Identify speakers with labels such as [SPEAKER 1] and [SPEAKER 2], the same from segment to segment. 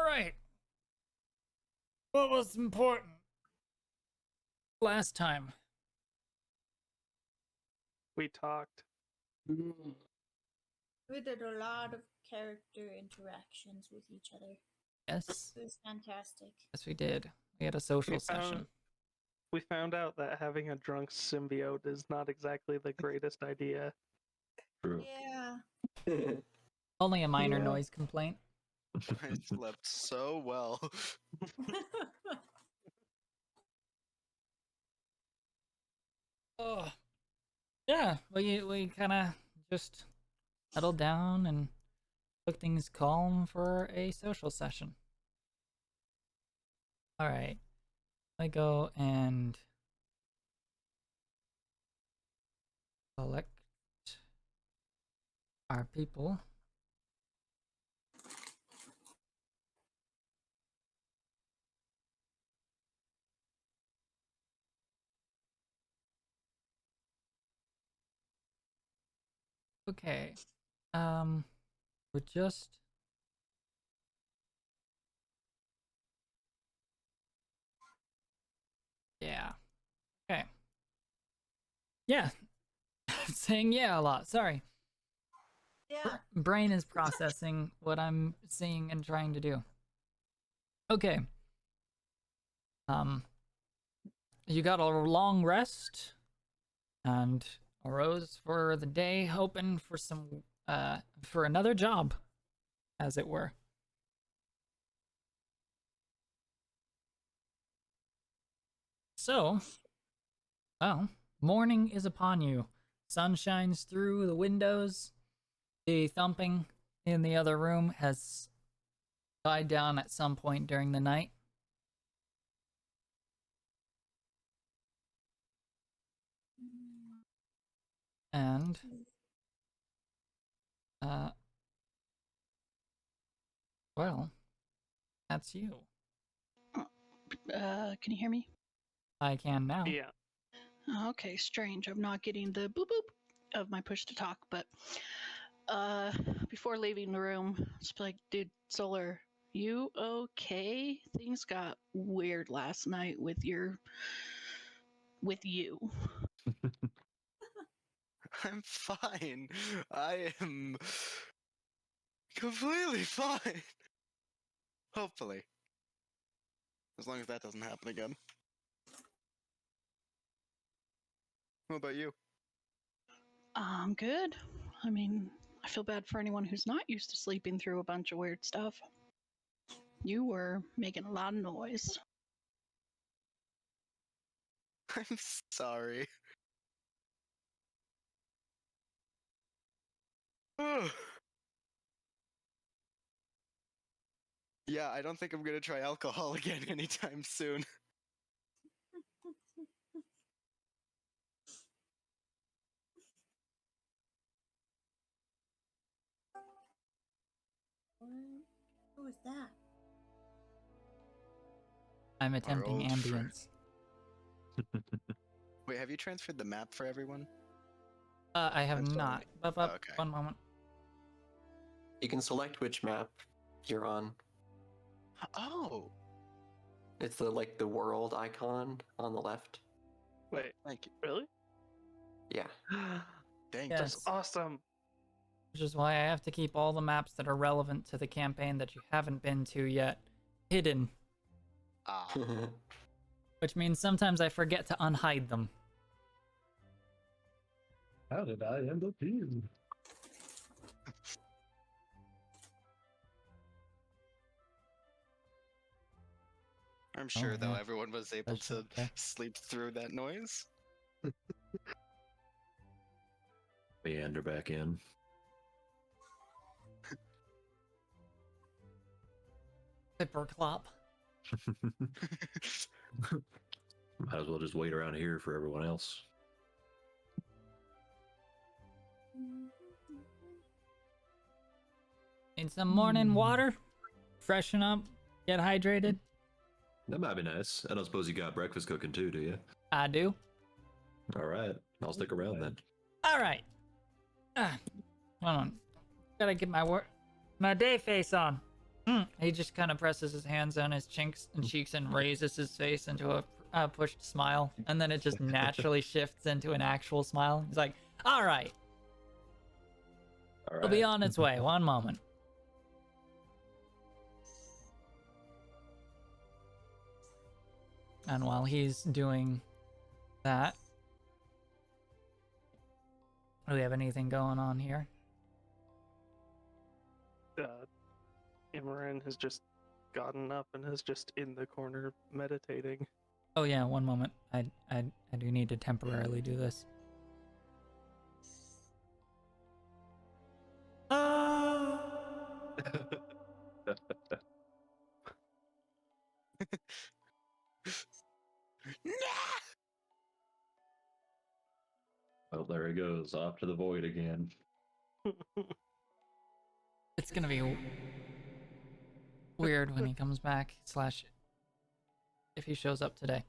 [SPEAKER 1] right. What was important last time?
[SPEAKER 2] We talked.
[SPEAKER 3] We did a lot of character interactions with each other.
[SPEAKER 1] Yes.
[SPEAKER 3] It was fantastic.
[SPEAKER 1] Yes, we did. We had a social session.
[SPEAKER 2] We found out that having a drunk symbiote is not exactly the greatest idea.
[SPEAKER 4] True.
[SPEAKER 3] Yeah.
[SPEAKER 1] Only a minor noise complaint.
[SPEAKER 5] I slept so well.
[SPEAKER 1] Oh, yeah. We kind of just settled down and took things calm for a social session. All right. I go and select our people. Okay. We're just yeah. Okay. Yeah. Saying yeah a lot. Sorry.
[SPEAKER 3] Yeah.
[SPEAKER 1] Brain is processing what I'm seeing and trying to do. Okay. You got a long rest and arose for the day hoping for some for another job, as it were. So, well, morning is upon you. Sun shines through the windows. The thumping in the other room has died down at some point during the night. And well, that's you.
[SPEAKER 6] Can you hear me?
[SPEAKER 1] I can now.
[SPEAKER 2] Yeah.
[SPEAKER 6] Okay, strange. I'm not getting the boop boop of my push to talk, but before leaving the room, it's like, dude, Solar, you okay? Things got weird last night with you.
[SPEAKER 5] I'm fine. I am completely fine. Hopefully. As long as that doesn't happen again. What about you?
[SPEAKER 6] I'm good. I mean, I feel bad for anyone who's not used to sleeping through a bunch of weird stuff. You were making a lot of noise.
[SPEAKER 5] I'm sorry. Yeah, I don't think I'm gonna try alcohol again anytime soon.
[SPEAKER 3] What was that?
[SPEAKER 1] I'm attempting
[SPEAKER 5] old friend.
[SPEAKER 1] ambience.
[SPEAKER 5] Wait, have you transferred the map for everyone?
[SPEAKER 1] I have
[SPEAKER 5] That's
[SPEAKER 1] not.
[SPEAKER 5] fine.
[SPEAKER 1] Up,
[SPEAKER 5] Okay.
[SPEAKER 1] One moment.
[SPEAKER 4] You can select which map you're on.
[SPEAKER 5] Oh,
[SPEAKER 4] It's the world icon on the left.
[SPEAKER 2] Wait,
[SPEAKER 5] thank you.
[SPEAKER 2] really?
[SPEAKER 4] Yeah.
[SPEAKER 5] Dang,
[SPEAKER 1] Yes.
[SPEAKER 2] That's awesome.
[SPEAKER 1] Which is why I have to keep all the maps that are relevant to the campaign that you haven't been to yet hidden.
[SPEAKER 5] Ah,
[SPEAKER 1] Which means sometimes I forget to unhide them.
[SPEAKER 7] How did I end up here?
[SPEAKER 5] I'm sure though
[SPEAKER 1] yeah.
[SPEAKER 5] everyone was able
[SPEAKER 1] That's
[SPEAKER 5] to
[SPEAKER 1] okay.
[SPEAKER 5] sleep through that noise.
[SPEAKER 4] Meander back in.
[SPEAKER 1] Pipper clop.
[SPEAKER 4] Might as well just wait around here for everyone else.
[SPEAKER 1] Need some morning water? Freshen up? Get hydrated?
[SPEAKER 4] That might be nice. I don't suppose you got breakfast cooking too, do you?
[SPEAKER 1] I do.
[SPEAKER 4] All right. I'll stick around then.
[SPEAKER 1] Alright. Hold on. Gotta get my day face on. He just kind of presses his hands on his chinks and cheeks and raises his face into a pushed smile, and then it just naturally shifts into an actual smile. He's like, all right,
[SPEAKER 7] All
[SPEAKER 1] it'll be on its way. One moment. And while he's doing that, do we have anything going on here?
[SPEAKER 2] Imran has just gotten up and is just in the corner meditating.
[SPEAKER 1] Oh yeah, one moment. I do need to temporarily do this.
[SPEAKER 7] Oh, there he goes, off to the void again.
[SPEAKER 1] It's gonna be weird when he comes back, slash, if he shows up today.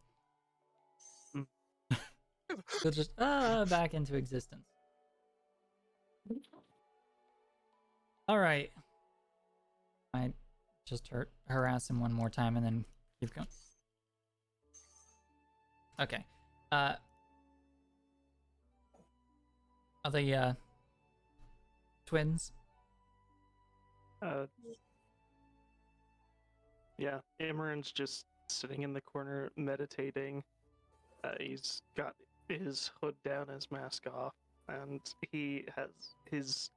[SPEAKER 1] He'll just, back into existence. Alright. I just harass him one more time and then keep going. Okay. Are the, twins?
[SPEAKER 2] Yeah, Imran's just sitting in the corner meditating. He's got his hood down, his mask off, and he has his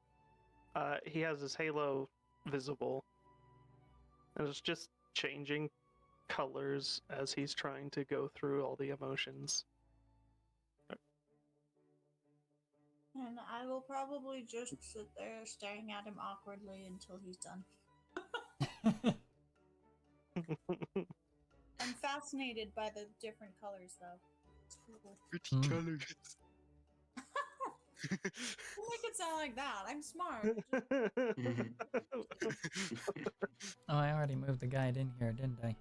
[SPEAKER 2] halo visible, and it's just changing colors as he's trying to go through all the emotions.
[SPEAKER 3] And I will probably just sit there staring at him awkwardly until he's done. I'm fascinated by the different colors, though. It's cool.
[SPEAKER 5] Pretty colors.
[SPEAKER 3] Don't make it sound like that. I'm smart.
[SPEAKER 1] Oh, I already moved the guide in here, didn't I?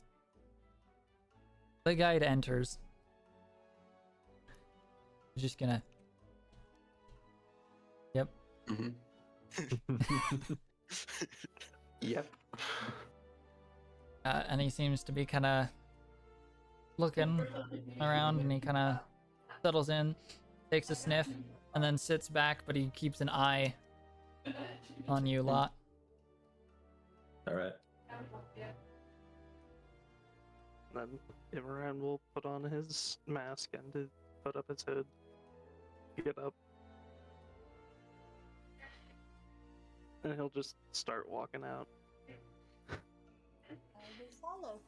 [SPEAKER 1] The guide enters. Just gonna... Yep.
[SPEAKER 4] Yep.
[SPEAKER 1] And he seems to be kind of looking around, and he kind of settles in, takes a sniff, and then sits back, but he keeps an eye on you lot.
[SPEAKER 7] All right.
[SPEAKER 2] Then Imran will put on his mask and put up his hood. Get up. And he'll just start walking out.
[SPEAKER 3] I will follow.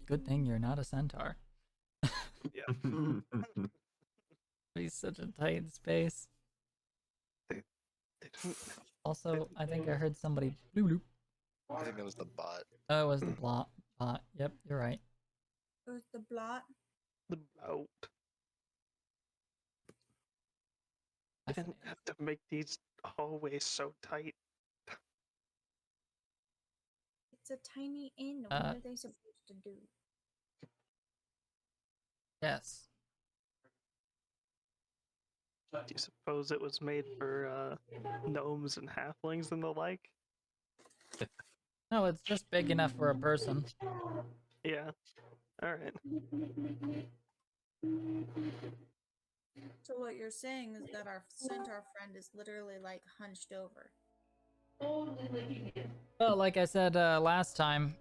[SPEAKER 1] Good thing you're not a centaur.
[SPEAKER 2] Yeah.
[SPEAKER 1] He's such a tight space.
[SPEAKER 2] They don't...
[SPEAKER 1] Also, I think I heard somebody bloop bloop.
[SPEAKER 5] I think that was the bot.
[SPEAKER 1] Oh, it was the bot. Yep, you're right.
[SPEAKER 3] It was the blot.
[SPEAKER 2] The boat. I didn't have to make these hallways so tight.
[SPEAKER 3] It's a tiny inn. What are they supposed to do?
[SPEAKER 1] Yes.
[SPEAKER 2] Do you suppose it was made for gnomes and halflings and the like?
[SPEAKER 1] No, it's just big enough for a person.
[SPEAKER 2] Yeah. Alright.
[SPEAKER 3] So what you're saying is that our centaur friend is literally like hunched over.
[SPEAKER 1] Well, like I said last time,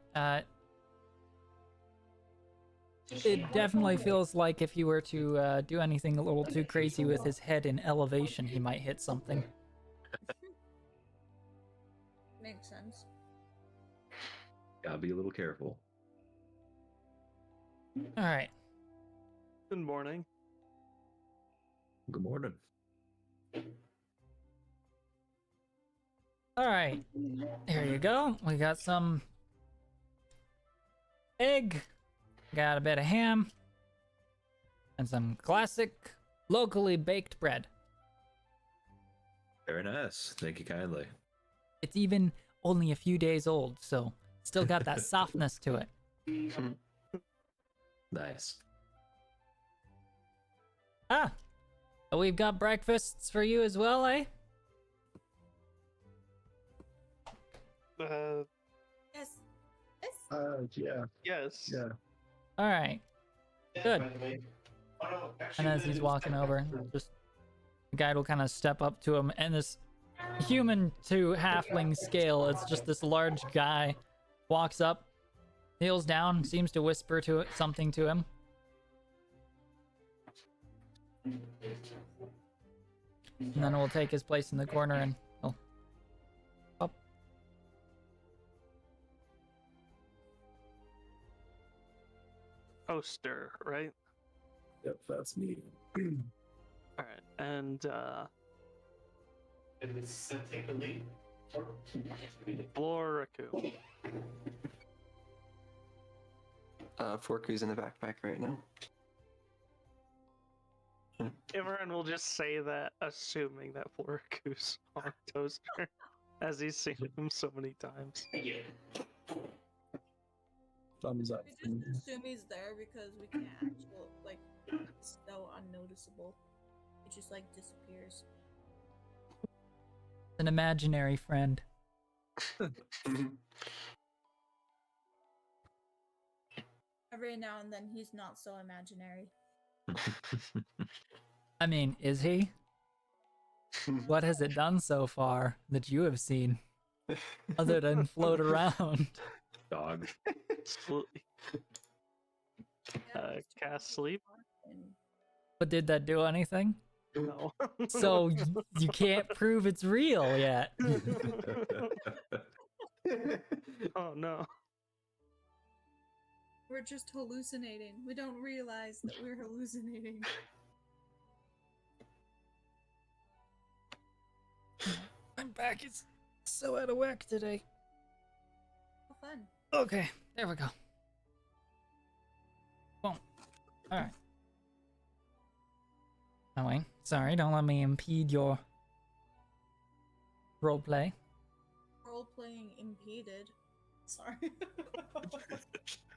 [SPEAKER 1] it definitely feels like if you were to do anything a little too crazy with his head in elevation, he might hit something.
[SPEAKER 3] Makes sense.
[SPEAKER 7] Gotta be a little careful.
[SPEAKER 1] Alright.
[SPEAKER 2] Good morning.
[SPEAKER 7] Good morning.
[SPEAKER 1] Alright. Here you go. We got some egg. Got a bit of ham. And some classic, locally baked bread.
[SPEAKER 7] Very nice. Thank you kindly.
[SPEAKER 1] It's even only a few days old, so still got that softness to it.
[SPEAKER 7] Nice.
[SPEAKER 1] Ah, we've got breakfasts for you as well, eh?
[SPEAKER 2] Uh,
[SPEAKER 3] Yes. Yes.
[SPEAKER 8] Yeah.
[SPEAKER 2] yes.
[SPEAKER 8] Yeah.
[SPEAKER 1] All right. Good. And as he's walking over, just the guide will kind of step up to him, and this human to halfling scale, it's just this large guy walks up, kneels down, seems to whisper to it something to him. And then we'll take his place in the corner and he'll up.
[SPEAKER 2] Oster, right?
[SPEAKER 8] Yep, that's me.
[SPEAKER 2] All right, and Bloraku.
[SPEAKER 4] Forku's in the backpack right now.
[SPEAKER 2] Everyone will just say that, assuming that Bloraku's on Toaster, as he's seen him so many times.
[SPEAKER 8] Thumbs up.
[SPEAKER 3] We just assume he's there because we can't actually, like, it's so unnoticeable. It just, like, disappears.
[SPEAKER 1] An imaginary friend.
[SPEAKER 3] Every now and then he's not so imaginary.
[SPEAKER 1] I mean, is he? What has it done so far that you have seen? Other than float around.
[SPEAKER 7] Dog.
[SPEAKER 2] Cast sleep?
[SPEAKER 3] And
[SPEAKER 1] But did that do anything?
[SPEAKER 2] No.
[SPEAKER 1] So you can't prove it's real yet.
[SPEAKER 2] Oh no.
[SPEAKER 3] we're just hallucinating. We don't realize that we're hallucinating.
[SPEAKER 1] My back is so out of whack today.
[SPEAKER 3] How fun.
[SPEAKER 1] Okay, there we go. Boom. Alright. Oh wait, sorry, don't let me impede your roleplay.
[SPEAKER 3] Role playing impeded. Sorry.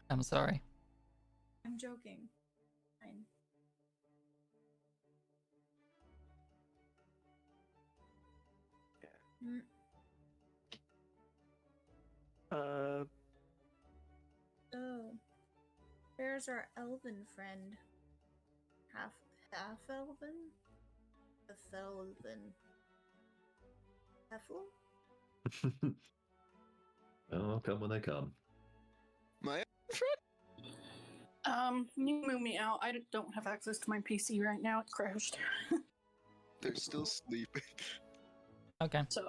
[SPEAKER 1] I'm sorry.
[SPEAKER 3] I'm joking. Fine. Mm, oh. There's our elven friend. Half elven? A felven. Heffel?
[SPEAKER 7] Oh, come when they come.
[SPEAKER 5] My
[SPEAKER 6] You move me out. I don't have access to my PC right now. It crashed.
[SPEAKER 5] they're still sleeping.
[SPEAKER 1] Okay.
[SPEAKER 6] So,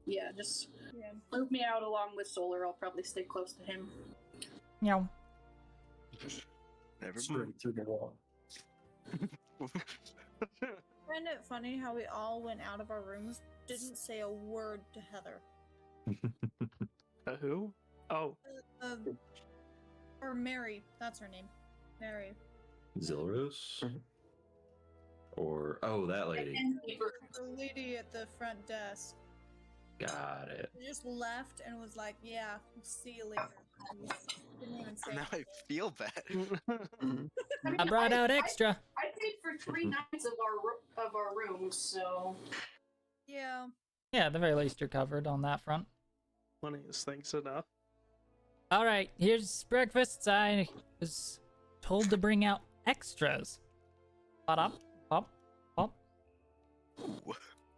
[SPEAKER 6] yeah, just
[SPEAKER 3] Yeah.
[SPEAKER 6] move me out along with Solar. I'll probably stay close to him.
[SPEAKER 1] Meow.
[SPEAKER 5] Never mind.
[SPEAKER 8] Straight through the wall.
[SPEAKER 3] Find it funny how we all went out of our rooms, didn't say a word to Heather.
[SPEAKER 2] Who? Oh,
[SPEAKER 3] Or Mary. That's her name. Mary.
[SPEAKER 7] Zilros? Or, oh, that lady.
[SPEAKER 3] The lady at the front desk.
[SPEAKER 7] Got it.
[SPEAKER 3] She just left and was like, yeah, see you later. Didn't even say
[SPEAKER 5] Now I feel bad.
[SPEAKER 1] I brought out extra.
[SPEAKER 6] I paid for 3 nights of our rooms, so
[SPEAKER 3] yeah.
[SPEAKER 1] Yeah, at the very least you're covered on that front.
[SPEAKER 2] one of these things enough.
[SPEAKER 1] All right, here's breakfast. I was told to bring out extras. Pop up, pop, pop,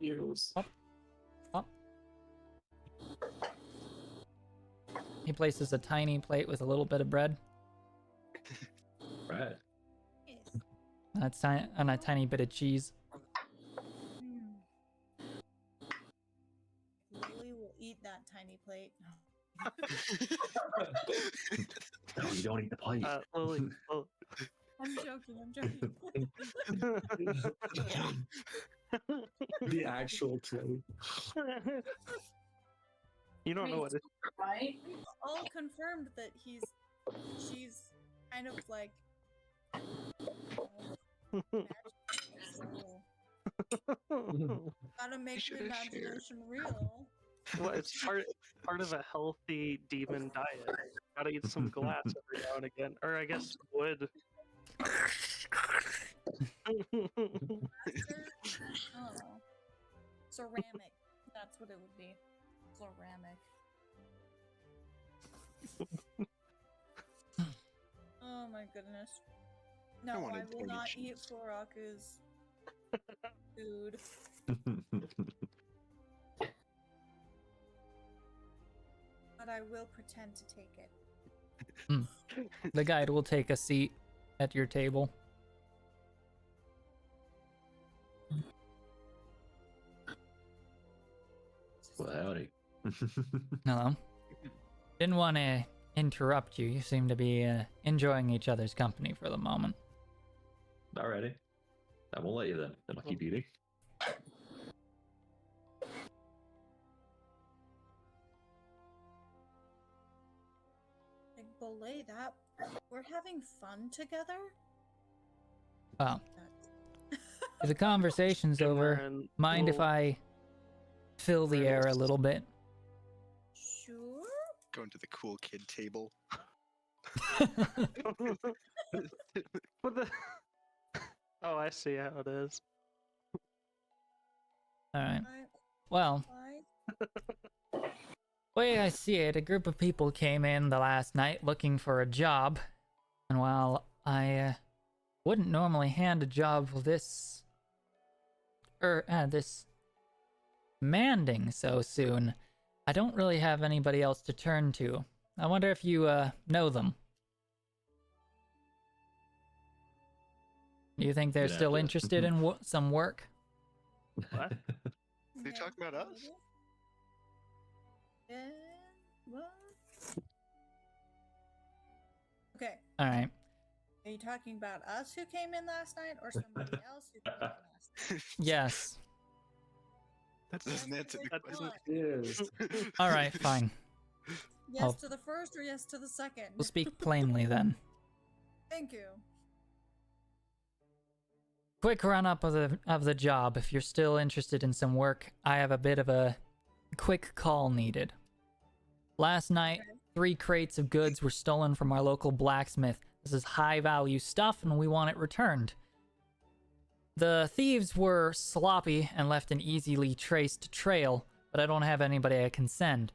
[SPEAKER 8] Ears.
[SPEAKER 1] pop. He places a tiny plate with a little bit of bread
[SPEAKER 7] Right.
[SPEAKER 3] Yes.
[SPEAKER 1] and a tiny bit of cheese.
[SPEAKER 3] Lily will eat that tiny plate.
[SPEAKER 7] No, you don't eat the plate.
[SPEAKER 2] Lily. Oh,
[SPEAKER 3] I'm joking.
[SPEAKER 8] The actual plate.
[SPEAKER 2] you don't know what it
[SPEAKER 6] right?
[SPEAKER 3] All confirmed that she's kind of like gotta make the
[SPEAKER 5] should've shared.
[SPEAKER 3] imagination real.
[SPEAKER 2] Well, it's part of a healthy demon diet. Gotta eat some glass every now and again, or I guess wood.
[SPEAKER 3] Plaster? I don't know. Ceramic. That's what it would be. Ceramic. Oh my goodness. No,
[SPEAKER 5] wanted
[SPEAKER 3] I will not eat
[SPEAKER 5] cheese.
[SPEAKER 3] Floraku's food. But I will pretend to take it.
[SPEAKER 1] The guide will take a seat at your table.
[SPEAKER 7] Well, howdy.
[SPEAKER 1] Hello. Didn't want to interrupt you. You seem to be enjoying each other's company for the moment.
[SPEAKER 7] Alrighty. I won't let you then. Then I'll keep eating.
[SPEAKER 3] Like, belay that. We're having fun together?
[SPEAKER 1] Well,
[SPEAKER 3] That's-
[SPEAKER 1] if the conversation's over,
[SPEAKER 2] Imran
[SPEAKER 1] mind if
[SPEAKER 2] will-
[SPEAKER 1] I fill the air a little bit?
[SPEAKER 3] Sure.
[SPEAKER 5] Going to the cool kid table.
[SPEAKER 2] What the? Oh, I see how it is.
[SPEAKER 1] Alright.
[SPEAKER 3] I,
[SPEAKER 1] Well, way I see it, a group of people came in the last night looking for a job. And while I wouldn't normally hand a job this demanding so soon, I don't really have anybody else to turn to. I wonder if you know them. Do you think they're
[SPEAKER 7] Gonna have
[SPEAKER 1] still
[SPEAKER 7] to-
[SPEAKER 1] interested in some work?
[SPEAKER 2] What?
[SPEAKER 5] They talk about us?
[SPEAKER 3] Yeah. What? Okay.
[SPEAKER 1] All right.
[SPEAKER 3] Are you talking about us who came in last night or somebody else who came in last night?
[SPEAKER 1] Yes.
[SPEAKER 5] That doesn't answer the
[SPEAKER 2] That
[SPEAKER 5] question.
[SPEAKER 8] Yes.
[SPEAKER 1] All right, fine.
[SPEAKER 3] Yes
[SPEAKER 1] I'll-
[SPEAKER 3] to the first or yes to the second?
[SPEAKER 1] We'll speak plainly then.
[SPEAKER 3] Thank you.
[SPEAKER 1] Quick run up of the job. If you're still interested in some work, I have a bit of a quick call needed. Last night, 3 crates of goods were stolen from our local blacksmith. This is high value stuff and we want it returned. The thieves were sloppy and left an easily traced trail, but I don't have anybody I can send.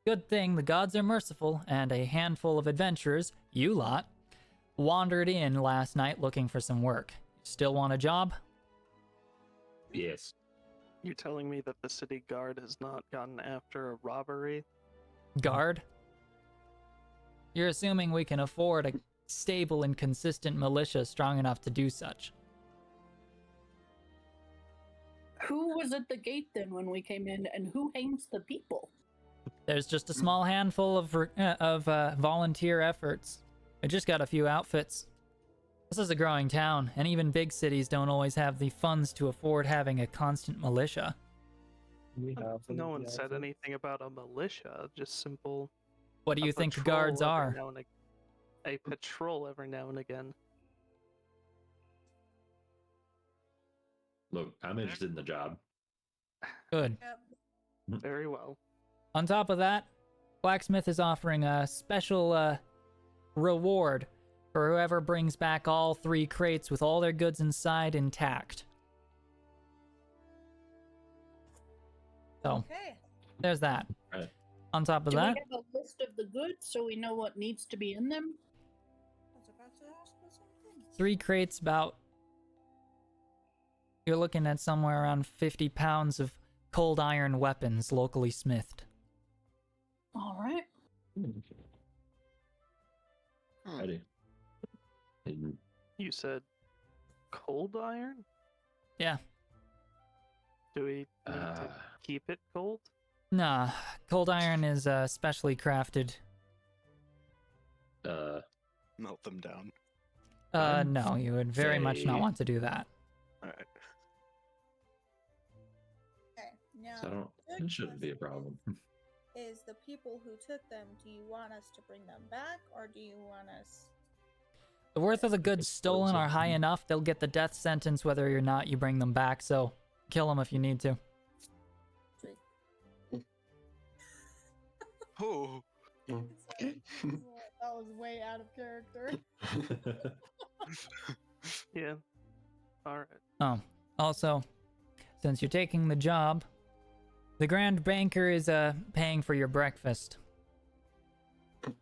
[SPEAKER 1] Good thing the gods are merciful and a handful of adventurers, you lot, wandered in last night looking for some work. Still want a job?
[SPEAKER 7] Yes.
[SPEAKER 2] You're telling me that the city guard has not gotten after a robbery?
[SPEAKER 1] Guard? You're assuming we can afford a stable and consistent militia strong enough to do such.
[SPEAKER 9] Who was at the gate then when we came in, and who hangs the people?
[SPEAKER 1] There's just a small handful of volunteer efforts. I just got a few outfits. This is a growing town, and even big cities don't always have the funds to afford having a constant militia.
[SPEAKER 8] We have
[SPEAKER 2] No
[SPEAKER 8] the
[SPEAKER 2] one said
[SPEAKER 8] outfit.
[SPEAKER 2] anything about a militia, just simple.
[SPEAKER 1] What do
[SPEAKER 2] a
[SPEAKER 1] you think
[SPEAKER 2] patrol
[SPEAKER 1] guards
[SPEAKER 2] every
[SPEAKER 1] are?
[SPEAKER 2] now and a patrol every now and again.
[SPEAKER 7] Look, I'm interested in the job.
[SPEAKER 1] Good.
[SPEAKER 3] Yep.
[SPEAKER 2] Very well.
[SPEAKER 1] On top of that, Blacksmith is offering a special reward for whoever brings back all 3 crates with all their goods inside intact. So,
[SPEAKER 3] Okay.
[SPEAKER 1] there's that.
[SPEAKER 7] Right.
[SPEAKER 1] On top of
[SPEAKER 9] Do
[SPEAKER 1] that,
[SPEAKER 9] we have a list of the goods so we know what needs to be in them?
[SPEAKER 3] I was about to ask the same thing.
[SPEAKER 1] 3 crates about... You're looking at somewhere around 50 pounds of cold iron weapons locally smithed.
[SPEAKER 9] All right.
[SPEAKER 7] Ready. And
[SPEAKER 2] You said cold iron?
[SPEAKER 1] Yeah.
[SPEAKER 2] Do we need to
[SPEAKER 7] uh,
[SPEAKER 2] keep it cold?
[SPEAKER 1] Nah, cold iron is specially crafted.
[SPEAKER 5] Melt them down.
[SPEAKER 1] No, you would very much not
[SPEAKER 7] say-
[SPEAKER 1] want to do that.
[SPEAKER 5] Alright.
[SPEAKER 3] Okay. Now,
[SPEAKER 7] so I don't.
[SPEAKER 3] good
[SPEAKER 7] It shouldn't be a problem.
[SPEAKER 3] is the people who took them, do you want us to bring them back or do you want us...
[SPEAKER 1] The worth of the goods stolen are high enough, they'll get the death sentence whether or not you bring them back, so kill them if you need to.
[SPEAKER 5] Oh,
[SPEAKER 8] Okay.
[SPEAKER 3] That was way out of character.
[SPEAKER 2] Yeah. Alright.
[SPEAKER 1] Oh, also, since you're taking the job, the Grand Banker is paying for your breakfast.
[SPEAKER 3] Thank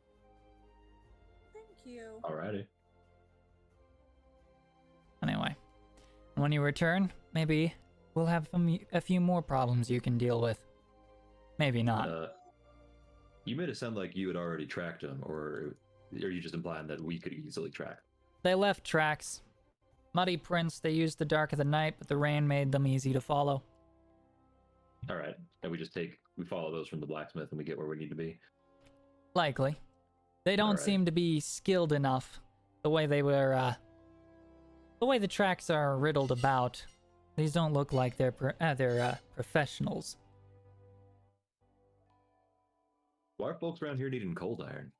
[SPEAKER 3] you.
[SPEAKER 7] Alrighty.
[SPEAKER 1] Anyway, when you return, maybe we'll have a few more problems you can deal with. Maybe not.
[SPEAKER 7] You made it sound like you had already tracked them, or are you just implying that we could easily track?
[SPEAKER 1] They left tracks. Muddy prints, they used the dark of the night, but the rain made them easy to follow.
[SPEAKER 7] Alright, and we follow those from the blacksmith and we get where we need to be?
[SPEAKER 1] Likely. They don't
[SPEAKER 7] Alright.
[SPEAKER 1] seem to be skilled enough. The way they were, the way the tracks are riddled about. These don't look like they're professionals.
[SPEAKER 7] Why are folks around here needing cold iron?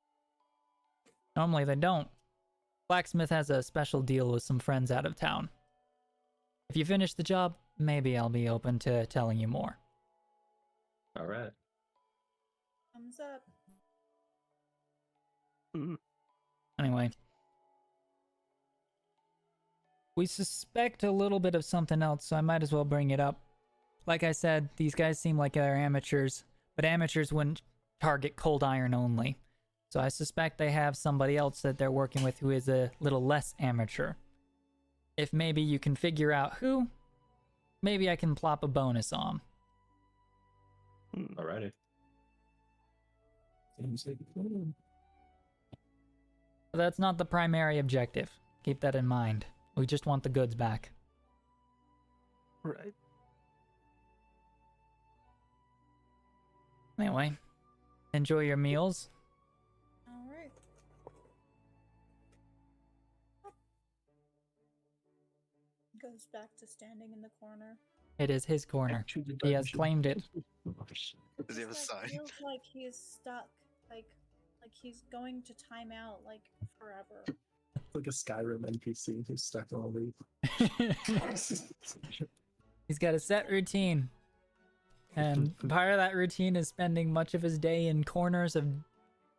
[SPEAKER 1] Normally they don't. Blacksmith has a special deal with some friends out of town. If you finish the job, maybe I'll be open to telling you more.
[SPEAKER 7] Alright.
[SPEAKER 3] Thumbs up.
[SPEAKER 1] Anyway. We suspect a little bit of something else, so I might as well bring it up. Like I said, these guys seem like they're amateurs, but amateurs wouldn't target cold iron only. So I suspect they have somebody else that they're working with who is a little less amateur. If maybe you can figure out who, maybe I can plop a bonus on.
[SPEAKER 7] Alrighty.
[SPEAKER 1] But that's not the primary objective. Keep that in mind. We just want the goods back.
[SPEAKER 2] Right.
[SPEAKER 1] Anyway, enjoy your meals.
[SPEAKER 3] Alright. Goes back to standing in the corner.
[SPEAKER 1] It is his corner. He has claimed it.
[SPEAKER 5] Does he have a sign?
[SPEAKER 3] Feels like he's stuck. Like he's going to time out like forever.
[SPEAKER 8] Like a Skyrim NPC who's stuck all week.
[SPEAKER 1] He's got a set routine. And part of that routine is spending much of his day in corners of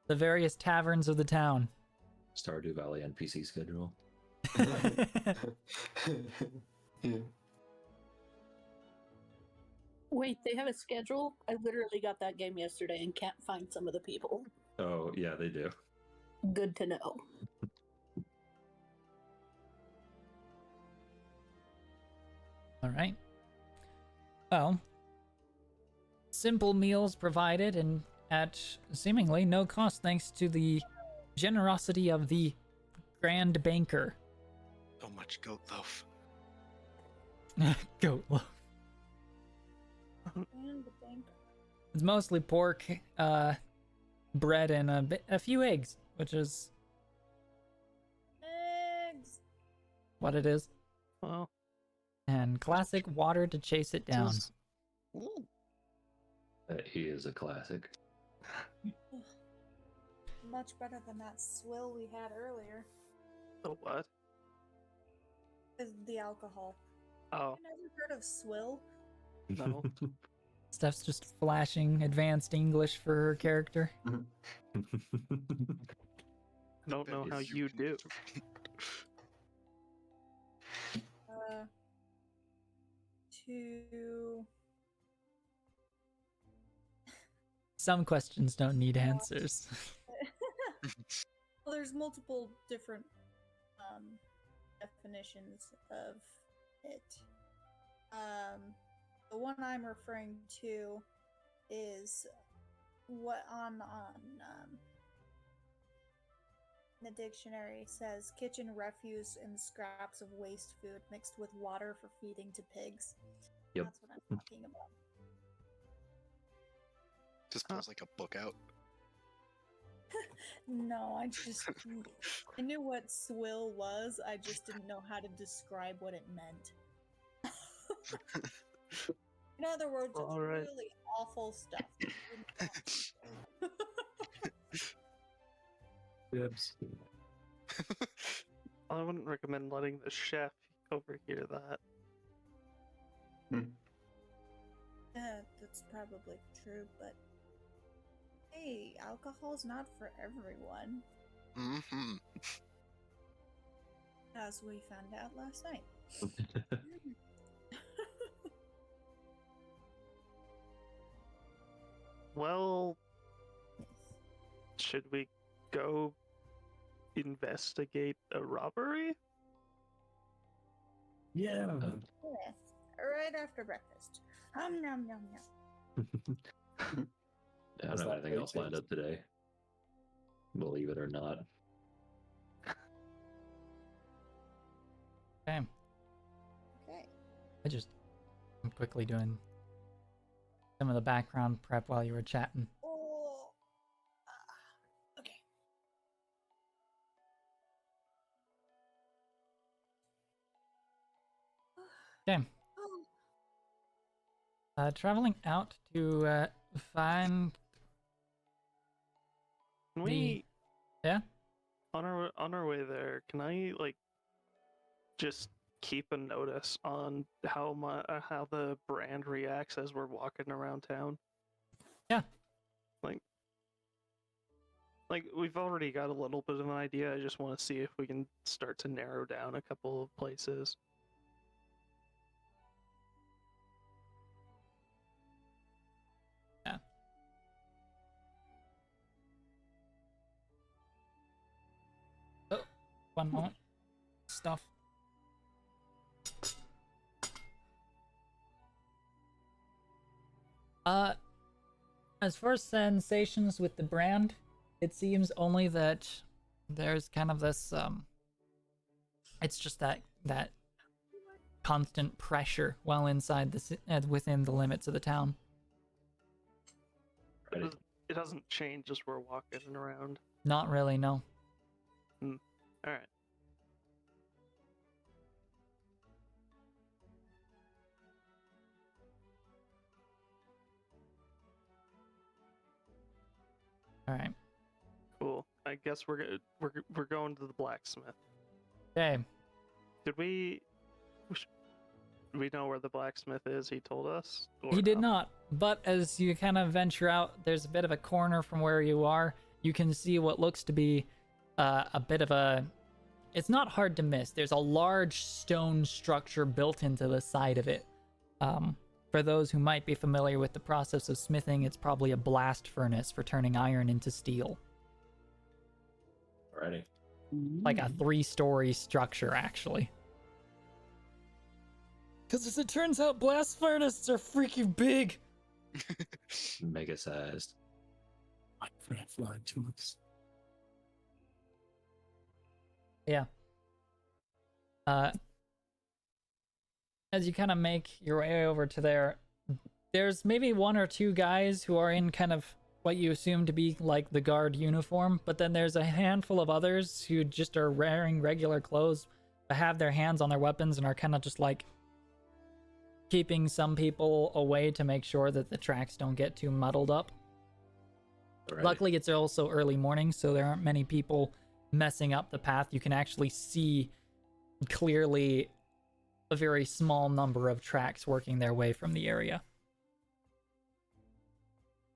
[SPEAKER 1] the various taverns of the town.
[SPEAKER 7] Stardew Valley NPC schedule.
[SPEAKER 4] Yeah.
[SPEAKER 9] Wait, they have a schedule? I literally got that game yesterday and can't find some of the people.
[SPEAKER 7] Oh, yeah, they do.
[SPEAKER 9] Good to know.
[SPEAKER 1] Alright. Well, simple meals provided and at seemingly no cost thanks to the generosity of the Grand Banker.
[SPEAKER 5] So much goat loaf.
[SPEAKER 1] Goat loaf.
[SPEAKER 3] And the banker.
[SPEAKER 1] It's mostly pork, bread, and a few eggs, which is
[SPEAKER 3] Eggs.
[SPEAKER 1] what it is.
[SPEAKER 2] Well,
[SPEAKER 1] And classic water to chase it down.
[SPEAKER 5] Ooh.
[SPEAKER 7] He is a classic.
[SPEAKER 3] Much better than that swill we had earlier.
[SPEAKER 2] the what?
[SPEAKER 3] Is the alcohol.
[SPEAKER 2] Oh,
[SPEAKER 3] You never heard of swill?
[SPEAKER 2] no.
[SPEAKER 1] Steph's just flashing advanced English for her character.
[SPEAKER 2] I don't know how you do.
[SPEAKER 3] To
[SPEAKER 1] Some questions don't need answers.
[SPEAKER 3] well, there's multiple different definitions of it. The one I'm referring to is what on the dictionary says kitchen refuse and scraps of waste food mixed with water for feeding to pigs.
[SPEAKER 7] Yep.
[SPEAKER 3] That's what I'm talking about.
[SPEAKER 5] Just pulls like a book out.
[SPEAKER 3] No, I knew what swill was, I just didn't know how to describe what it meant. In other words, it's
[SPEAKER 2] Alright.
[SPEAKER 3] really awful stuff.
[SPEAKER 8] Dibs.
[SPEAKER 2] I wouldn't recommend letting the chef overhear that.
[SPEAKER 3] That's probably true, but hey, alcohol's not for everyone,
[SPEAKER 5] Mm-hmm.
[SPEAKER 3] as we found out last night.
[SPEAKER 2] Well, should we go investigate a robbery?
[SPEAKER 8] Yeah.
[SPEAKER 3] Yeah, right after breakfast. Nom nom nom.
[SPEAKER 7] I don't
[SPEAKER 8] How's
[SPEAKER 7] have
[SPEAKER 8] that
[SPEAKER 7] anything else lined
[SPEAKER 8] taste?
[SPEAKER 7] up today. Believe it or not.
[SPEAKER 1] Okay.
[SPEAKER 3] Okay.
[SPEAKER 1] I'm quickly doing some of the background prep while you were chatting.
[SPEAKER 3] Oh. Okay.
[SPEAKER 1] Okay.
[SPEAKER 3] Oh.
[SPEAKER 1] Traveling out to find
[SPEAKER 2] Can
[SPEAKER 1] the
[SPEAKER 2] we,
[SPEAKER 1] yeah.
[SPEAKER 2] on our way there, can I like just keep a notice on how the brand reacts as we're walking around town?
[SPEAKER 1] Yeah.
[SPEAKER 2] Like we've already got a little bit of an idea. I just want to see if we can start to narrow down a couple of places.
[SPEAKER 1] Yeah. Oh, one moment. Stuff. As far as sensations with the brand, it seems only that there's kind of this it's just that constant pressure while inside within the limits of the town.
[SPEAKER 7] Ready?
[SPEAKER 2] It doesn't change as we're walking around.
[SPEAKER 1] Not really, no.
[SPEAKER 2] All right.
[SPEAKER 1] All right.
[SPEAKER 2] Cool. I guess we're going to the blacksmith.
[SPEAKER 1] Okay.
[SPEAKER 2] Did we know where the blacksmith is? He told us. Or
[SPEAKER 1] He did
[SPEAKER 2] no?
[SPEAKER 1] not, but as you kind of venture out, there's a bit of a corner from where you are. You can see what looks to be a bit of a... It's not hard to miss. There's a large stone structure built into the side of it. For those who might be familiar with the process of smithing, it's probably a blast furnace for turning iron into steel.
[SPEAKER 7] Alrighty.
[SPEAKER 1] Like a 3-story structure, actually. Because as it turns out, blast furnaces are freaking big.
[SPEAKER 7] Mega sized.
[SPEAKER 8] Flying tubes.
[SPEAKER 1] Yeah. As you kind of make your way over to there, there's maybe 1 or 2 guys who are in kind of what you assume to be like the guard uniform, but then there's a handful of others who just are wearing regular clothes but have their hands on their weapons and are kind of just like keeping some people away to make sure that the tracks don't get too muddled up.
[SPEAKER 7] Alrighty.
[SPEAKER 1] Luckily, it's also early morning, so there aren't many people messing up the path. You can actually see clearly a very small number of tracks working their way from the area.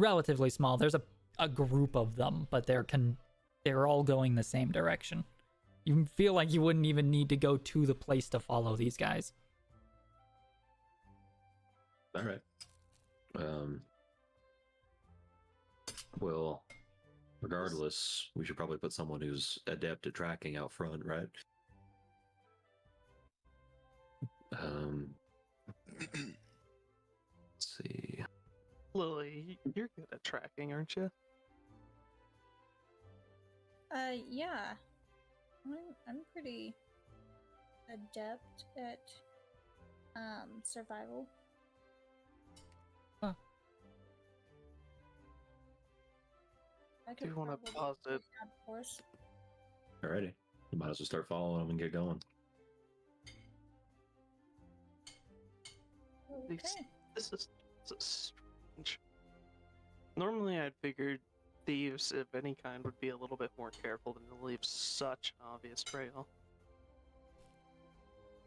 [SPEAKER 1] Relatively small. There's a group of them, but they're all going the same direction. You feel like you wouldn't even need to go to the place to follow these guys.
[SPEAKER 7] Alright. Well, regardless, we should probably put someone who's adept at tracking out front, right? Let's see.
[SPEAKER 2] Lily, you're good at tracking, aren't you?
[SPEAKER 3] Yeah. I'm pretty adept at survival.
[SPEAKER 1] Huh.
[SPEAKER 3] I
[SPEAKER 2] Do you
[SPEAKER 3] could
[SPEAKER 2] want to
[SPEAKER 3] probably
[SPEAKER 2] pause it?
[SPEAKER 3] Of course.
[SPEAKER 7] Alrighty. You might as well start following them and get going.
[SPEAKER 3] Okay.
[SPEAKER 2] This is strange. Normally, I'd figured thieves of any kind would be a little bit more careful than to leave such an obvious trail.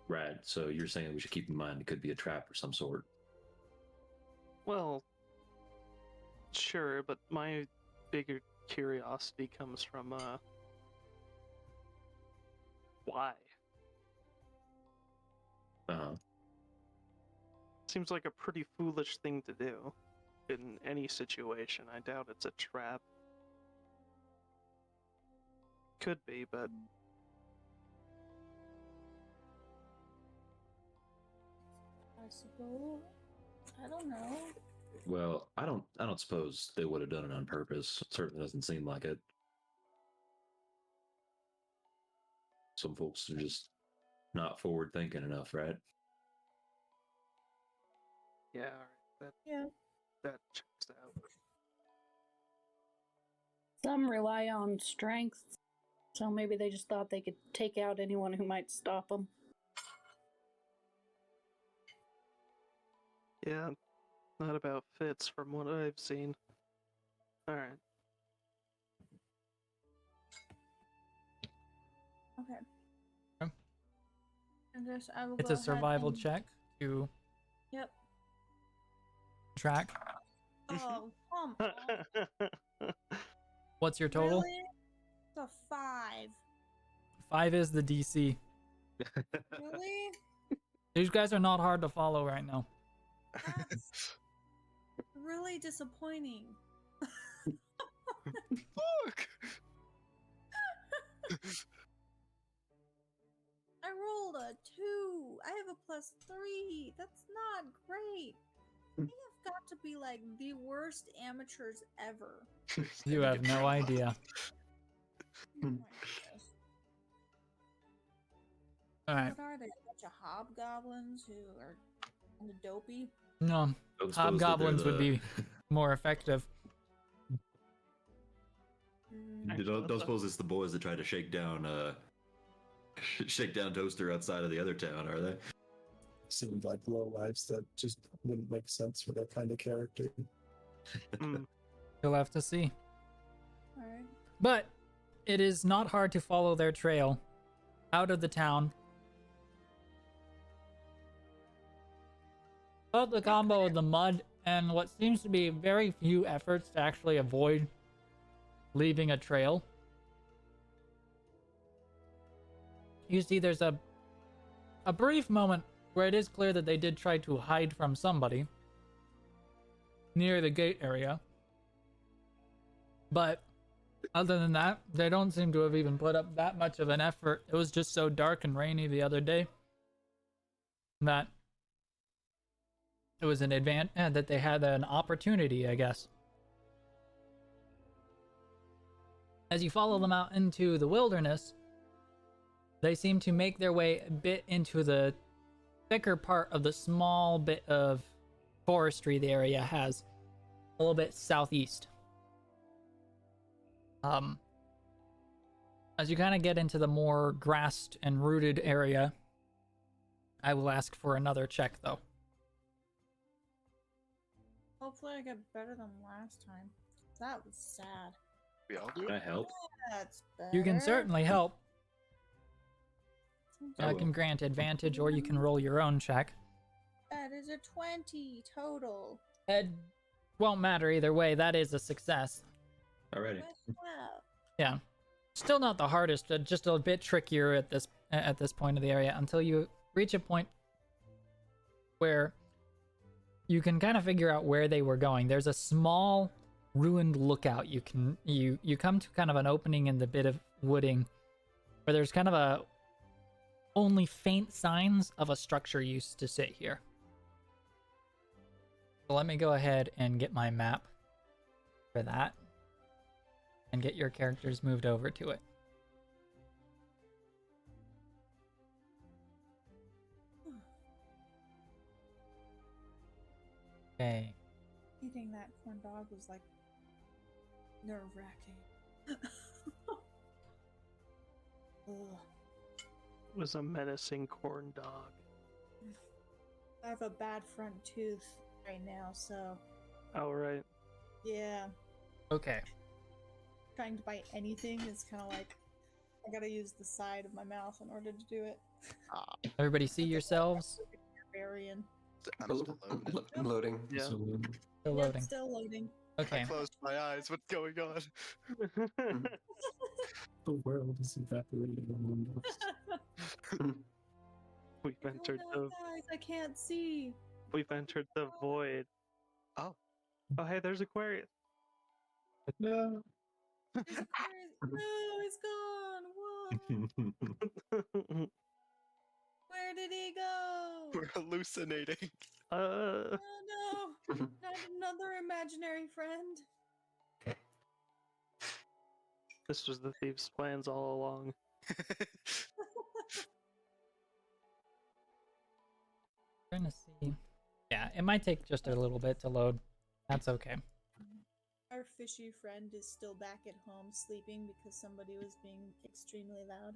[SPEAKER 7] Right, so you're saying we should keep in mind it could be a trap of some sort.
[SPEAKER 2] Well, sure, but my bigger curiosity comes from, why? Seems like a pretty foolish thing to do in any situation. I doubt it's a trap. Could be, but
[SPEAKER 3] I suppose. I don't know.
[SPEAKER 7] Well, I don't suppose they would have done it on purpose. It certainly doesn't seem like it. Some folks are just not forward thinking enough, right?
[SPEAKER 2] yeah, alright,
[SPEAKER 3] Yeah.
[SPEAKER 2] that checks out.
[SPEAKER 9] Some rely on strength, so maybe they just thought they could take out anyone who might stop them.
[SPEAKER 2] Yeah, not about fits from what I've seen. Alright.
[SPEAKER 3] Okay.
[SPEAKER 1] Okay.
[SPEAKER 3] I guess I will
[SPEAKER 1] It's
[SPEAKER 3] go
[SPEAKER 1] a
[SPEAKER 3] ahead
[SPEAKER 1] survival
[SPEAKER 3] and-
[SPEAKER 1] check to
[SPEAKER 3] Yep.
[SPEAKER 1] track.
[SPEAKER 3] Oh, come on.
[SPEAKER 1] What's your total?
[SPEAKER 3] Really? It's a 5.
[SPEAKER 1] 5 is the DC.
[SPEAKER 3] Really?
[SPEAKER 1] These guys are not hard to follow right now.
[SPEAKER 3] That's really disappointing.
[SPEAKER 5] Fuck!
[SPEAKER 3] I rolled a 2. I have a +3. That's not great. They have got to be like the worst amateurs ever.
[SPEAKER 1] You have no idea.
[SPEAKER 3] Oh my goodness.
[SPEAKER 1] Alright.
[SPEAKER 3] What are they? A bunch of hobgoblins who are kind of dopey?
[SPEAKER 1] No,
[SPEAKER 7] Don't suppose that they're
[SPEAKER 1] hobgoblins would
[SPEAKER 7] the-
[SPEAKER 1] be more effective.
[SPEAKER 7] You don't suppose it's the boys that tried to shake down Toaster outside of the other town, are they?
[SPEAKER 8] Seemed like low lives that just wouldn't make sense for that kind of character.
[SPEAKER 1] You'll have to see.
[SPEAKER 3] Alright.
[SPEAKER 1] But it is not hard to follow their trail out of the town. Both the combo of the mud and what seems to be very few efforts to actually avoid leaving a trail. You see there's a brief moment where it is clear that they did try to hide from somebody near the gate area. But other than that, they don't seem to have even put up that much of an effort. It was just so dark and rainy the other day that it was an that they had an opportunity, I guess. As you follow them out into the wilderness, they seem to make their way a bit into the thicker part of the small bit of forestry the area has, a little bit southeast. As you kind of get into the more grassed and rooted area, I will ask for another check though.
[SPEAKER 3] Hopefully I get better than last time. That was sad.
[SPEAKER 5] We all do
[SPEAKER 7] Can I
[SPEAKER 5] it?
[SPEAKER 7] help?
[SPEAKER 3] That's better.
[SPEAKER 1] You can certainly help.
[SPEAKER 7] I
[SPEAKER 1] I
[SPEAKER 7] will.
[SPEAKER 1] can grant advantage, or you can roll your own check.
[SPEAKER 3] That is a 20 total.
[SPEAKER 1] It won't matter either way. That is a success.
[SPEAKER 7] Alrighty.
[SPEAKER 3] Wow.
[SPEAKER 1] Yeah, still not the hardest, just a bit trickier at this point of the area until you reach a point where you can kind of figure out where they were going. There's a small ruined lookout. You come to kind of an opening in the bit of wooding where there's kind of only faint signs of a structure used to sit here. So let me go ahead and get my map for that and get your characters moved over to it. Okay.
[SPEAKER 3] Eating that corn dog was like nerve-wracking. Ugh.
[SPEAKER 2] It was a menacing corn dog.
[SPEAKER 3] I have a bad front tooth right now, so
[SPEAKER 2] Oh, right.
[SPEAKER 3] yeah.
[SPEAKER 1] Okay.
[SPEAKER 3] Trying to bite anything is kind of like I gotta use the side of my mouth in order to do it.
[SPEAKER 1] Everybody see yourselves?
[SPEAKER 3] Barbarian.
[SPEAKER 5] I'm still loaded.
[SPEAKER 4] I'm loading.
[SPEAKER 2] Yeah.
[SPEAKER 8] So,
[SPEAKER 1] Still
[SPEAKER 3] Yep,
[SPEAKER 1] loading.
[SPEAKER 3] still loading.
[SPEAKER 1] Okay.
[SPEAKER 5] I closed my eyes. What's going on?
[SPEAKER 8] the world is evaporating around us.
[SPEAKER 2] We've
[SPEAKER 3] Oh
[SPEAKER 2] entered
[SPEAKER 3] no,
[SPEAKER 2] the
[SPEAKER 3] guys, I can't see.
[SPEAKER 2] we've entered the void.
[SPEAKER 5] Oh.
[SPEAKER 2] Oh hey, there's Aquarius.
[SPEAKER 8] No.
[SPEAKER 3] There's Aquarius. No, he's gone. Whoa. Where did he go?
[SPEAKER 5] We're hallucinating.
[SPEAKER 3] Oh no, not another imaginary friend.
[SPEAKER 2] This was the thief's plans all along.
[SPEAKER 1] Trying to see. Yeah, it might take just a little bit to load. That's okay.
[SPEAKER 3] Our fishy friend is still back at home sleeping because somebody was being extremely loud.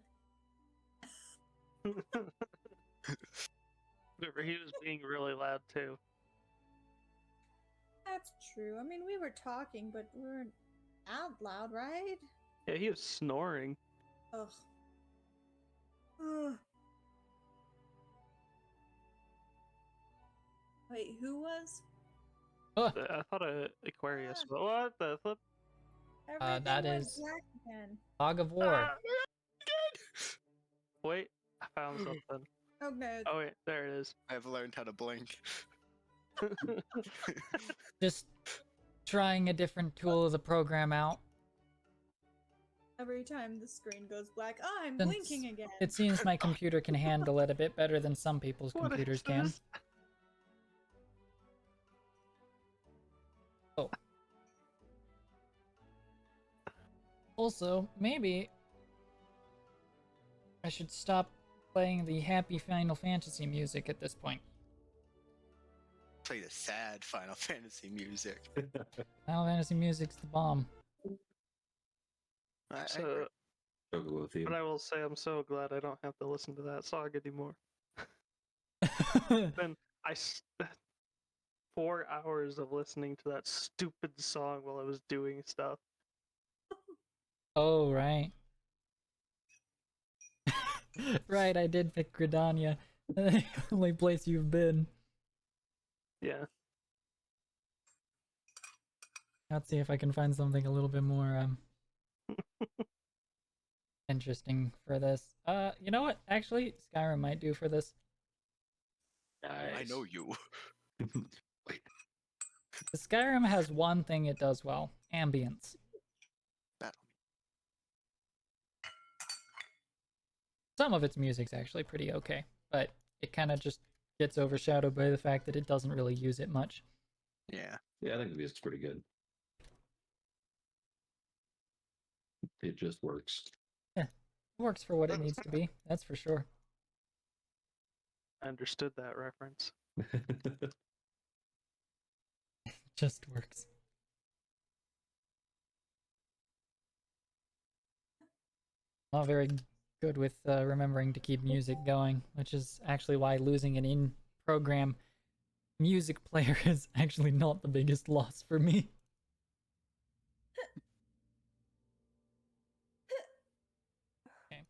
[SPEAKER 2] Remember, he was being really loud too.
[SPEAKER 3] That's true. I mean, we were talking, but we weren't out loud, right?
[SPEAKER 2] Yeah, he was snoring.
[SPEAKER 3] Ugh. Ugh. Wait, who was?
[SPEAKER 1] Oh,
[SPEAKER 2] I thought Aquarius. But what the flip?
[SPEAKER 3] Everything
[SPEAKER 1] that
[SPEAKER 3] went
[SPEAKER 1] is-
[SPEAKER 3] black again.
[SPEAKER 1] Fog of War.
[SPEAKER 2] Ah, wait, I found something.
[SPEAKER 3] Okay.
[SPEAKER 2] Oh wait, there it is.
[SPEAKER 5] I've learned how to blink.
[SPEAKER 1] Just trying a different tool of the program out.
[SPEAKER 3] Every time the screen goes black, oh, I'm
[SPEAKER 1] Since
[SPEAKER 3] blinking again.
[SPEAKER 1] It seems my computer can handle it a bit better than some people's
[SPEAKER 2] What is
[SPEAKER 1] computers can.
[SPEAKER 2] this?
[SPEAKER 1] Oh. Also, maybe I should stop playing the happy Final Fantasy music at this point.
[SPEAKER 5] Play the sad Final Fantasy music.
[SPEAKER 1] Final Fantasy music's the bomb.
[SPEAKER 5] I agree.
[SPEAKER 2] So,
[SPEAKER 7] Chocobo theme.
[SPEAKER 2] but I will say, I'm so glad I don't have to listen to that song anymore. Then 4 hours of listening to that stupid song while I was doing stuff.
[SPEAKER 1] Oh, right. Right, I did pick Gridania. The only place you've been.
[SPEAKER 2] Yeah.
[SPEAKER 1] Let's see if I can find something a little bit more interesting for this. You know what? Actually, Skyrim might do for this.
[SPEAKER 5] I know you.
[SPEAKER 1] The Skyrim has one thing it does well: ambience.
[SPEAKER 5] Battle.
[SPEAKER 1] Some of its music's actually pretty okay, but it kind of just gets overshadowed by the fact that it doesn't really use it much.
[SPEAKER 5] Yeah.
[SPEAKER 7] Yeah, I think the music's pretty good. It just works.
[SPEAKER 1] It works for what it needs to be, that's for sure.
[SPEAKER 2] I understood that reference.
[SPEAKER 1] Just works. Not very good with remembering to keep music going, which is actually why losing an in-program music player is actually not the biggest loss for me. Okay,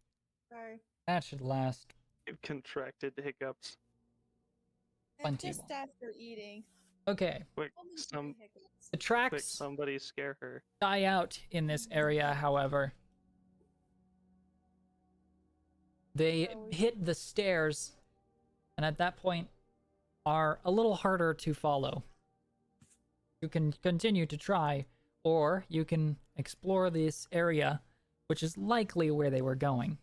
[SPEAKER 3] Sorry.
[SPEAKER 1] that should last.
[SPEAKER 2] You've contracted hiccups.
[SPEAKER 3] And
[SPEAKER 1] Plenty
[SPEAKER 3] just
[SPEAKER 1] will.
[SPEAKER 3] after eating.
[SPEAKER 1] Okay,
[SPEAKER 2] Quick,
[SPEAKER 3] Only 3 hiccups.
[SPEAKER 1] the
[SPEAKER 2] quick,
[SPEAKER 1] tracks
[SPEAKER 2] somebody scare her.
[SPEAKER 1] die out in this area, however. They hit the stairs, and at that point are a little harder to follow. You can continue to try, or you can explore this area, which is likely where they were going.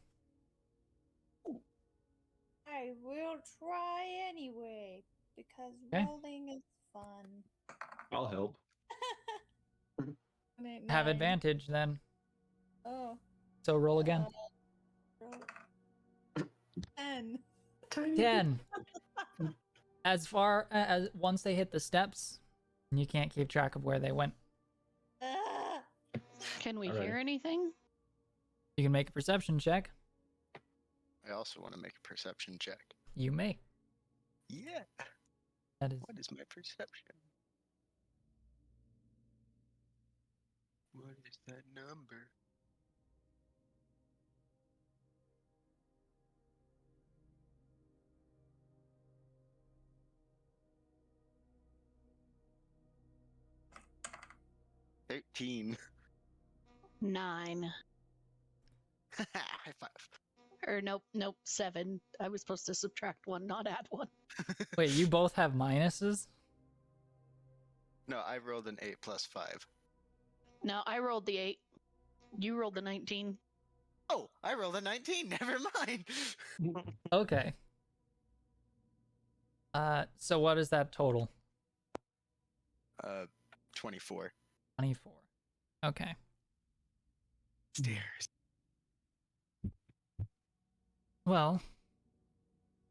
[SPEAKER 3] I will try anyway, because
[SPEAKER 1] Okay.
[SPEAKER 3] rolling is fun.
[SPEAKER 7] I'll help.
[SPEAKER 1] Have
[SPEAKER 3] 9.
[SPEAKER 1] advantage then,
[SPEAKER 3] Oh.
[SPEAKER 1] so roll again.
[SPEAKER 3] Roll. 10.
[SPEAKER 1] 10. As far as once they hit the steps, you can't keep track of where they went.
[SPEAKER 3] Ah!
[SPEAKER 6] Can we
[SPEAKER 7] Alright.
[SPEAKER 6] hear anything?
[SPEAKER 1] You can make a perception check.
[SPEAKER 5] I also want to make a perception check.
[SPEAKER 1] You may.
[SPEAKER 5] Yeah.
[SPEAKER 1] That is
[SPEAKER 5] What is my perception? What is that number? $13.
[SPEAKER 6] 9.
[SPEAKER 5] High five.
[SPEAKER 6] Or nope, 7. I was supposed to subtract 1, not add 1.
[SPEAKER 1] Wait, you both have minuses?
[SPEAKER 5] No, I rolled an 8 plus 5.
[SPEAKER 6] No, I rolled the 8. You rolled the 19.
[SPEAKER 5] Oh, I rolled a 19. Never mind.
[SPEAKER 1] Okay. So what is that total?
[SPEAKER 5] 24.
[SPEAKER 1] 24. Okay.
[SPEAKER 5] Stairs.
[SPEAKER 1] Well,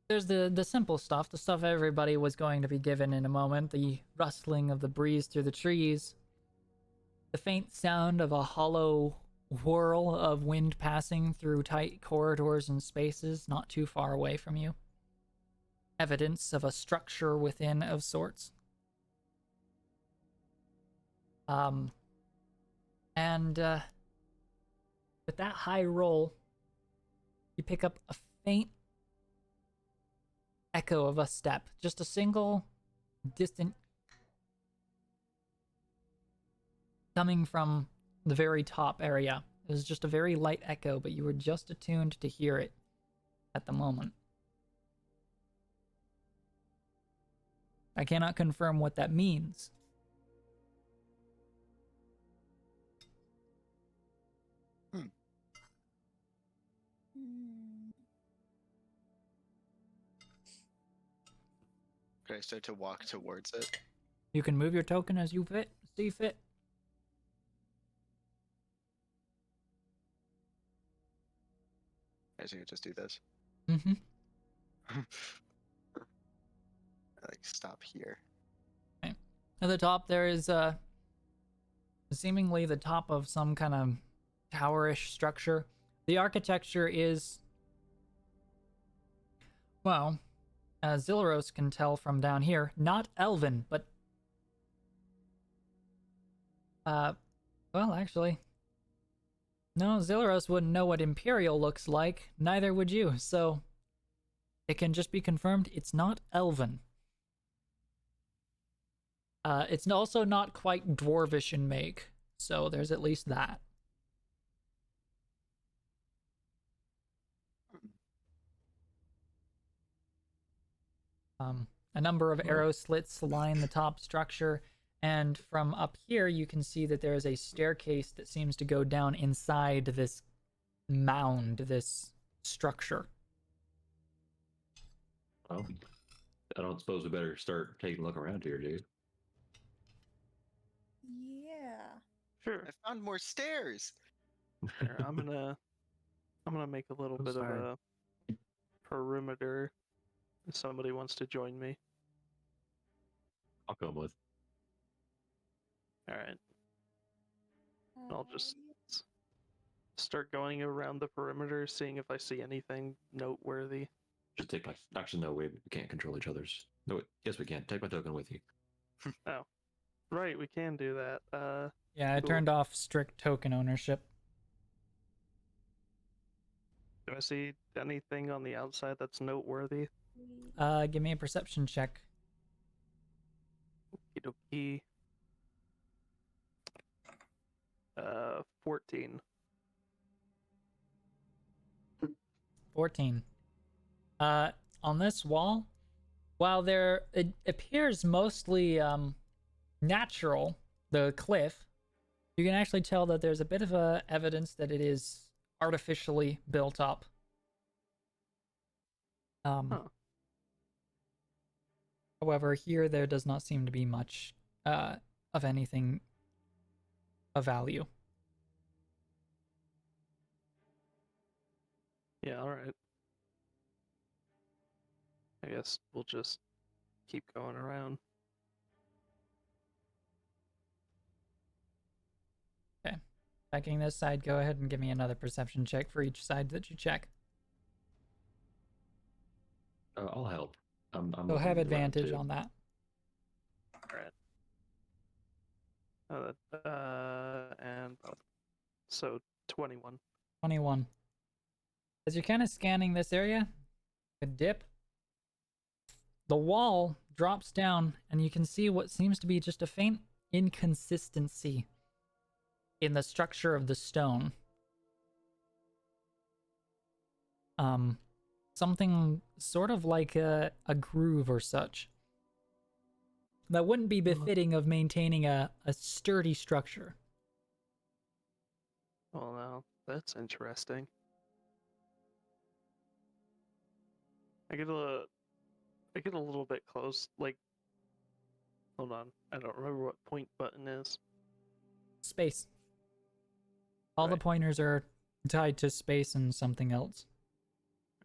[SPEAKER 1] there's the simple stuff, the stuff everybody was going to be given in a moment, the rustling of the breeze through the trees, the faint sound of a hollow whirl of wind passing through tight corridors and spaces not too far away from you. Evidence of a structure within of sorts. With that high roll, you pick up a faint echo of a step, just a single distant coming from the very top area. It was just a very light echo, but you were just attuned to hear it at the moment. I cannot confirm what that means.
[SPEAKER 5] Could I start to walk towards it?
[SPEAKER 1] You can move your token as you see fit.
[SPEAKER 5] I should just do this.
[SPEAKER 1] Mm-hmm.
[SPEAKER 5] Like stop here.
[SPEAKER 1] Okay. At the top, there is seemingly the top of some kind of towerish structure. The architecture is, well, as Zilros can tell from down here, not elven, but well, actually, no, Zilros wouldn't know what Imperial looks like, neither would you, so it can just be confirmed it's not elven. It's also not quite dwarvish in make, so there's at least that. A number of arrow slits line the top structure, and from up here you can see that there is a staircase that seems to go down inside this mound, this structure.
[SPEAKER 7] Well, I don't suppose we better start taking a look around here, dude.
[SPEAKER 3] Yeah.
[SPEAKER 2] Sure.
[SPEAKER 5] I found more stairs.
[SPEAKER 2] Here, I'm gonna make a little
[SPEAKER 7] I'm
[SPEAKER 2] bit
[SPEAKER 7] sorry.
[SPEAKER 2] of a perimeter. If somebody wants to join me.
[SPEAKER 7] I'll come with.
[SPEAKER 2] All right. I'll just start going around the perimeter, seeing if I see anything noteworthy.
[SPEAKER 7] Just take my. Actually, no, we can't control each other's. No, wait, yes, we can. Take my token with you.
[SPEAKER 2] Oh, right, we can do that.
[SPEAKER 1] Yeah, I
[SPEAKER 2] Cool.
[SPEAKER 1] turned off strict token ownership.
[SPEAKER 2] Do I see anything on the outside that's noteworthy?
[SPEAKER 1] Give me a perception check.
[SPEAKER 2] Okie dokie. 14.
[SPEAKER 1] 14. On this wall, while it appears mostly natural, the cliff, you can actually tell that there's a bit of evidence that it is artificially built up. However, here there does not seem to be much of anything of value.
[SPEAKER 2] Yeah, alright. I guess we'll just keep going around.
[SPEAKER 1] Okay. Checking this side, go ahead and give me another perception check for each side that you check.
[SPEAKER 7] I'll help. I'm
[SPEAKER 1] So
[SPEAKER 7] looking
[SPEAKER 1] have
[SPEAKER 7] around,
[SPEAKER 1] advantage
[SPEAKER 7] too.
[SPEAKER 1] on that.
[SPEAKER 2] Alright. And so 21.
[SPEAKER 1] 21. As you're kind of scanning this area, a dip, the wall drops down and you can see what seems to be just a faint inconsistency in the structure of the stone. something sort of like a groove or such. That wouldn't be befitting of maintaining a sturdy structure.
[SPEAKER 2] Well, now that's interesting. I get a little bit close. Like, hold on, I don't remember what point button is.
[SPEAKER 1] Space. All the
[SPEAKER 2] Right.
[SPEAKER 1] pointers are tied to space and something else.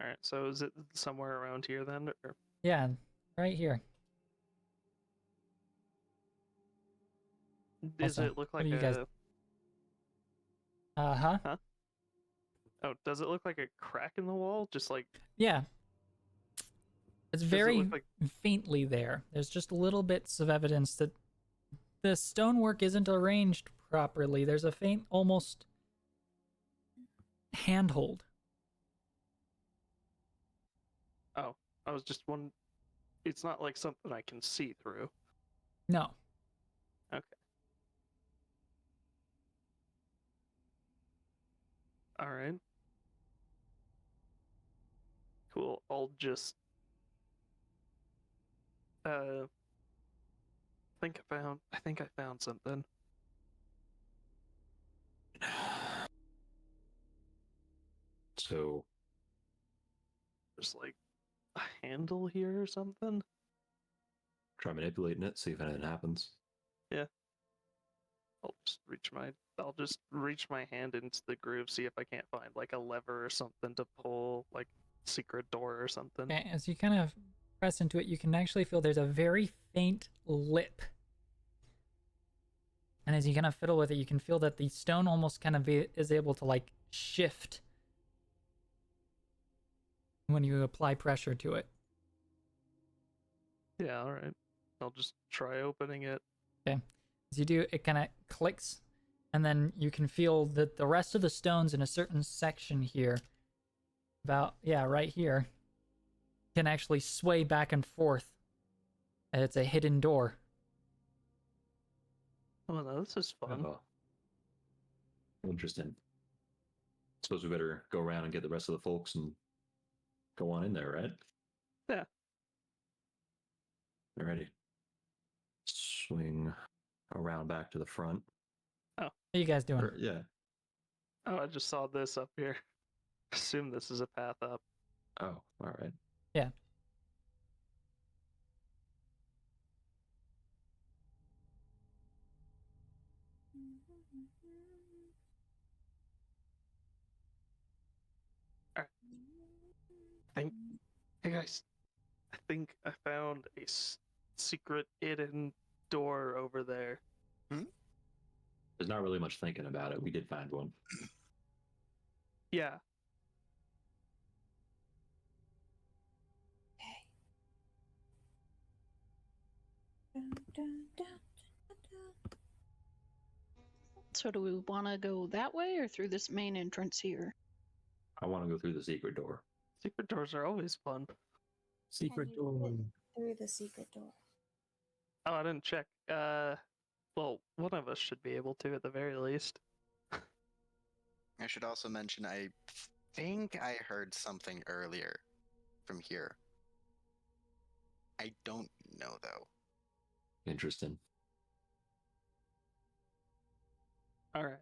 [SPEAKER 2] All right, so is it somewhere around here then? Or...
[SPEAKER 1] Yeah, right here.
[SPEAKER 2] Does
[SPEAKER 1] Also,
[SPEAKER 2] it look
[SPEAKER 1] what
[SPEAKER 2] like
[SPEAKER 1] do you
[SPEAKER 2] a?
[SPEAKER 1] guys- Huh?
[SPEAKER 2] Huh? Oh, does it look like a crack in the wall? Just like
[SPEAKER 1] Yeah. It's
[SPEAKER 2] Does it
[SPEAKER 1] very
[SPEAKER 2] look like-
[SPEAKER 1] faintly there. There's just little bits of evidence that the stonework isn't arranged properly. There's a faint, almost handhold.
[SPEAKER 2] oh, I was just one. It's not like something I can see through.
[SPEAKER 1] No.
[SPEAKER 2] Okay. All right. Cool. I'll just I think I found something.
[SPEAKER 7] So,
[SPEAKER 2] There's like a handle here or something.
[SPEAKER 7] try manipulating it, see if anything happens.
[SPEAKER 2] I'll just reach my hand into the groove, see if I can't find like a lever or something to pull, like secret door or something.
[SPEAKER 1] Okay, as you kind of press into it, you can actually feel there's a very faint lip. And as you kind of fiddle with it, you can feel that the stone almost kind of is able to like shift when you apply pressure to it.
[SPEAKER 2] Yeah, all right. I'll just try opening it.
[SPEAKER 1] Okay. As you do, it kind of clicks, and then you can feel that the rest of the stones in a certain section here, right here, can actually sway back and forth. And it's a hidden door.
[SPEAKER 2] Oh no, this is fun.
[SPEAKER 7] Oh. Interesting. Suppose we better go around and get the rest of the folks and go on in there, right?
[SPEAKER 2] Yeah.
[SPEAKER 7] Alrighty. Swing around back to the front.
[SPEAKER 1] What are you guys doing?
[SPEAKER 7] Yeah.
[SPEAKER 2] Oh, I just saw this up here. Assume this is a path up.
[SPEAKER 7] Oh, all right.
[SPEAKER 1] Yeah.
[SPEAKER 2] Hey guys, I think I found a secret hidden door over there.
[SPEAKER 7] There's not really much thinking about it. We did find one.
[SPEAKER 2] Yeah.
[SPEAKER 3] Dun, dun, dun, dun, dun.
[SPEAKER 6] So do we want to go that way or through this main entrance here?
[SPEAKER 7] I want to go through the secret door.
[SPEAKER 2] Secret doors are always fun.
[SPEAKER 8] Secret
[SPEAKER 3] you
[SPEAKER 8] door.
[SPEAKER 3] fit through the secret door.
[SPEAKER 2] Oh, I didn't check. Well, one of us should be able to at the very least.
[SPEAKER 5] I should also mention I think I heard something earlier from here. I don't know though.
[SPEAKER 7] Interesting.
[SPEAKER 2] All right.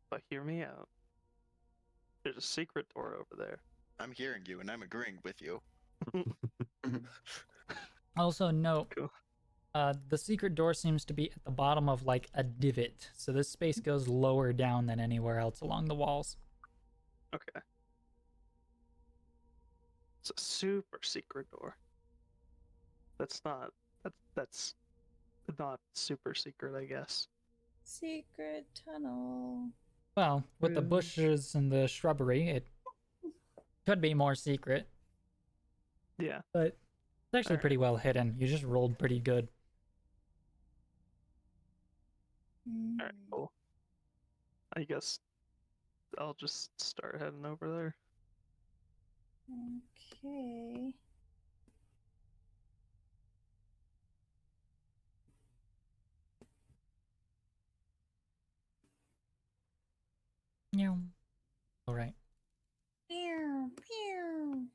[SPEAKER 2] But hear me out. There's a secret door over there.
[SPEAKER 5] I'm hearing you and I'm agreeing with you.
[SPEAKER 1] Also note,
[SPEAKER 2] Cool.
[SPEAKER 1] the secret door seems to be at the bottom of like a divot, so this space goes lower down than anywhere else along the walls.
[SPEAKER 2] Okay. It's a super secret door. That's not super secret, I guess.
[SPEAKER 3] Secret tunnel.
[SPEAKER 1] Well, with the
[SPEAKER 2] Mm.
[SPEAKER 1] bushes and the shrubbery, it could be more secret,
[SPEAKER 2] Yeah.
[SPEAKER 1] but it's actually
[SPEAKER 2] Alright.
[SPEAKER 1] pretty well hidden. You just rolled pretty good.
[SPEAKER 2] All right, cool. I guess I'll just start heading over there.
[SPEAKER 3] Okay.
[SPEAKER 1] Yeah. All right.
[SPEAKER 3] Meow. pew.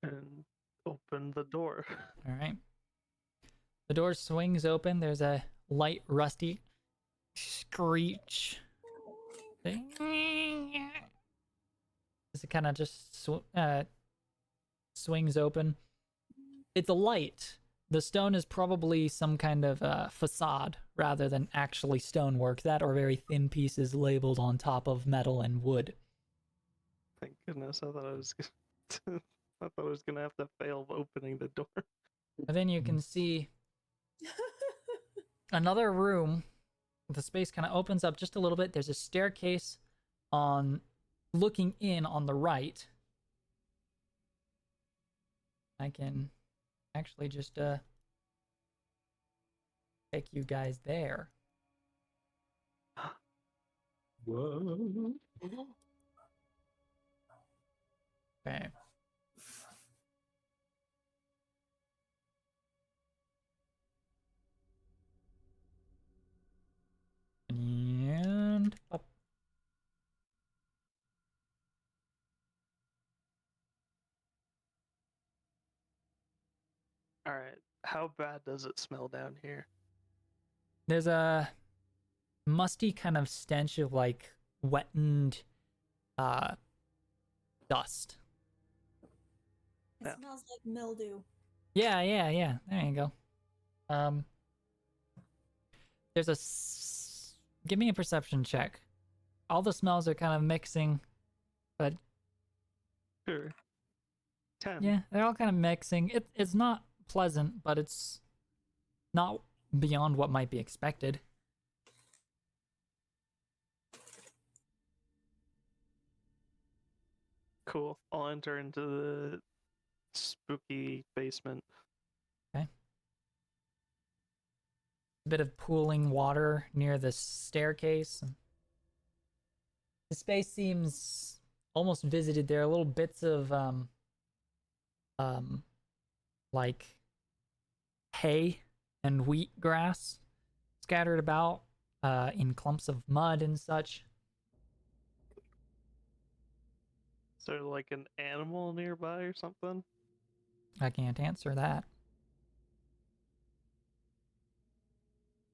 [SPEAKER 2] And open the door.
[SPEAKER 1] All right. The door swings open. There's a light, rusty screech. As it kind of just swings open. It's a light. The stone is probably some kind of facade rather than actually stonework. That or very thin pieces labeled on top of metal and wood.
[SPEAKER 2] Thank goodness, I thought I was gonna have to fail opening the door.
[SPEAKER 1] And then you can see another room. The space kind of opens up just a little bit. There's a staircase on looking in on the right. I can actually just take you guys there.
[SPEAKER 7] Whoa.
[SPEAKER 1] Okay. And up.
[SPEAKER 2] All right, how bad does it smell down here?
[SPEAKER 1] There's a musty kind of stench of like wettened dust.
[SPEAKER 3] It
[SPEAKER 2] Yeah.
[SPEAKER 3] smells like mildew.
[SPEAKER 1] Yeah. There you go. There's a give me a perception check. All the smells are kind of mixing, but
[SPEAKER 2] Sure. 10.
[SPEAKER 1] yeah, they're all kind of mixing. It's not pleasant, but it's not beyond what might be expected.
[SPEAKER 2] Cool. I'll enter into the spooky basement.
[SPEAKER 1] A bit of pooling water near the staircase. The space seems almost visited. There are little bits of like hay and wheat grass scattered about in clumps of mud and such.
[SPEAKER 2] Is there like an animal nearby or something?
[SPEAKER 1] I can't answer that.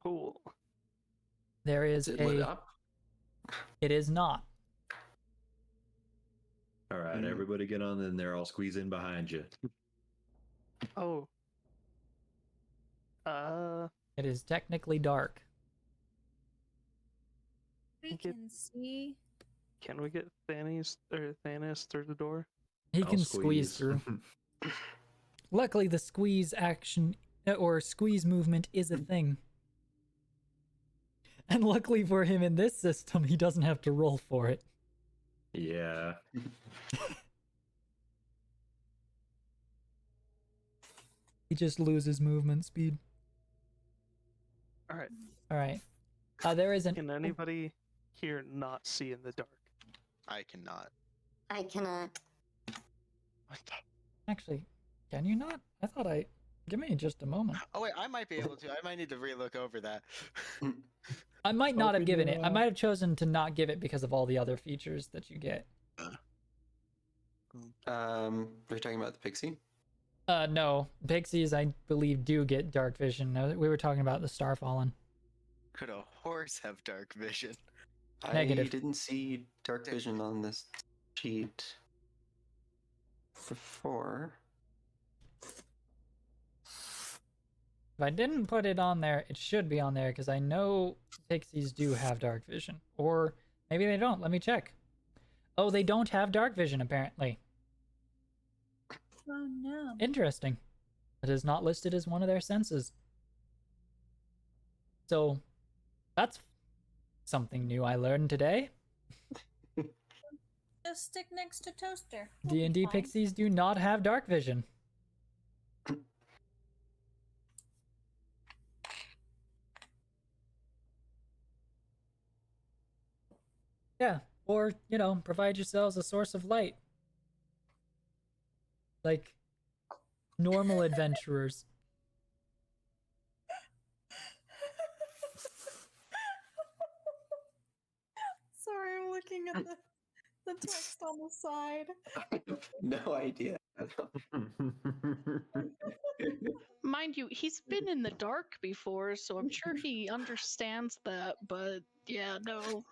[SPEAKER 2] Cool.
[SPEAKER 1] There is
[SPEAKER 4] Is it lit
[SPEAKER 1] a.
[SPEAKER 4] up?
[SPEAKER 1] It is not.
[SPEAKER 7] All right,
[SPEAKER 4] Mm.
[SPEAKER 7] everybody get on in there. I'll squeeze in behind you.
[SPEAKER 2] Oh.
[SPEAKER 1] It is technically dark.
[SPEAKER 3] We
[SPEAKER 2] Get-
[SPEAKER 3] can see.
[SPEAKER 2] Can we get Thanos through the door?
[SPEAKER 1] He
[SPEAKER 7] I'll
[SPEAKER 1] can squeeze through. Luckily, the squeeze action or squeeze movement is a thing. And luckily for him in this system, he doesn't have to roll for it.
[SPEAKER 7] Yeah.
[SPEAKER 1] He just loses movement speed.
[SPEAKER 2] All right.
[SPEAKER 1] All right. There is an.
[SPEAKER 2] Can anybody here not see in the dark?
[SPEAKER 5] I cannot.
[SPEAKER 10] I cannot.
[SPEAKER 5] What the?
[SPEAKER 1] Actually, can you not? I thought I. Give me just a moment.
[SPEAKER 5] Oh wait, I might be able to. I might need to relook over that.
[SPEAKER 1] I might not have
[SPEAKER 8] Open
[SPEAKER 1] given
[SPEAKER 8] your
[SPEAKER 1] it. I might have chosen to not give it because of all the other features that you get.
[SPEAKER 4] Are you talking about the pixie?
[SPEAKER 1] No. Pixies, I believe, do get dark vision. No, we were talking about the Starfallen.
[SPEAKER 5] Could a horse have dark vision?
[SPEAKER 1] Negative.
[SPEAKER 4] I didn't see dark vision on this sheet before.
[SPEAKER 1] If I didn't put it on there, it should be on there because I know pixies do have dark vision. Or maybe they don't. Let me check. Oh, they don't have dark vision, apparently.
[SPEAKER 3] Oh no.
[SPEAKER 1] Interesting. It is not listed as one of their senses. So, that's something new I learned today.
[SPEAKER 3] Just stick next to Toaster. We'll be
[SPEAKER 1] D&D
[SPEAKER 3] fine.
[SPEAKER 1] pixies do not have dark vision. Yeah, or, you know, provide yourselves a source of light. Like normal adventurers.
[SPEAKER 3] Sorry, I'm looking at the The text on the side.
[SPEAKER 4] I have no idea.
[SPEAKER 6] Mind you, he's been in the dark before, so I'm sure he understands that, but yeah, no.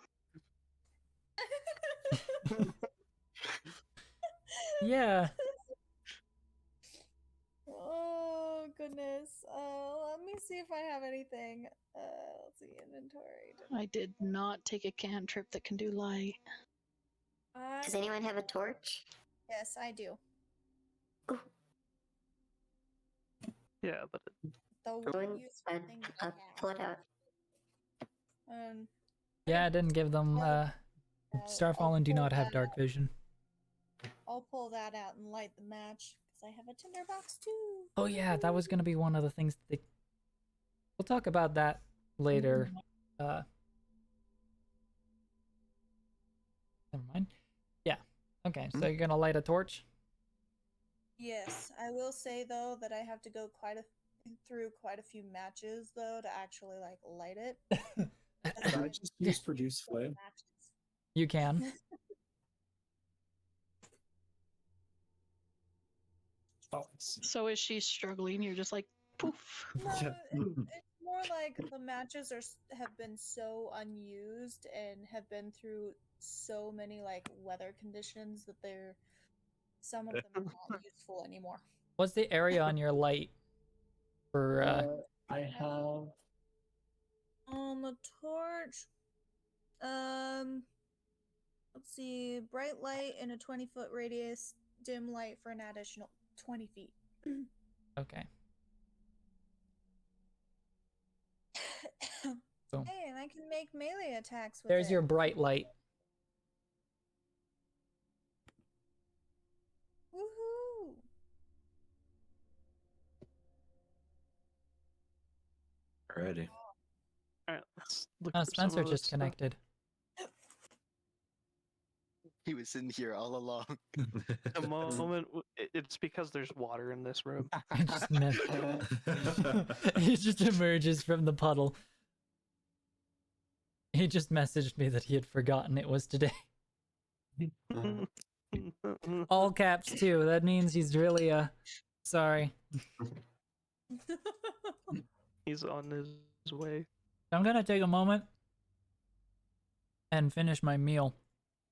[SPEAKER 1] Yeah.
[SPEAKER 3] Oh goodness. Let me see if I have anything. Let's see, inventory.
[SPEAKER 6] I did not take a cantrip that can do light.
[SPEAKER 10] Does anyone have a torch?
[SPEAKER 3] Yes, I do.
[SPEAKER 2] Yeah, but
[SPEAKER 3] The one
[SPEAKER 10] Everyone,
[SPEAKER 3] useful thing that I have.
[SPEAKER 10] pull it out.
[SPEAKER 1] Yeah, I didn't give them. Starfall and do not have dark vision.
[SPEAKER 3] I'll pull that out and light the match because I have a tinderbox too.
[SPEAKER 1] Oh yeah, that was gonna be one of the things that we'll talk about that later. Never mind. Yeah. Okay, so you're gonna light a torch?
[SPEAKER 3] Yes, I will say though that I have to go through quite a few matches though to actually like light it.
[SPEAKER 8] Can I just use produce flame?
[SPEAKER 1] You can.
[SPEAKER 8] Oh, let's see.
[SPEAKER 6] So is she struggling? You're just like, poof.
[SPEAKER 3] No,
[SPEAKER 8] Yeah.
[SPEAKER 3] it's more like the matches have been so unused and have been through so many like weather conditions that some of them are not useful anymore.
[SPEAKER 1] What's the area on your light for
[SPEAKER 8] I have
[SPEAKER 3] On the torch, let's see, bright light in a 20-foot radius, dim light for an additional 20 feet.
[SPEAKER 1] okay. Boom.
[SPEAKER 3] Hey, and I can make melee attacks with
[SPEAKER 1] There's
[SPEAKER 3] it.
[SPEAKER 1] your bright light.
[SPEAKER 3] Woohoo!
[SPEAKER 7] Alrighty.
[SPEAKER 2] alright, let's look
[SPEAKER 1] Oh,
[SPEAKER 2] for some
[SPEAKER 1] Spencer
[SPEAKER 2] of this
[SPEAKER 1] just
[SPEAKER 2] stuff.
[SPEAKER 1] connected.
[SPEAKER 5] He was in here all along.
[SPEAKER 2] The moment it's because there's water in this room.
[SPEAKER 1] I just he just emerges from the puddle. He just messaged me that he had forgotten it was today. All caps too. That means he's really sorry.
[SPEAKER 2] He's on his way.
[SPEAKER 1] I'm gonna take a moment and finish my meal,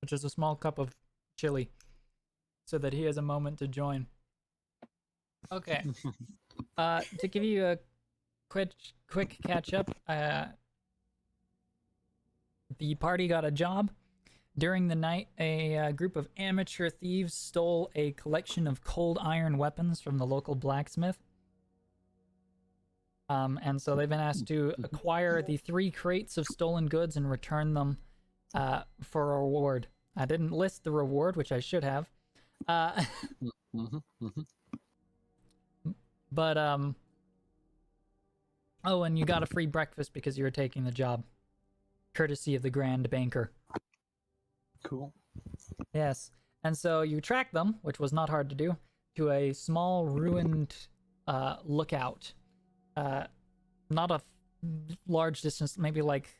[SPEAKER 1] which is a small cup of chili, so that he has a moment to join. Okay. To give you a quick catch up, the party got a job. During the night, a group of amateur thieves stole a collection of cold iron weapons from the local blacksmith. And so they've been asked to acquire the 3 crates of stolen goods and return them for a reward. I didn't list the reward, which I should have. But, oh, and you got a free breakfast because you were taking the job. Courtesy of the Grand Banker.
[SPEAKER 11] Cool.
[SPEAKER 1] Yes. And so you track them, which was not hard to do, to a small ruined lookout. Not a large distance, maybe like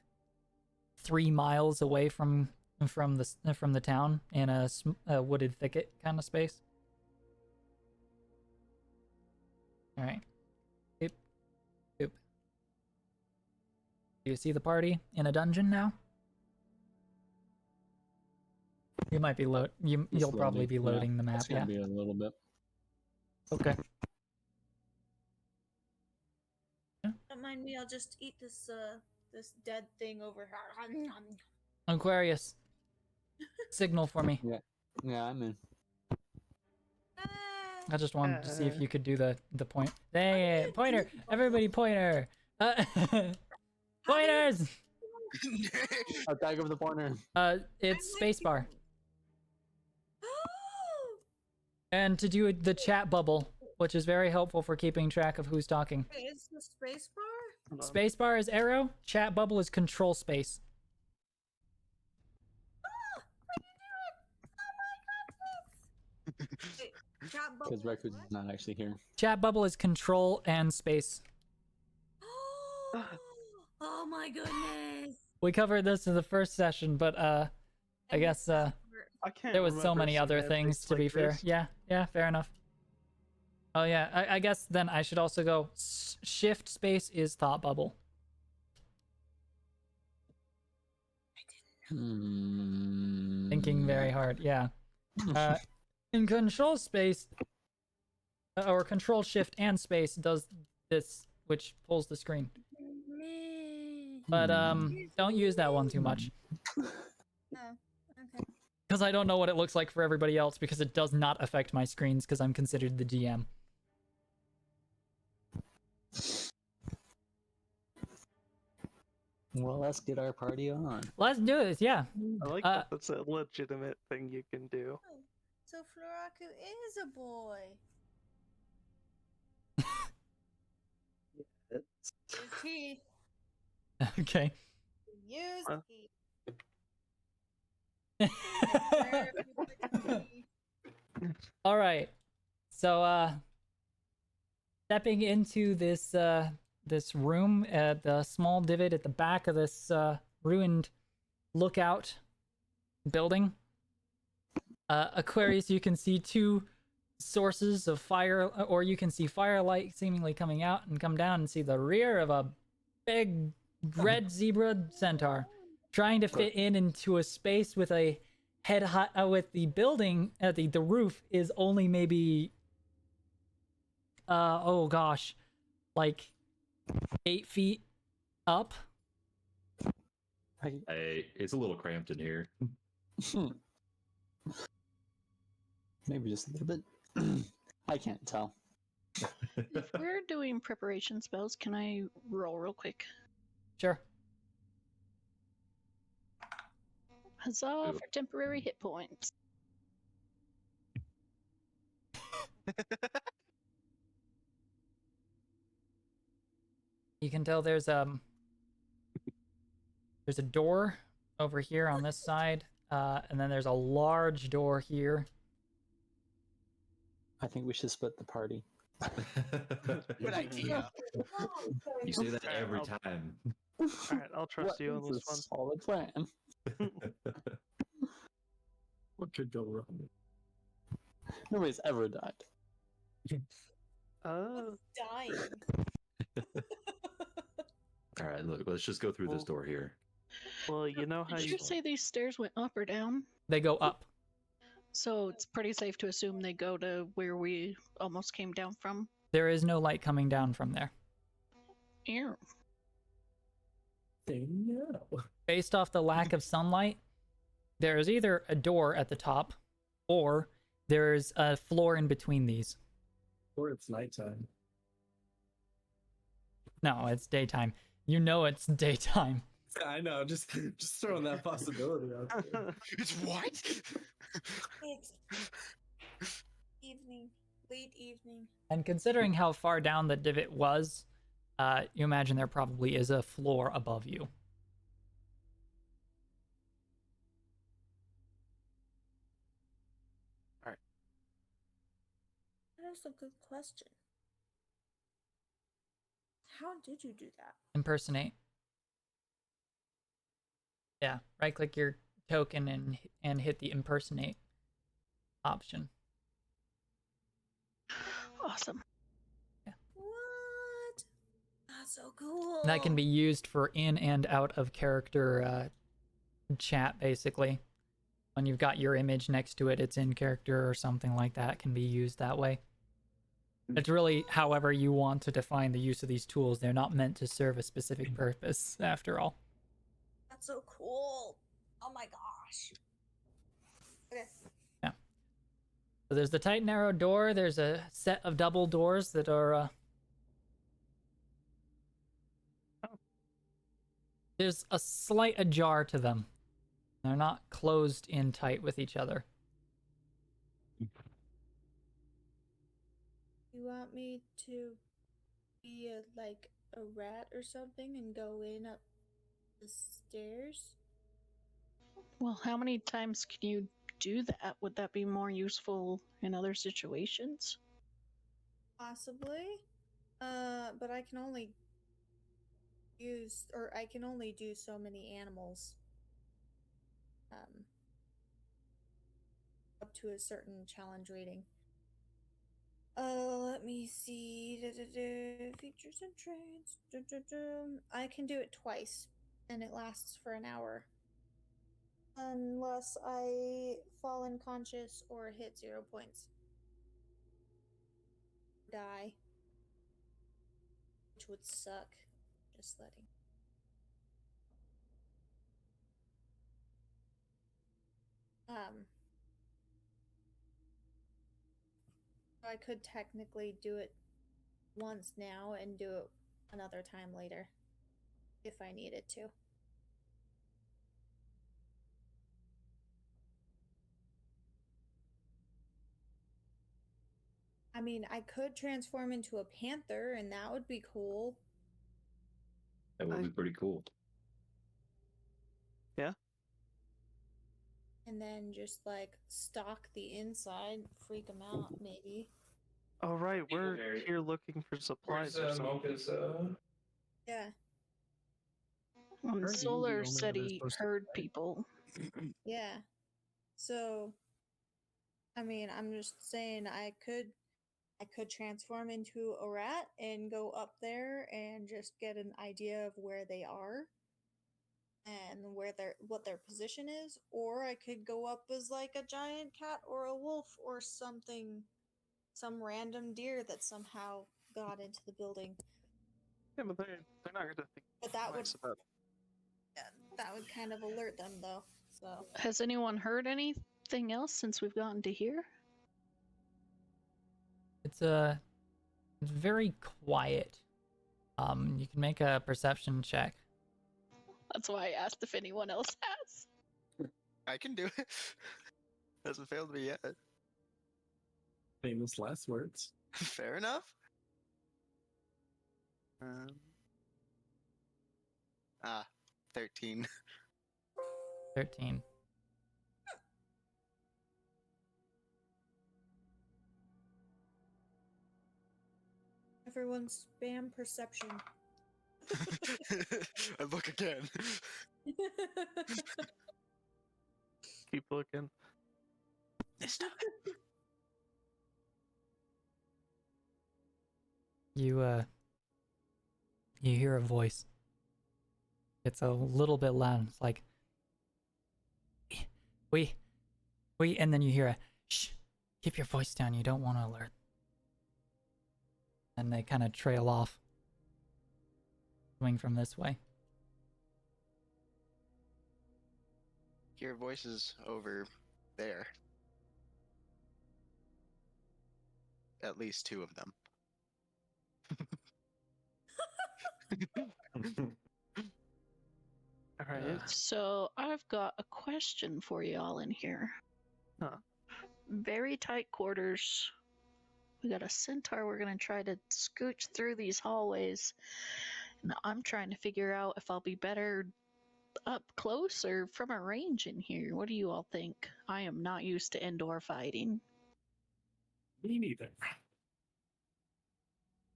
[SPEAKER 1] 3 miles away from the town, in a wooded thicket kind of space. All right. Oop. Oop. Do you see the party in a dungeon now? You might be you'll probably be loading the map.
[SPEAKER 11] It's gonna be a little bit.
[SPEAKER 1] Okay.
[SPEAKER 3] Don't mind me, I'll just eat this dead thing over here.
[SPEAKER 1] Aquarius, signal for me.
[SPEAKER 11] Yeah, I'm in.
[SPEAKER 1] I just wanted to see if you could do the point. Hey, pointer! Everybody, pointer! Pointers!
[SPEAKER 11] Attack of the pointer.
[SPEAKER 1] It's spacebar. And to do the chat bubble, which is very helpful for keeping track of who's talking.
[SPEAKER 3] Wait, is the space bar?
[SPEAKER 1] Spacebar is arrow, chat bubble is control space.
[SPEAKER 11] Because Rex is not actually here.
[SPEAKER 1] Chat bubble is control and space.
[SPEAKER 3] Oh my goodness!
[SPEAKER 1] We covered this in the first session, but I guess
[SPEAKER 2] I can't.
[SPEAKER 1] There was so
[SPEAKER 2] remember
[SPEAKER 1] many other
[SPEAKER 2] semantics
[SPEAKER 1] things, to
[SPEAKER 2] like
[SPEAKER 1] be fair.
[SPEAKER 2] this.
[SPEAKER 1] Yeah, fair enough. Oh yeah, I guess then I should also go shift space is thought bubble. Thinking very hard, yeah. In control space, or control shift and space does this, which pulls the screen. But don't use that one too much.
[SPEAKER 3] Oh, okay.
[SPEAKER 1] Because I don't know what it looks like for everybody else, because it does not affect my screens because I'm considered the GM.
[SPEAKER 11] Well, let's get our party on.
[SPEAKER 1] Let's do this, yeah.
[SPEAKER 2] I like that. That's a legitimate thing you can do.
[SPEAKER 3] Oh, so Floraku is a boy. Use he.
[SPEAKER 1] Okay.
[SPEAKER 3] Use he.
[SPEAKER 1] All right. So stepping into this this room at the small divot at the back of this ruined lookout building. Aquarius, you can see two sources of fire, or you can see firelight seemingly coming out and come down and see the rear of a big red zebra centaur trying to fit into a space with a head high, with the building the roof is only maybe oh gosh, like 8 feet up.
[SPEAKER 7] Hey, it's a little cramped in here.
[SPEAKER 11] Maybe just a little bit. I can't tell.
[SPEAKER 6] If we're doing preparation spells, can I roll real quick?
[SPEAKER 1] Sure.
[SPEAKER 6] Huzzah for temporary hit points.
[SPEAKER 1] You can tell there's a door over here on this side, and then there's a large door here.
[SPEAKER 11] I think we should split the party.
[SPEAKER 5] Good idea.
[SPEAKER 7] You say that every time.
[SPEAKER 2] Alright, I'll trust you on this one.
[SPEAKER 11] Solid plan.
[SPEAKER 8] What could go wrong?
[SPEAKER 11] Nobody's ever died.
[SPEAKER 3] Dying.
[SPEAKER 7] All right, look, let's just go through this door here.
[SPEAKER 2] Well, you know how
[SPEAKER 6] Did
[SPEAKER 2] you
[SPEAKER 6] you say these stairs went up or down?
[SPEAKER 1] They go up.
[SPEAKER 6] So it's pretty safe to assume they go to where we almost came down from?
[SPEAKER 1] There is no light coming down from there.
[SPEAKER 6] Ew.
[SPEAKER 8] No.
[SPEAKER 1] Based off the lack of sunlight, there is either a door at the top, or there's a floor in between these.
[SPEAKER 8] Or it's nighttime.
[SPEAKER 1] No, it's daytime. You know it's daytime.
[SPEAKER 8] I know, just throwing that possibility out there.
[SPEAKER 5] It's what?
[SPEAKER 3] It's evening, late evening.
[SPEAKER 1] And considering how far down the divot was, you imagine there probably is a floor above you.
[SPEAKER 2] Alright.
[SPEAKER 3] That is a good question. How did you do that?
[SPEAKER 1] Impersonate. Yeah, right click your token and hit the impersonate option.
[SPEAKER 6] Awesome.
[SPEAKER 3] What? That's so cool.
[SPEAKER 1] That can be used for in and out of character chat, basically. When you've got your image next to it, it's in character or something like that. It can be used that way. It's really however you want to define the use of these tools. They're not meant to serve a specific purpose, after all.
[SPEAKER 3] That's so cool. Oh my gosh. Okay.
[SPEAKER 1] Yeah. So there's the tight, narrow door. There's a set of double doors that are... There's a slight ajar to them. They're not closed in tight with each other.
[SPEAKER 3] You want me to be like a rat or something and go in up the stairs?
[SPEAKER 6] Well, how many times can you do that? Would that be more useful in other situations?
[SPEAKER 3] Possibly. But I can only do so many animals. up to a certain challenge rating. Let me see. Features and traits. I can do it twice, and it lasts for an hour. Unless I fall unconscious or hit 0 points. Die. Which would suck. Just letting. I could technically do it once now and do it another time later. If I needed to. I mean, I could transform into a panther, and that would be cool.
[SPEAKER 7] That would be pretty cool.
[SPEAKER 2] Yeah.
[SPEAKER 3] And then just like stalk the inside, freak them out, maybe.
[SPEAKER 2] Oh right, we're here looking for supplies or something.
[SPEAKER 3] Yeah.
[SPEAKER 6] Solar said he heard people.
[SPEAKER 3] Yeah. So, I mean, I'm just saying I could transform into a rat and go up there and just get an idea of where they are and what their position is, or I could go up as like a giant cat or a wolf or something, some random deer that somehow got into the building.
[SPEAKER 2] Yeah, but they're not going to think
[SPEAKER 3] But that would
[SPEAKER 2] twice about.
[SPEAKER 3] Yeah, that would kind of alert them though. So
[SPEAKER 6] Has anyone heard anything else since we've gotten to here?
[SPEAKER 1] It's very quiet. You can make a perception check.
[SPEAKER 6] That's why I asked if anyone else has.
[SPEAKER 5] I can do it. Hasn't failed me yet.
[SPEAKER 8] Famous last words.
[SPEAKER 5] Fair enough. 13.
[SPEAKER 1] 13.
[SPEAKER 3] everyone spam perception.
[SPEAKER 5] I look again.
[SPEAKER 2] Keep looking.
[SPEAKER 5] This time.
[SPEAKER 1] You hear a voice. It's a little bit loud. It's like, we, and then you hear a, shh, keep your voice down. You don't want to alert. And they kind of trail off, coming from this way.
[SPEAKER 5] Hear voices over there. At least 2 of them.
[SPEAKER 2] All right.
[SPEAKER 6] So I've got a question for y'all in here.
[SPEAKER 2] Huh.
[SPEAKER 6] Very tight quarters. We got a centaur. We're gonna try to scooch through these hallways. And I'm trying to figure out if I'll be better up close or from a range in here. What do you all think? I am not used to indoor fighting.
[SPEAKER 8] Me neither.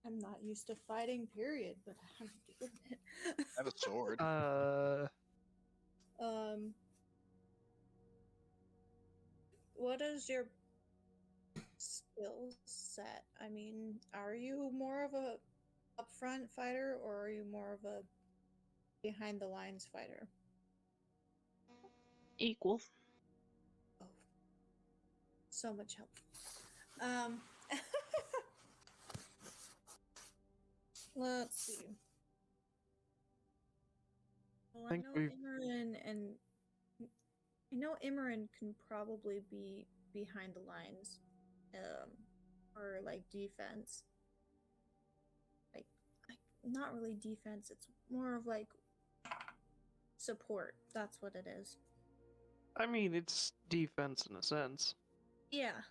[SPEAKER 3] I'm not used to fighting, period, but I'm doing it.
[SPEAKER 5] I have a sword.
[SPEAKER 3] What is your skill set? I mean, are you more of a upfront fighter or are you more of a behind the lines fighter?
[SPEAKER 6] Equal.
[SPEAKER 3] Oh, so much help. Let's see. Well, I know Imran can probably be behind the lines, or like defense. Like not really defense. It's more of like support. That's what it is.
[SPEAKER 2] I mean, it's defense in a sense.
[SPEAKER 3] Yeah.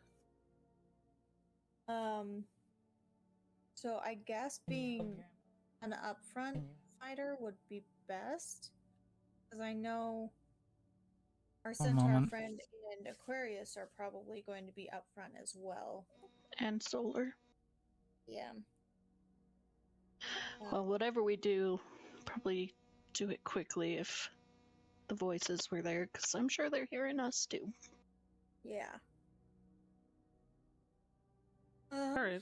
[SPEAKER 3] So I guess being an upfront fighter would be best, because I know our centaur friend and Aquarius are probably going to be upfront as well.
[SPEAKER 6] And solar.
[SPEAKER 3] Yeah.
[SPEAKER 6] Well, whatever we do, probably do it quickly if the voices were there, because I'm sure they're hearing us too.
[SPEAKER 3] Yeah.
[SPEAKER 2] Alright.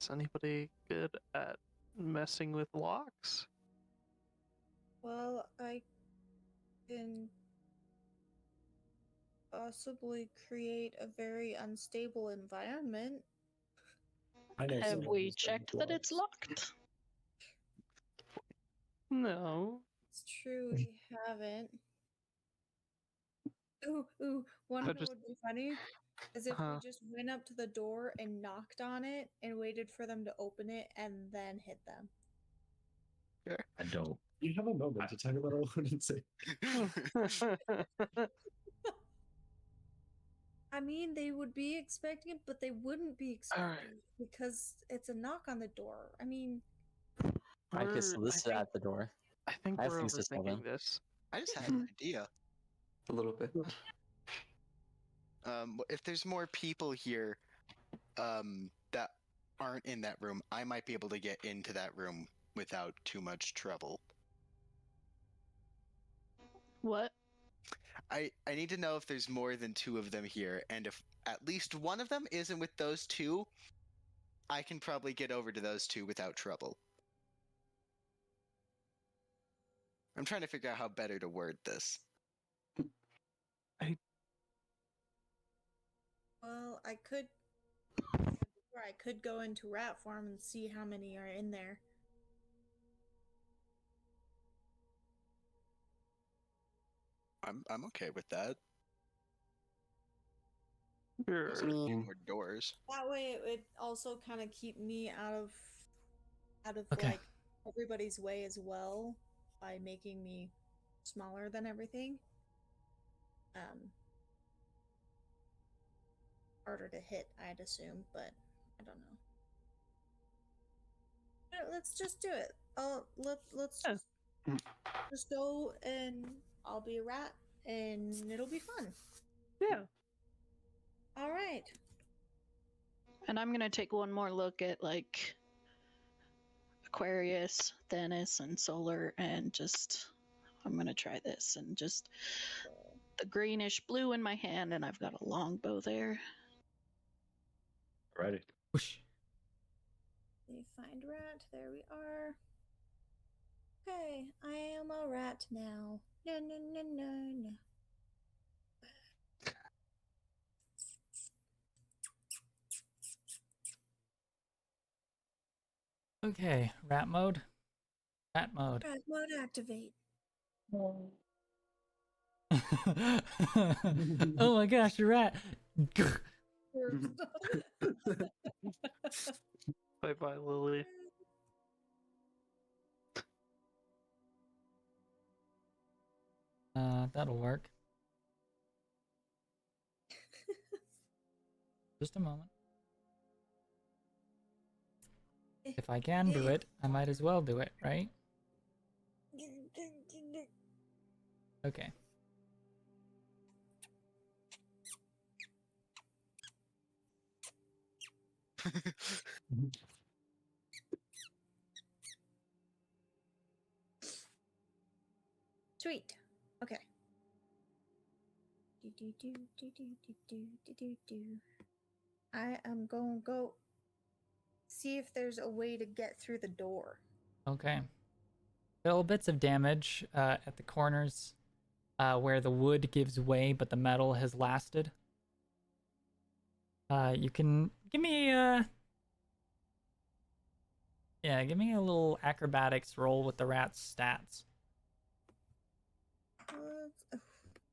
[SPEAKER 2] Is anybody good at messing with locks?
[SPEAKER 3] Well, I can possibly create a very unstable environment.
[SPEAKER 8] I know
[SPEAKER 6] Have
[SPEAKER 8] someone
[SPEAKER 6] we
[SPEAKER 8] who's good
[SPEAKER 6] checked
[SPEAKER 8] with
[SPEAKER 6] that it's
[SPEAKER 8] locks.
[SPEAKER 6] locked?
[SPEAKER 2] No.
[SPEAKER 3] It's true, we haven't. Ooh, wanna know what would be funny? Is if we just went up to the door and knocked on it and waited for them to open it and then hit them.
[SPEAKER 7] I don't.
[SPEAKER 8] You have a moment to talk about all and say.
[SPEAKER 3] I mean, they would be expecting it, but they wouldn't be expecting it because it's a knock on the door. I mean,
[SPEAKER 11] I could solicit at the door.
[SPEAKER 2] I think
[SPEAKER 11] I have
[SPEAKER 2] we're
[SPEAKER 11] things to tell them.
[SPEAKER 2] overthinking this.
[SPEAKER 5] I just had an idea.
[SPEAKER 4] A little bit.
[SPEAKER 5] If there's more people here that aren't in that room, I might be able to get into that room without too much trouble.
[SPEAKER 6] What?
[SPEAKER 5] I need to know if there's more than 2 of them here, and if at least one of them isn't with those 2, I can probably get over to those 2 without trouble. I'm trying to figure out how better to word this.
[SPEAKER 3] well, I could go into rat form and see how many are in there.
[SPEAKER 5] I'm okay with that.
[SPEAKER 2] Sure.
[SPEAKER 5] Also, more doors.
[SPEAKER 3] That way, it would also kind of keep me out of
[SPEAKER 1] Okay.
[SPEAKER 3] like everybody's way as well by making me smaller than everything. Harder to hit, I'd assume, but I don't know. Let's just do it. Let's just go and I'll be a rat and it'll be fun.
[SPEAKER 2] Yeah.
[SPEAKER 3] All right.
[SPEAKER 6] And I'm gonna take one more look at like Aquarius, Thanos, and Solar, and just I'm gonna try this and just the greenish blue in my hand, and I've got a longbow there.
[SPEAKER 7] Alrighty.
[SPEAKER 1] Whoosh.
[SPEAKER 3] We find rat. There we are. Okay, I am a rat now. No, no, no, no, no.
[SPEAKER 1] Okay, rat mode. Rat mode.
[SPEAKER 3] Rat mode activate.
[SPEAKER 1] Oh my gosh, a rat.
[SPEAKER 2] Bye-bye, Lily.
[SPEAKER 1] That'll work. Just a moment. If I can do it, I might as well do it, right? Okay.
[SPEAKER 3] Sweet. Okay. I am going to go see if there's a way to get through the door.
[SPEAKER 1] Okay. Little bits of damage at the corners where the wood gives way, but the metal has lasted. You can give me give me a little acrobatics roll with the rat's stats.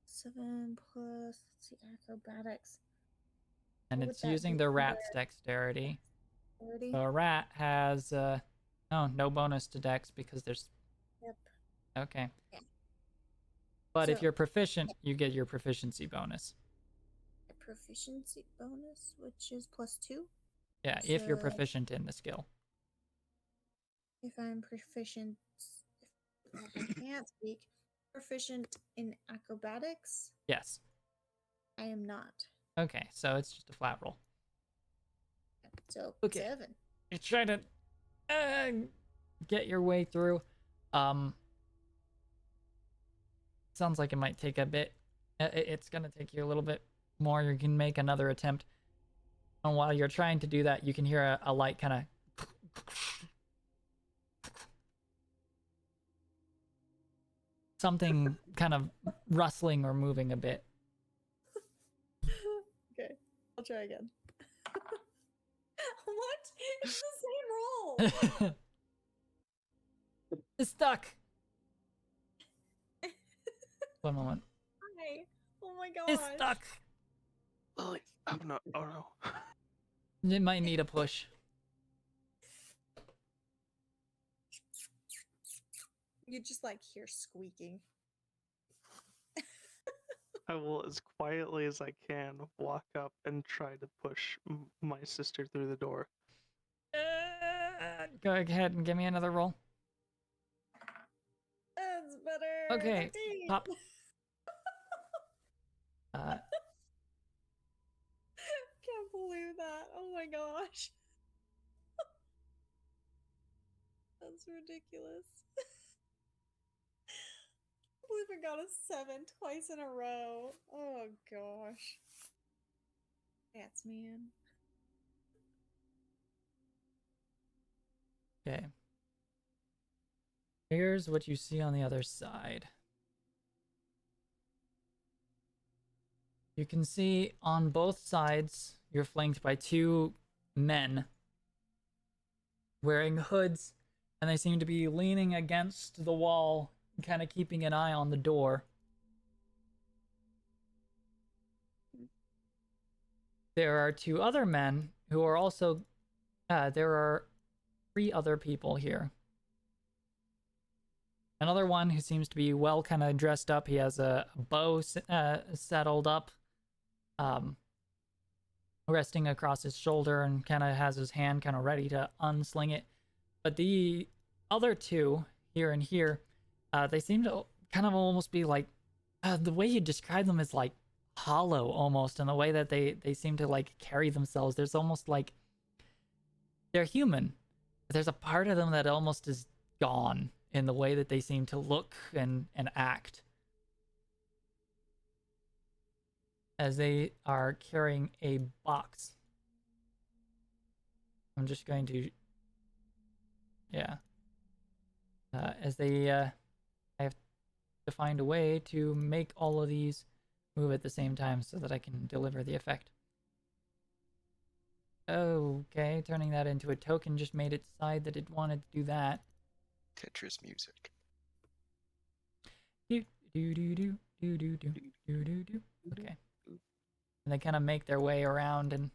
[SPEAKER 3] 7 plus, let's see, acrobatics.
[SPEAKER 1] And
[SPEAKER 3] What would
[SPEAKER 1] it's
[SPEAKER 3] that
[SPEAKER 1] using
[SPEAKER 3] be
[SPEAKER 1] the
[SPEAKER 3] for
[SPEAKER 1] rat's
[SPEAKER 3] the-
[SPEAKER 1] dexterity.
[SPEAKER 3] 30?
[SPEAKER 1] So a rat has no bonus to dex because there's
[SPEAKER 3] Yep.
[SPEAKER 1] okay. But if
[SPEAKER 3] So-
[SPEAKER 1] you're proficient, you get your proficiency bonus.
[SPEAKER 3] A proficiency bonus, which is +2.
[SPEAKER 1] Yeah, if you're
[SPEAKER 3] So-
[SPEAKER 1] proficient in the skill.
[SPEAKER 3] If I'm proficient, if I can't speak, proficient in acrobatics,
[SPEAKER 1] Yes.
[SPEAKER 3] I am not.
[SPEAKER 1] Okay, so it's just a flat roll.
[SPEAKER 3] So
[SPEAKER 1] Okay.
[SPEAKER 3] 7.
[SPEAKER 1] You're trying to get your way through. Sounds like it might take a bit. It's gonna take you a little bit more, you can make another attempt. And while you're trying to do that, you can hear a light kind of something kind of rustling or moving a bit.
[SPEAKER 3] Okay, I'll try again. What? It's the same roll.
[SPEAKER 1] It's stuck. 1 moment.
[SPEAKER 3] Hi. Oh my gosh.
[SPEAKER 1] It's stuck.
[SPEAKER 2] Oh no! Oh no!
[SPEAKER 1] It might need a push.
[SPEAKER 3] You just like hear squeaking.
[SPEAKER 2] I will, as quietly as I can, walk up and try to push my sister through the door.
[SPEAKER 1] Go ahead and give me another roll.
[SPEAKER 3] That's better.
[SPEAKER 1] Okay,
[SPEAKER 3] 13.
[SPEAKER 1] pop.
[SPEAKER 3] Can't believe that. Oh my gosh. That's ridiculous. I believe I got a 7 twice in a row. Oh gosh. Cats, man.
[SPEAKER 1] Okay. Here's what you see on the other side. You can see on both sides, you're flanked by 2 men wearing hoods, and they seem to be leaning against the wall, kind of keeping an eye on the door. There are 2 other men who are also, there are 3 other people here. Another one who seems to be well kind of dressed up. He has a bow settled up, resting across his shoulder, and kind of has his hand kind of ready to unsling it. But the other 2 here and here, they seem to kind of almost be like, the way you describe them is like hollow almost, in the way that they seem to like carry themselves. There's almost like they're human. There's a part of them that almost is gone in the way that they seem to look and act, as they are carrying a box. I'm just going to, yeah. As they, I have to find a way to make all of these move at the same time so that I can deliver the effect. Okay, turning that into a token just made it decide that it wanted to do that.
[SPEAKER 5] Tetris music.
[SPEAKER 1] Do do do do do do do do do do. Okay. And they kind of make their way around and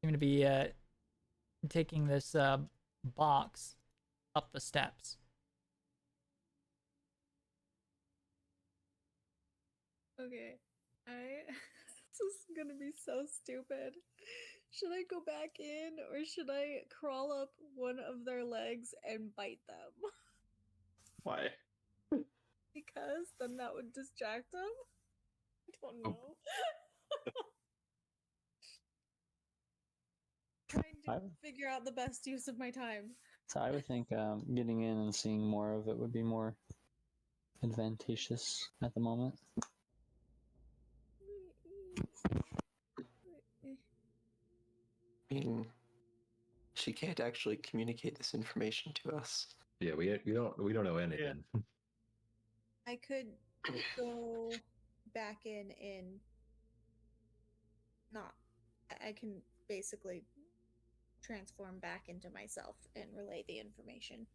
[SPEAKER 1] seem to be taking this box up the steps.
[SPEAKER 3] Okay. This is gonna be so stupid. Should I go back in or should I crawl up one of their legs and bite them?
[SPEAKER 7] Why?
[SPEAKER 3] Because then that would distract them? I don't know. Trying to figure out the best use of my time.
[SPEAKER 11] So I would think getting in and seeing more of it would be more advantageous at the moment.
[SPEAKER 4] I mean, she can't actually communicate this information to us.
[SPEAKER 7] Yeah, we don't know anything. Yeah.
[SPEAKER 3] I could go back in and not. I can basically transform back into myself and relay the information.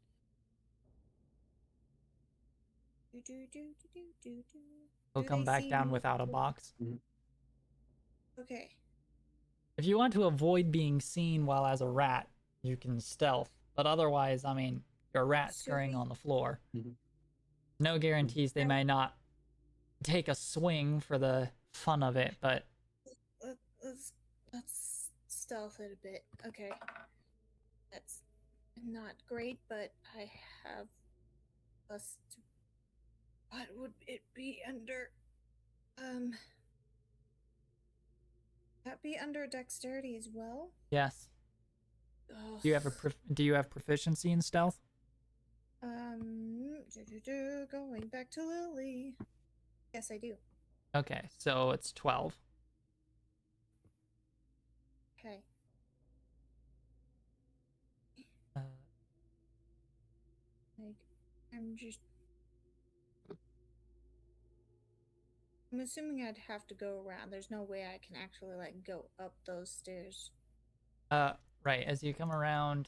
[SPEAKER 1] We'll come back down without a box.
[SPEAKER 3] Okay.
[SPEAKER 1] If you want to avoid being seen while as a rat, you can stealth. But otherwise, I mean, you're a rat scurrying on the floor. No guarantees they may not take a swing for the fun of it, but...
[SPEAKER 3] Let's stealth it a bit. Okay. That's not great, but I have plus... What would it be under... That be under dexterity as well?
[SPEAKER 1] Yes.
[SPEAKER 3] Ugh.
[SPEAKER 1] Do you have proficiency in stealth?
[SPEAKER 3] Going back to Lily. Yes, I do.
[SPEAKER 1] Okay, so it's 12.
[SPEAKER 3] I'm assuming I'd have to go around. There's no way I can actually like go up those stairs.
[SPEAKER 1] Right, as you come around,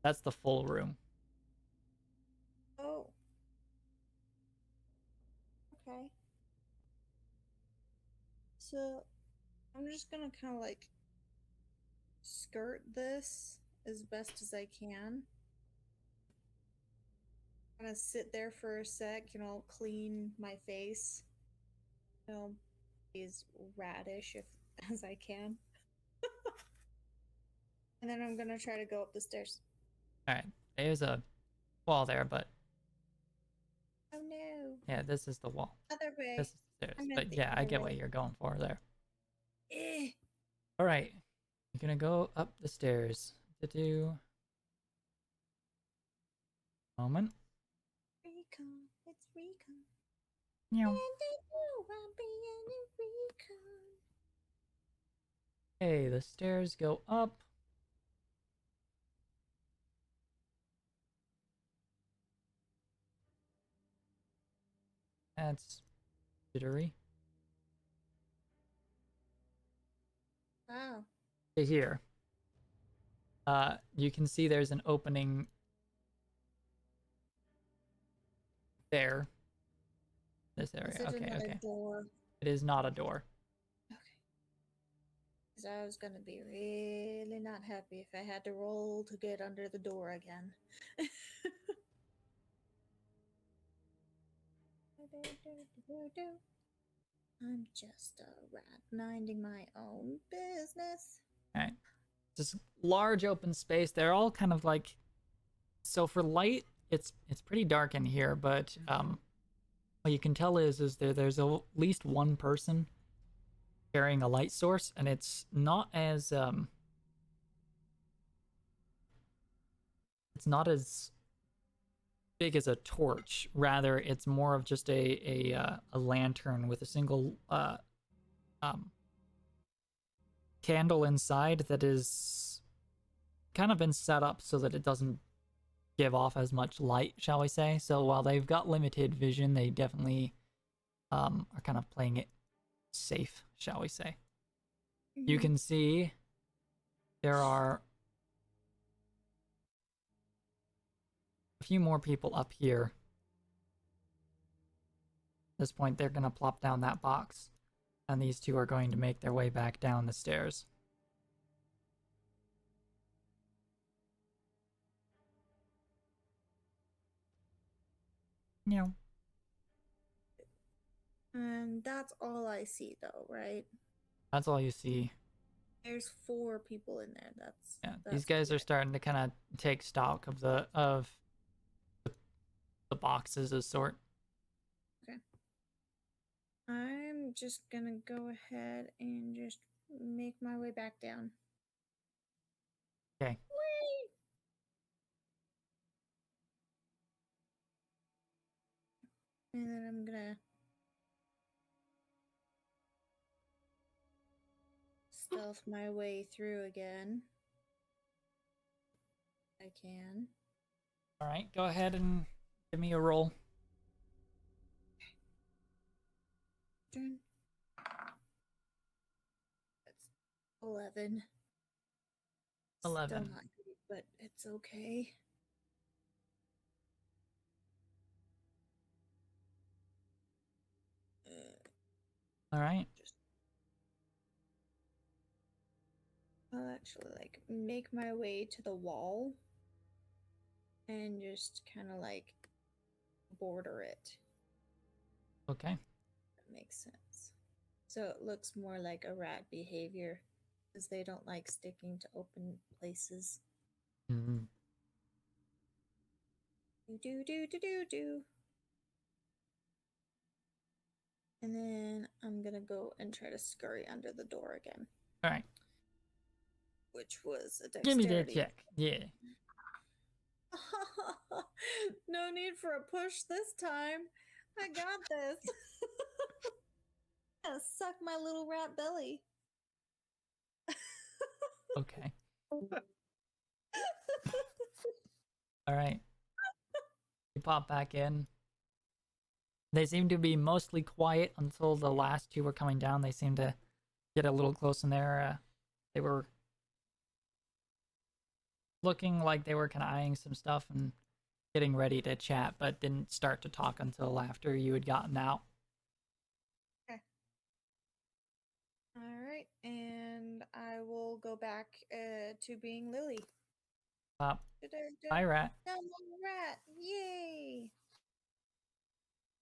[SPEAKER 1] that's the full room.
[SPEAKER 3] Oh. Okay. So I'm just gonna kind of like skirt this as best as I can. Kind of sit there for a sec, clean my face, be as radish as I can. And then I'm gonna try to go up the stairs.
[SPEAKER 1] Alright, there's a wall there, but
[SPEAKER 3] Oh no.
[SPEAKER 1] yeah, this is the wall.
[SPEAKER 3] Other way.
[SPEAKER 1] This is the stairs.
[SPEAKER 3] I meant
[SPEAKER 1] But
[SPEAKER 3] the
[SPEAKER 1] yeah, I
[SPEAKER 3] other
[SPEAKER 1] get
[SPEAKER 3] way.
[SPEAKER 1] what you're going for there.
[SPEAKER 3] Eh.
[SPEAKER 1] Alright, you're gonna go up the stairs to do... Moment.
[SPEAKER 3] Recon. It's recon.
[SPEAKER 1] Meow.
[SPEAKER 3] And I know I'm being a recon.
[SPEAKER 1] Okay, the stairs go up. That's jittery.
[SPEAKER 3] Wow.
[SPEAKER 1] To here. You can see there's an opening there. This area.
[SPEAKER 3] Is it
[SPEAKER 1] Okay,
[SPEAKER 3] another
[SPEAKER 1] okay.
[SPEAKER 3] door?
[SPEAKER 1] It is not a door.
[SPEAKER 3] Okay. Because I was gonna be really not happy if I had to roll to get under the door again. I'm just a rat minding my own business.
[SPEAKER 1] Alright. This large open space. They're all kind of like, so for light, it's pretty dark in here, but what you can tell is there's at least one person carrying a light source, and it's not as big as a torch. Rather, it's more of just a lantern with a single candle inside that is kind of been set up so that it doesn't give off as much light, shall we say. So while they've got limited vision, they definitely are kind of playing it safe, shall we say. You can see there are a few more people up here. At this point, they're going to plop down that box, and these two are going to make their way back down the stairs. Meow.
[SPEAKER 3] And that's all I see, though, right?
[SPEAKER 1] That's all you see.
[SPEAKER 3] There's 4 people in there.
[SPEAKER 1] Yeah,
[SPEAKER 3] that's
[SPEAKER 1] these guys are
[SPEAKER 3] weird.
[SPEAKER 1] starting to kind of take stock of the boxes of sort.
[SPEAKER 3] Okay. I'm just gonna go ahead and just make my way back down.
[SPEAKER 1] Okay.
[SPEAKER 3] Whee! And then I'm gonna stealth my way through again. I can.
[SPEAKER 1] All right, go ahead and give me a roll.
[SPEAKER 3] That's 11.
[SPEAKER 1] 11.
[SPEAKER 3] Still not good, but it's okay.
[SPEAKER 1] All right.
[SPEAKER 3] I'll actually like make my way to the wall and just kind of like border it.
[SPEAKER 1] Okay.
[SPEAKER 3] That makes sense. So it looks more like a rat behavior because they don't like sticking to open places.
[SPEAKER 1] Mm-hmm.
[SPEAKER 3] Do. And then I'm gonna go and try to scurry under the door again.
[SPEAKER 1] All right.
[SPEAKER 3] Which was a
[SPEAKER 1] Give
[SPEAKER 3] dexterity.
[SPEAKER 1] me that check. Yeah.
[SPEAKER 3] No need for a push this time. I got this. Suck my little rat belly.
[SPEAKER 1] Okay. All right. You pop back in. They seem to be mostly quiet until the last two were coming down. They seem to get a little close in there. They were looking like they were kind of eyeing some stuff and getting ready to chat, but didn't start to talk until after you had gotten out.
[SPEAKER 3] Okay. All right, and I will go back to being Lily.
[SPEAKER 1] Hi, Rat.
[SPEAKER 3] No more rat! Yay!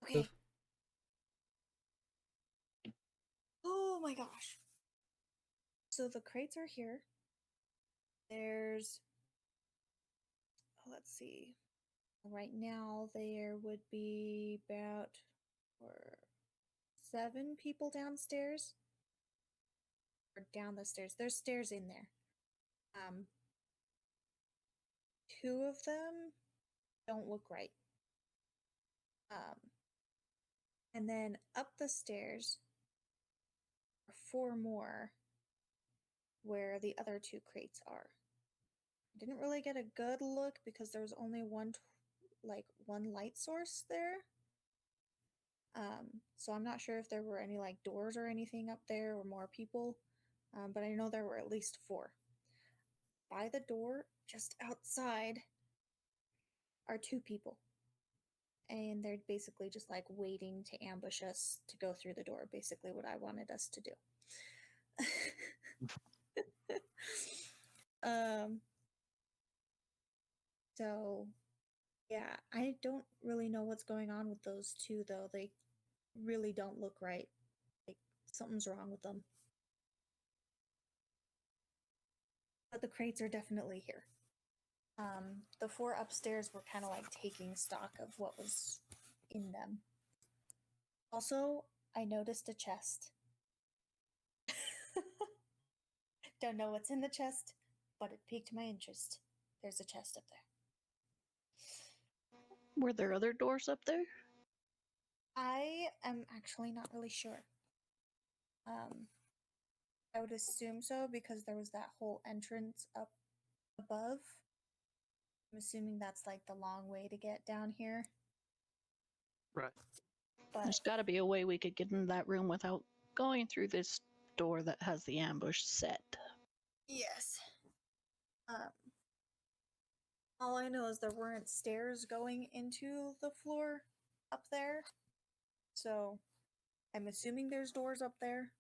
[SPEAKER 3] Okay.
[SPEAKER 1] Oof.
[SPEAKER 3] Oh my gosh. So the crates are here. There's, let's see. Right now there would be about 7 people downstairs. Or down the stairs. There's stairs in there. 2 of them don't look right. And then up the stairs are 4 more where the other 2 crates are. I didn't really get a good look because there was only one light source there. So I'm not sure if there were any like doors or anything up there or more people. But I know there were at least 4. By the door, just outside, are 2 people. And they're basically just like waiting to ambush us to go through the door. Basically what I wanted us to do. So yeah, I don't really know what's going on with those 2 though. They really don't look right. Like something's wrong with them. But the crates are definitely here. The 4 upstairs were kind of like taking stock of what was in them. Also, I noticed a chest. Don't know what's in the chest, but it piqued my interest. There's a chest up there.
[SPEAKER 6] Were there other doors up there?
[SPEAKER 3] I am actually not really sure. I would assume so because there was that whole entrance up above. I'm assuming that's like the long way to get down here.
[SPEAKER 2] Right.
[SPEAKER 3] But
[SPEAKER 6] There's got to be a way we could get in that room without going through this door that has the ambush set.
[SPEAKER 3] yes. All I know is there weren't stairs going into the floor up there. So I'm assuming there's doors up there.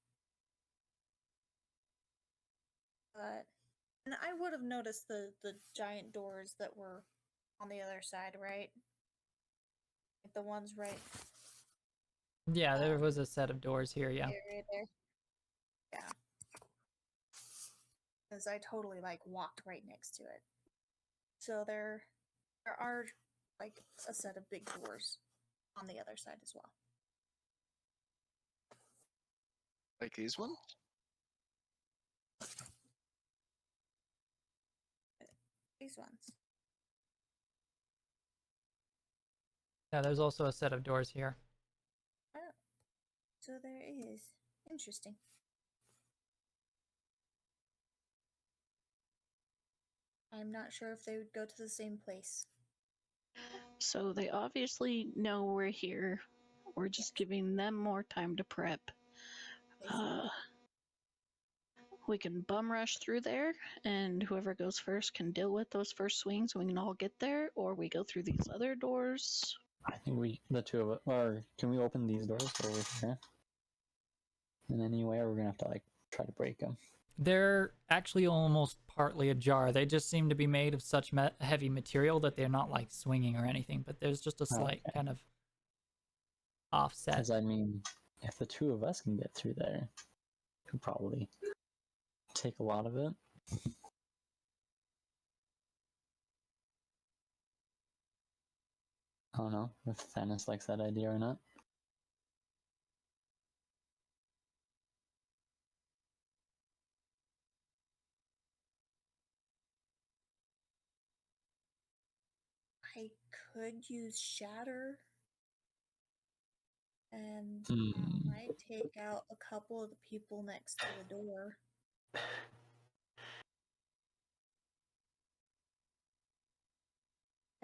[SPEAKER 3] But and I would have noticed the giant doors that were on the other side, right? Like the ones right
[SPEAKER 1] Yeah, there was a set of doors here, yeah.
[SPEAKER 3] there. Yeah. Because I totally like walked right next to it. So there are like a set of big doors on the other side as well.
[SPEAKER 5] Like these ones?
[SPEAKER 3] These ones.
[SPEAKER 1] Yeah, there's also a set of doors here.
[SPEAKER 3] Oh. So there is. Interesting. I'm not sure if they would go to the same place.
[SPEAKER 6] So they obviously know we're here. We're just giving them more time to prep. We can bum rush through there, and whoever goes first can deal with those first swings and we can all get there, or we go through these other doors.
[SPEAKER 11] I think the 2 of us, or can we open these doors over here? In any way, or we're gonna have to like try to break them?
[SPEAKER 1] They're actually almost partly ajar. They just seem to be made of such heavy material that they're not like swinging or anything, but there's just a slight kind of offset.
[SPEAKER 11] Because I mean, if the 2 of us can get through there, we could probably take a lot of it. I don't know if Thanos likes that idea or not.
[SPEAKER 3] I could use Shatter. And might take out a couple of the people next to the door.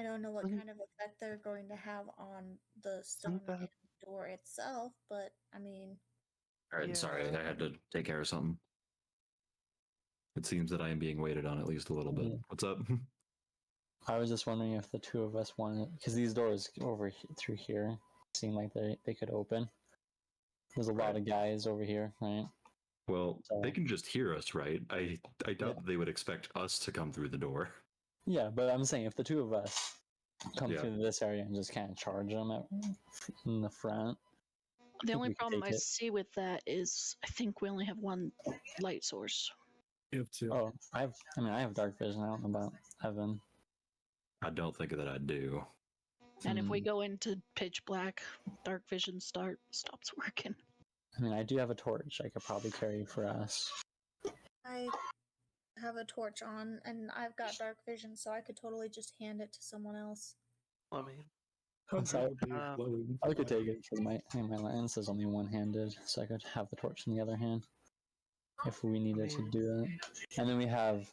[SPEAKER 3] I don't know what kind of effect they're going to have on the stone door itself, but I mean.
[SPEAKER 7] All right, sorry, I had to take care of something. It seems that I am being waited on at least a little bit.
[SPEAKER 11] Yeah.
[SPEAKER 7] What's up?
[SPEAKER 11] I was just wondering if the two of us wanted, because these doors over through here seem like they could open. There's a lot of guys over here, right?
[SPEAKER 7] Well,
[SPEAKER 11] So-
[SPEAKER 7] they can just hear us, right? I doubt that they would expect us to come through the door.
[SPEAKER 11] Yeah, but I'm saying if the two of us come
[SPEAKER 7] Yeah.
[SPEAKER 11] through this area and just kind of charge them in the front.
[SPEAKER 6] The only
[SPEAKER 11] we can
[SPEAKER 6] problem
[SPEAKER 11] take
[SPEAKER 6] I
[SPEAKER 11] it.
[SPEAKER 6] see with that is I think we only have one light source.
[SPEAKER 8] You have two.
[SPEAKER 11] Oh, I have dark vision. I don't know about Evan.
[SPEAKER 7] I don't think that I do.
[SPEAKER 6] And if we go into pitch black, dark vision stops working.
[SPEAKER 11] I mean, I do have a torch I could probably carry for us.
[SPEAKER 3] I have a torch on, and I've got dark vision, so I could totally just hand it to someone else.
[SPEAKER 2] I mean,
[SPEAKER 11] So
[SPEAKER 8] Glowing.
[SPEAKER 11] I could take it because my lance is only one-handed, so I could have the torch in the other hand if we needed to do it. And then we have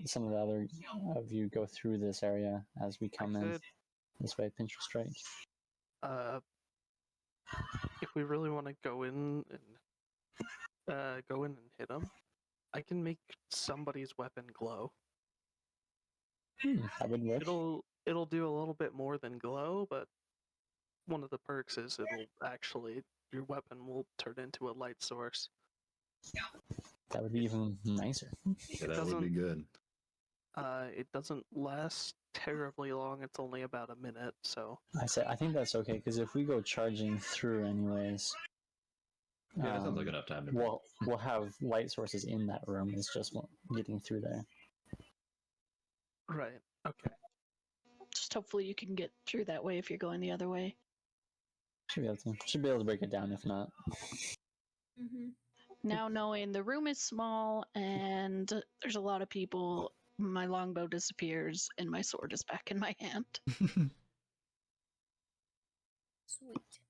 [SPEAKER 11] some of the other of you go through this area as we come in this way. Pinch or strike.
[SPEAKER 2] If we really want to go in and hit them, I can make somebody's weapon glow.
[SPEAKER 11] That would work.
[SPEAKER 2] It'll do a little bit more than glow, but one of the perks is your weapon will turn into a light source.
[SPEAKER 11] That would be even nicer.
[SPEAKER 7] Yeah, that would be good.
[SPEAKER 2] It doesn't last terribly long. It's only about a minute, so.
[SPEAKER 11] I think that's okay because if we go charging through, anyways.
[SPEAKER 7] Yeah, that sounds like enough time to.
[SPEAKER 11] We'll have light sources in that room. It's just getting through there.
[SPEAKER 2] Right. Okay.
[SPEAKER 6] Just hopefully you can get through that way if you're going the other way.
[SPEAKER 11] Should be able to break it down if not.
[SPEAKER 3] Mm-hmm.
[SPEAKER 6] Now knowing the room is small and there's a lot of people, my longbow disappears and my sword is back in my hand.
[SPEAKER 3] Sweet.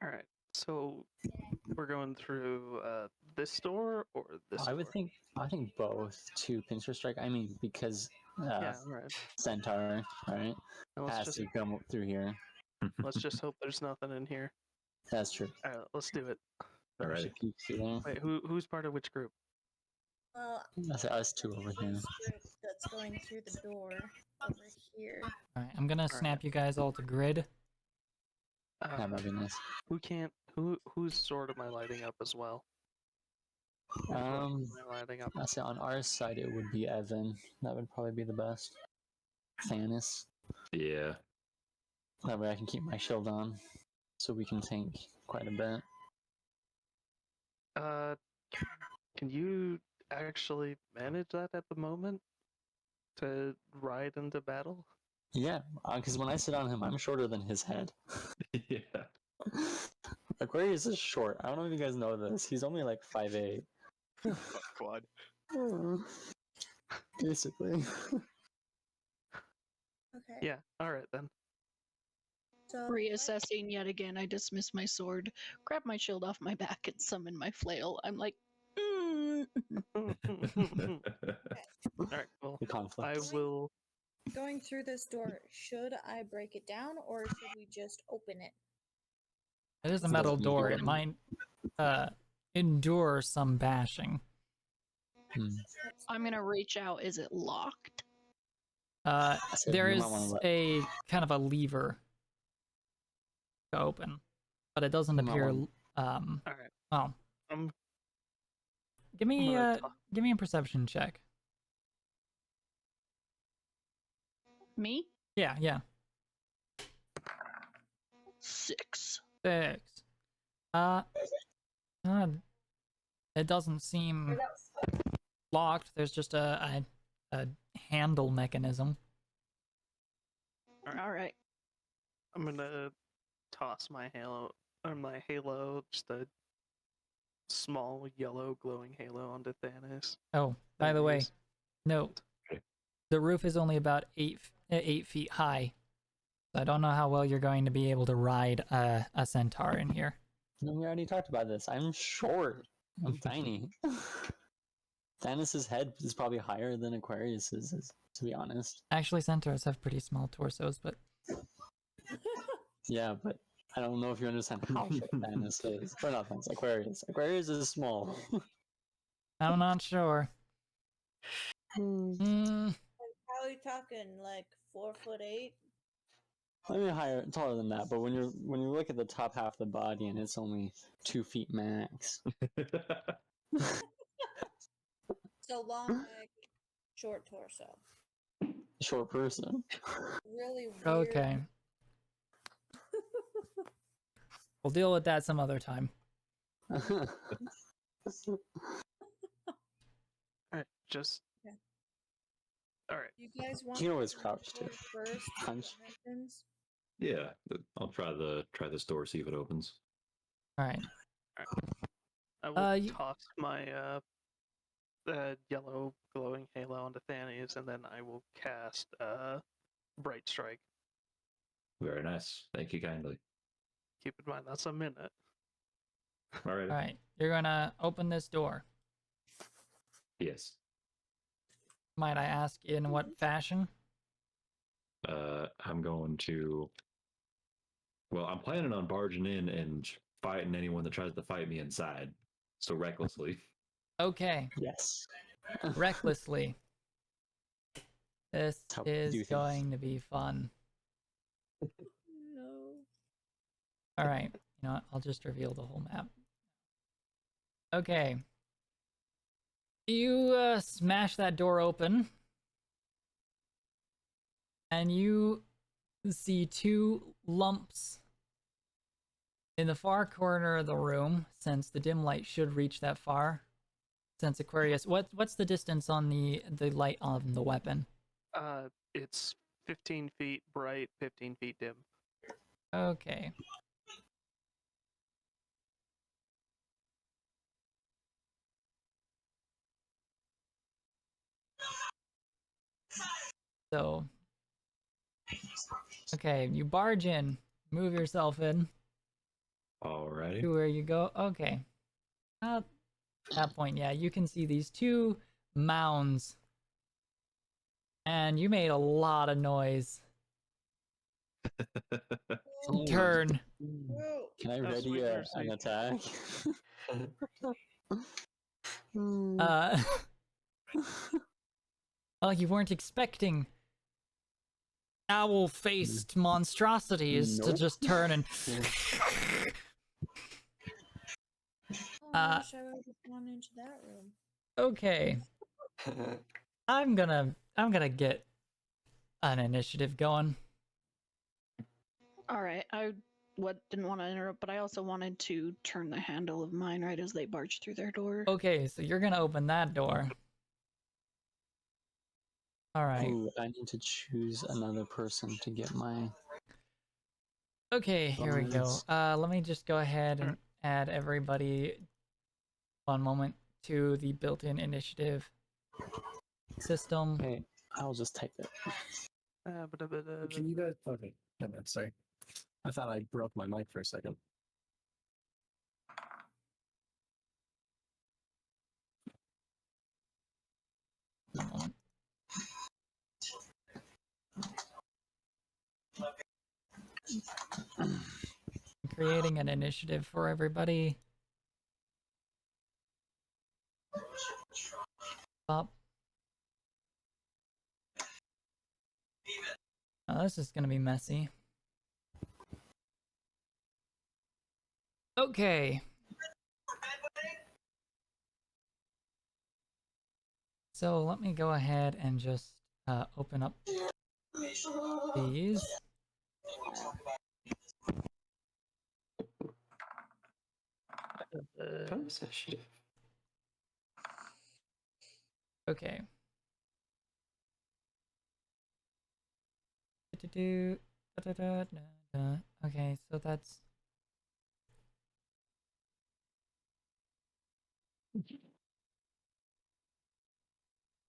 [SPEAKER 2] All right. So we're going through this door or this.
[SPEAKER 11] I think both to pinch or strike. I mean, because
[SPEAKER 2] yeah, right.
[SPEAKER 11] Centaur, right, has to come through here.
[SPEAKER 2] Let's just hope there's nothing in here.
[SPEAKER 11] That's true.
[SPEAKER 2] All right, let's do it.
[SPEAKER 7] All right.
[SPEAKER 2] Wait, who's part of which group?
[SPEAKER 3] Well,
[SPEAKER 11] that's us two over here.
[SPEAKER 3] Group that's going through the door over here.
[SPEAKER 1] Alright, I'm gonna snap you guys all to grid.
[SPEAKER 11] That might be nice.
[SPEAKER 2] Whose sword am I lighting up as well?
[SPEAKER 11] I say on our side it would be Evan. That would probably be the best. Thanos.
[SPEAKER 7] Yeah.
[SPEAKER 11] That way I can keep my shield on, so we can tank quite a bit.
[SPEAKER 2] Can you actually manage that at the moment? To ride into battle?
[SPEAKER 11] Yeah, because when I sit on him, I'm shorter than his head.
[SPEAKER 7] Yeah.
[SPEAKER 11] Aquarius is short. I don't know if you guys know this. He's only like 5'8".
[SPEAKER 5] Quad.
[SPEAKER 11] Basically.
[SPEAKER 3] Okay.
[SPEAKER 2] Yeah, alright then.
[SPEAKER 3] So
[SPEAKER 6] Reassessing yet again, I dismiss my sword, grab my shield off my back, and summon my flail. I'm like,
[SPEAKER 2] Alright, well,
[SPEAKER 11] The conflict.
[SPEAKER 2] I will.
[SPEAKER 3] going through this door, should I break it down or should we just open it?
[SPEAKER 1] It is a metal door. It might endure some bashing.
[SPEAKER 6] I'm gonna reach out. Is it locked?
[SPEAKER 1] There is a kind of a lever to open, but it doesn't appear.
[SPEAKER 2] Alright.
[SPEAKER 1] Well,
[SPEAKER 2] I'm
[SPEAKER 1] give me
[SPEAKER 2] gonna
[SPEAKER 1] a perception check.
[SPEAKER 6] Me?
[SPEAKER 1] Yeah.
[SPEAKER 6] 6.
[SPEAKER 1] 6. It doesn't seem locked. There's just a handle mechanism.
[SPEAKER 6] All right.
[SPEAKER 2] I'm gonna toss my halo, just a small yellow glowing halo onto Thanos.
[SPEAKER 1] Oh, by the way,
[SPEAKER 2] Thanos.
[SPEAKER 1] note, the roof is only about 8 feet high. So I don't know how well you're going to be able to ride a centaur in here.
[SPEAKER 11] No, we already talked about this. I'm short. I'm tiny. Thanos' head is probably higher than Aquarius's, to be honest.
[SPEAKER 1] Actually, centaurs have pretty small torsos, but
[SPEAKER 11] Yeah, but I don't know if you understand how short Thanos is. Or not Thanos, Aquarius. Aquarius is small.
[SPEAKER 1] I'm not sure.
[SPEAKER 3] How are you talking? Like 4'8"?
[SPEAKER 11] I mean, higher, taller than that. But when you look at the top half of the body, and it's only 2 feet max.
[SPEAKER 3] So long leg, short torso.
[SPEAKER 11] Short person.
[SPEAKER 3] Really weird.
[SPEAKER 1] Okay. We'll deal with that some other time.
[SPEAKER 2] Alright, just.
[SPEAKER 3] Okay.
[SPEAKER 2] Alright.
[SPEAKER 3] You guys want
[SPEAKER 11] You can always
[SPEAKER 3] to
[SPEAKER 11] crouch too.
[SPEAKER 3] go first?
[SPEAKER 11] Punch.
[SPEAKER 3] Dimensions?
[SPEAKER 7] Yeah, I'll try this door, see if it opens.
[SPEAKER 1] All right.
[SPEAKER 2] I will
[SPEAKER 1] you-
[SPEAKER 2] toss my yellow glowing halo onto Thanius, and then I will cast Bright Strike.
[SPEAKER 7] Very nice. Thank you kindly.
[SPEAKER 2] Keep in mind that's a minute.
[SPEAKER 7] All right.
[SPEAKER 1] All right. You're gonna open this door.
[SPEAKER 7] Yes.
[SPEAKER 1] Might I ask in what fashion?
[SPEAKER 7] I'm going to. Well, I'm planning on barging in and fighting anyone that tries to fight me inside. So recklessly.
[SPEAKER 1] Okay.
[SPEAKER 11] Yes.
[SPEAKER 1] Recklessly. This
[SPEAKER 11] How we do
[SPEAKER 1] is
[SPEAKER 11] things.
[SPEAKER 1] going to be fun.
[SPEAKER 3] No.
[SPEAKER 1] All right. You know what? I'll just reveal the whole map. Okay. You smash that door open. And you see 2 lumps in the far corner of the room, since the dim light should reach that far. Since Aquarius, what's the distance on the light on the weapon?
[SPEAKER 2] It's 15 feet bright, 15 feet dim.
[SPEAKER 1] Okay. So, okay, you barge in, move yourself in
[SPEAKER 7] Alrighty.
[SPEAKER 1] to where you go. Okay. At that point, yeah, you can see these 2 mounds. And you made a lot of noise. Turn.
[SPEAKER 3] Whoa.
[SPEAKER 11] Can I
[SPEAKER 2] Oh,
[SPEAKER 11] ready
[SPEAKER 2] sweet
[SPEAKER 11] an
[SPEAKER 2] mercy.
[SPEAKER 11] attack?
[SPEAKER 1] Well, you weren't expecting owl-faced monstrosities to
[SPEAKER 11] Nope.
[SPEAKER 1] just turn and.
[SPEAKER 3] Oh, I wish I would have gone into that room.
[SPEAKER 1] Okay, I'm gonna get an initiative going.
[SPEAKER 6] All right, I didn't want to interrupt, but I also wanted to turn the handle of mine right as they barge through their door.
[SPEAKER 1] Okay, so you're gonna open that door. All right.
[SPEAKER 11] Ooh, I need to choose another person to get my.
[SPEAKER 1] Okay, here we go.
[SPEAKER 11] bonus.
[SPEAKER 1] Let me just go ahead and add everybody. One moment to the built-in initiative system.
[SPEAKER 11] Okay, I'll just type it.
[SPEAKER 8] Can you guys? Okay, never mind, sorry. I thought I broke my mic for a second.
[SPEAKER 1] One moment. I'm creating an initiative for everybody. Stop. Oh, this is gonna be messy. Okay. So let me go ahead and just open up these.
[SPEAKER 4] Possession.
[SPEAKER 1] Okay. Okay, so that's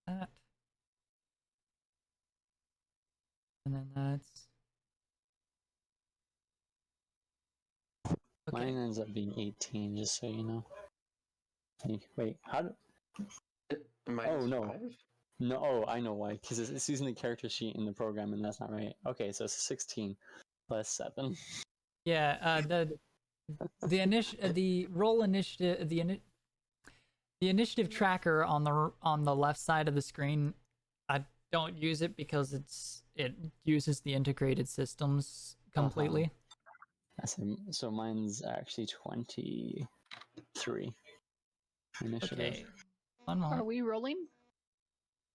[SPEAKER 1] that. And then that's okay.
[SPEAKER 11] Mine ends up being 18, just so you know. Hey, wait, how do?
[SPEAKER 4] Minus
[SPEAKER 11] no.
[SPEAKER 4] 5?
[SPEAKER 11] No, oh, I know why. Because it's using the character sheet in the program, and that's not right. Okay, so it's 16 plus 7.
[SPEAKER 1] Yeah, the roll initiative, the initiative tracker on the left side of the screen, I don't use it because it uses the integrated systems completely.
[SPEAKER 11] So mine's actually 23 initiative.
[SPEAKER 1] Okay, one
[SPEAKER 6] Are
[SPEAKER 1] moment.
[SPEAKER 6] we rolling?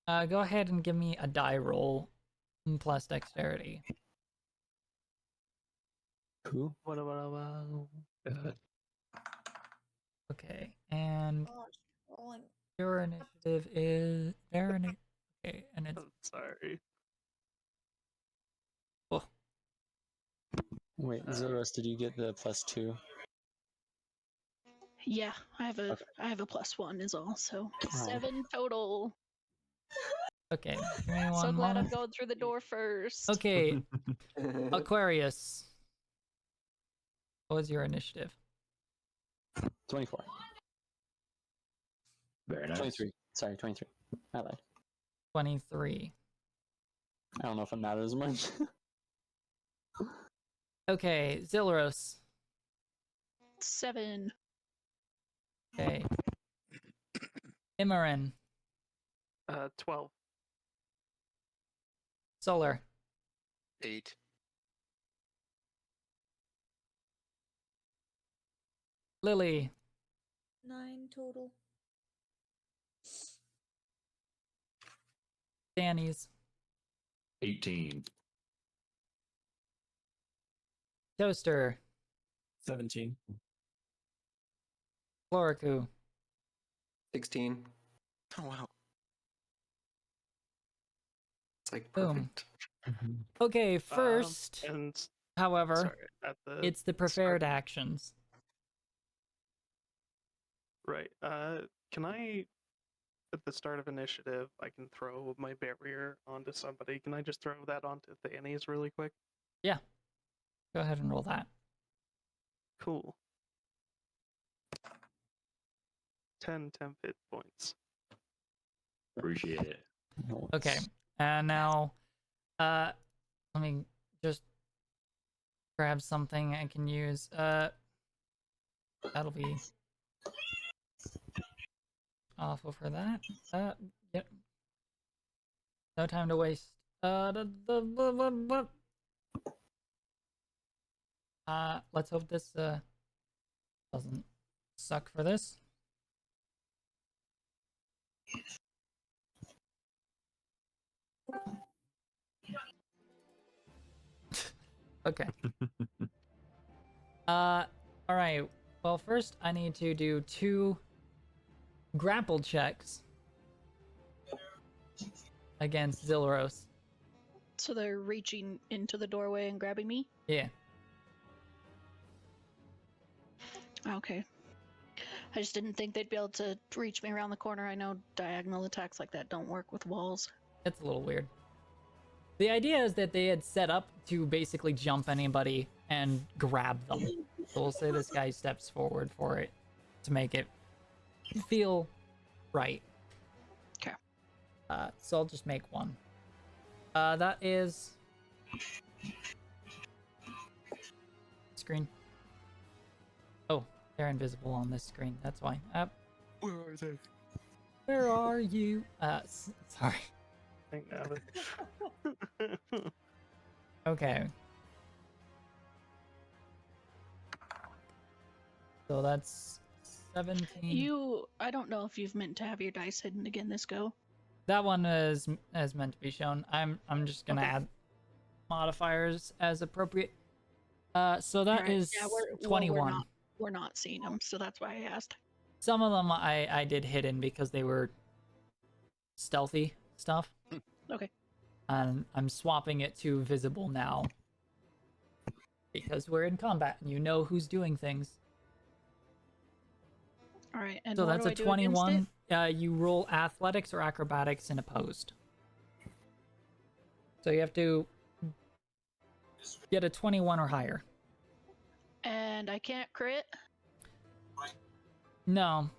[SPEAKER 1] Go ahead and give me a die roll plus dexterity.
[SPEAKER 11] Who?
[SPEAKER 1] Okay, and
[SPEAKER 3] Gosh, rolling.
[SPEAKER 1] your initiative is okay, and it's
[SPEAKER 2] I'm sorry.
[SPEAKER 1] oh,
[SPEAKER 11] Wait, Zeros, did you get the +2?
[SPEAKER 6] Yeah, I have a
[SPEAKER 11] Okay.
[SPEAKER 6] +1 is all, so
[SPEAKER 11] Alright.
[SPEAKER 6] 7 total.
[SPEAKER 1] okay. Give me
[SPEAKER 6] So
[SPEAKER 1] one
[SPEAKER 6] glad I'm
[SPEAKER 1] moment.
[SPEAKER 6] going through the door first.
[SPEAKER 1] Okay, Aquarius. What was your initiative?
[SPEAKER 11] 24.
[SPEAKER 7] Very nice.
[SPEAKER 11] 23. Sorry, 23. I lied.
[SPEAKER 1] 23.
[SPEAKER 11] I don't know if it matters much.
[SPEAKER 1] Okay, Zilros.
[SPEAKER 6] 7.
[SPEAKER 1] Okay. Imran.
[SPEAKER 2] 12.
[SPEAKER 1] Solar.
[SPEAKER 5] 8.
[SPEAKER 1] Lily.
[SPEAKER 3] 9 total.
[SPEAKER 1] Danny's.
[SPEAKER 7] 18.
[SPEAKER 1] Toaster.
[SPEAKER 8] 17.
[SPEAKER 1] Floriku.
[SPEAKER 4] 16.
[SPEAKER 5] Oh wow.
[SPEAKER 4] It's like
[SPEAKER 1] Boom.
[SPEAKER 4] perfect.
[SPEAKER 1] Okay, first,
[SPEAKER 2] And
[SPEAKER 1] however,
[SPEAKER 2] sorry, at the
[SPEAKER 1] it's the preferred actions.
[SPEAKER 2] right. Can I, at the start of initiative, I can throw my barrier onto somebody. Can I just throw that onto Thanes really quick?
[SPEAKER 1] Yeah. Go ahead and roll that.
[SPEAKER 2] Cool. 10 temp hit points.
[SPEAKER 7] Appreciate it.
[SPEAKER 1] Okay. And now, let me just grab something I can use. That'll be awful for that. Yep. No time to waste. Let's hope this doesn't suck for this. Okay. All right. Well, first I need to do 2 grapple checks against Zilros.
[SPEAKER 6] So they're reaching into the doorway and grabbing me?
[SPEAKER 1] Yeah.
[SPEAKER 6] Okay. I just didn't think they'd be able to reach me around the corner. I know diagonal attacks like that don't work with walls.
[SPEAKER 1] It's a little weird. The idea is that they had set up to basically jump anybody and grab them. So we'll say this guy steps forward for it to make it feel right.
[SPEAKER 6] Okay.
[SPEAKER 1] So I'll just make 1. That is screen. Oh, they're invisible on this screen. That's why.
[SPEAKER 5] Where are they?
[SPEAKER 1] Where are you? Sorry.
[SPEAKER 2] Hang on.
[SPEAKER 1] Okay. So that's 17.
[SPEAKER 6] I don't know if you've meant to have your dice hidden again this go.
[SPEAKER 1] That one is meant to be shown. I'm just gonna add modifiers as appropriate. So that
[SPEAKER 6] Right,
[SPEAKER 1] is
[SPEAKER 6] yeah,
[SPEAKER 1] 21.
[SPEAKER 6] We're not seeing them, so that's why I asked.
[SPEAKER 1] Some of them I did hidden because they were stealthy stuff.
[SPEAKER 6] Okay.
[SPEAKER 1] And I'm swapping it to visible now. Because we're in combat and you know who's doing things.
[SPEAKER 6] Alright, and
[SPEAKER 1] So
[SPEAKER 6] what
[SPEAKER 1] that's
[SPEAKER 6] do
[SPEAKER 1] a
[SPEAKER 6] I do against
[SPEAKER 1] 21.
[SPEAKER 6] it?
[SPEAKER 1] You roll athletics or acrobatics in opposed. So you have to get a 21 or higher.
[SPEAKER 6] And I can't crit?
[SPEAKER 1] No.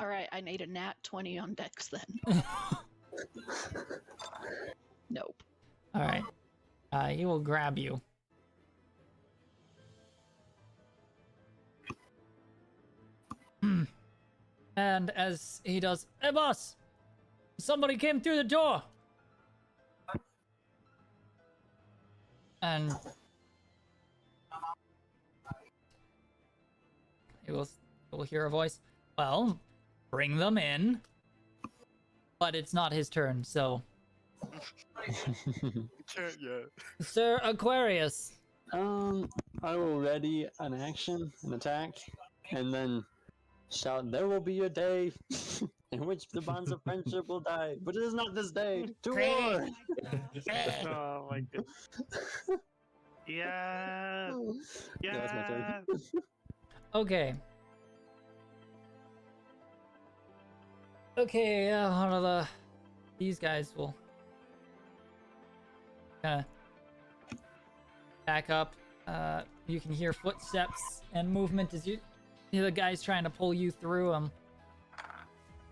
[SPEAKER 6] All right, I need a nat 20 on Dex then. Nope.
[SPEAKER 1] All right. He will grab you. And as he does, hey boss, somebody came through the door. And he will hear a voice. Well, bring them in. But it's not his turn, so.
[SPEAKER 5] Yeah.
[SPEAKER 1] Sir Aquarius.
[SPEAKER 11] I will ready an action, an attack, and then shout, "There will be a day in which the bonds of friendship will die, but it is not this day. To war!"
[SPEAKER 2] Oh my god. Yeah.
[SPEAKER 11] Yeah, that's my turn.
[SPEAKER 1] Okay. Okay, one of these guys will kind of back up. You can hear footsteps and movement as the guy's trying to pull you through them.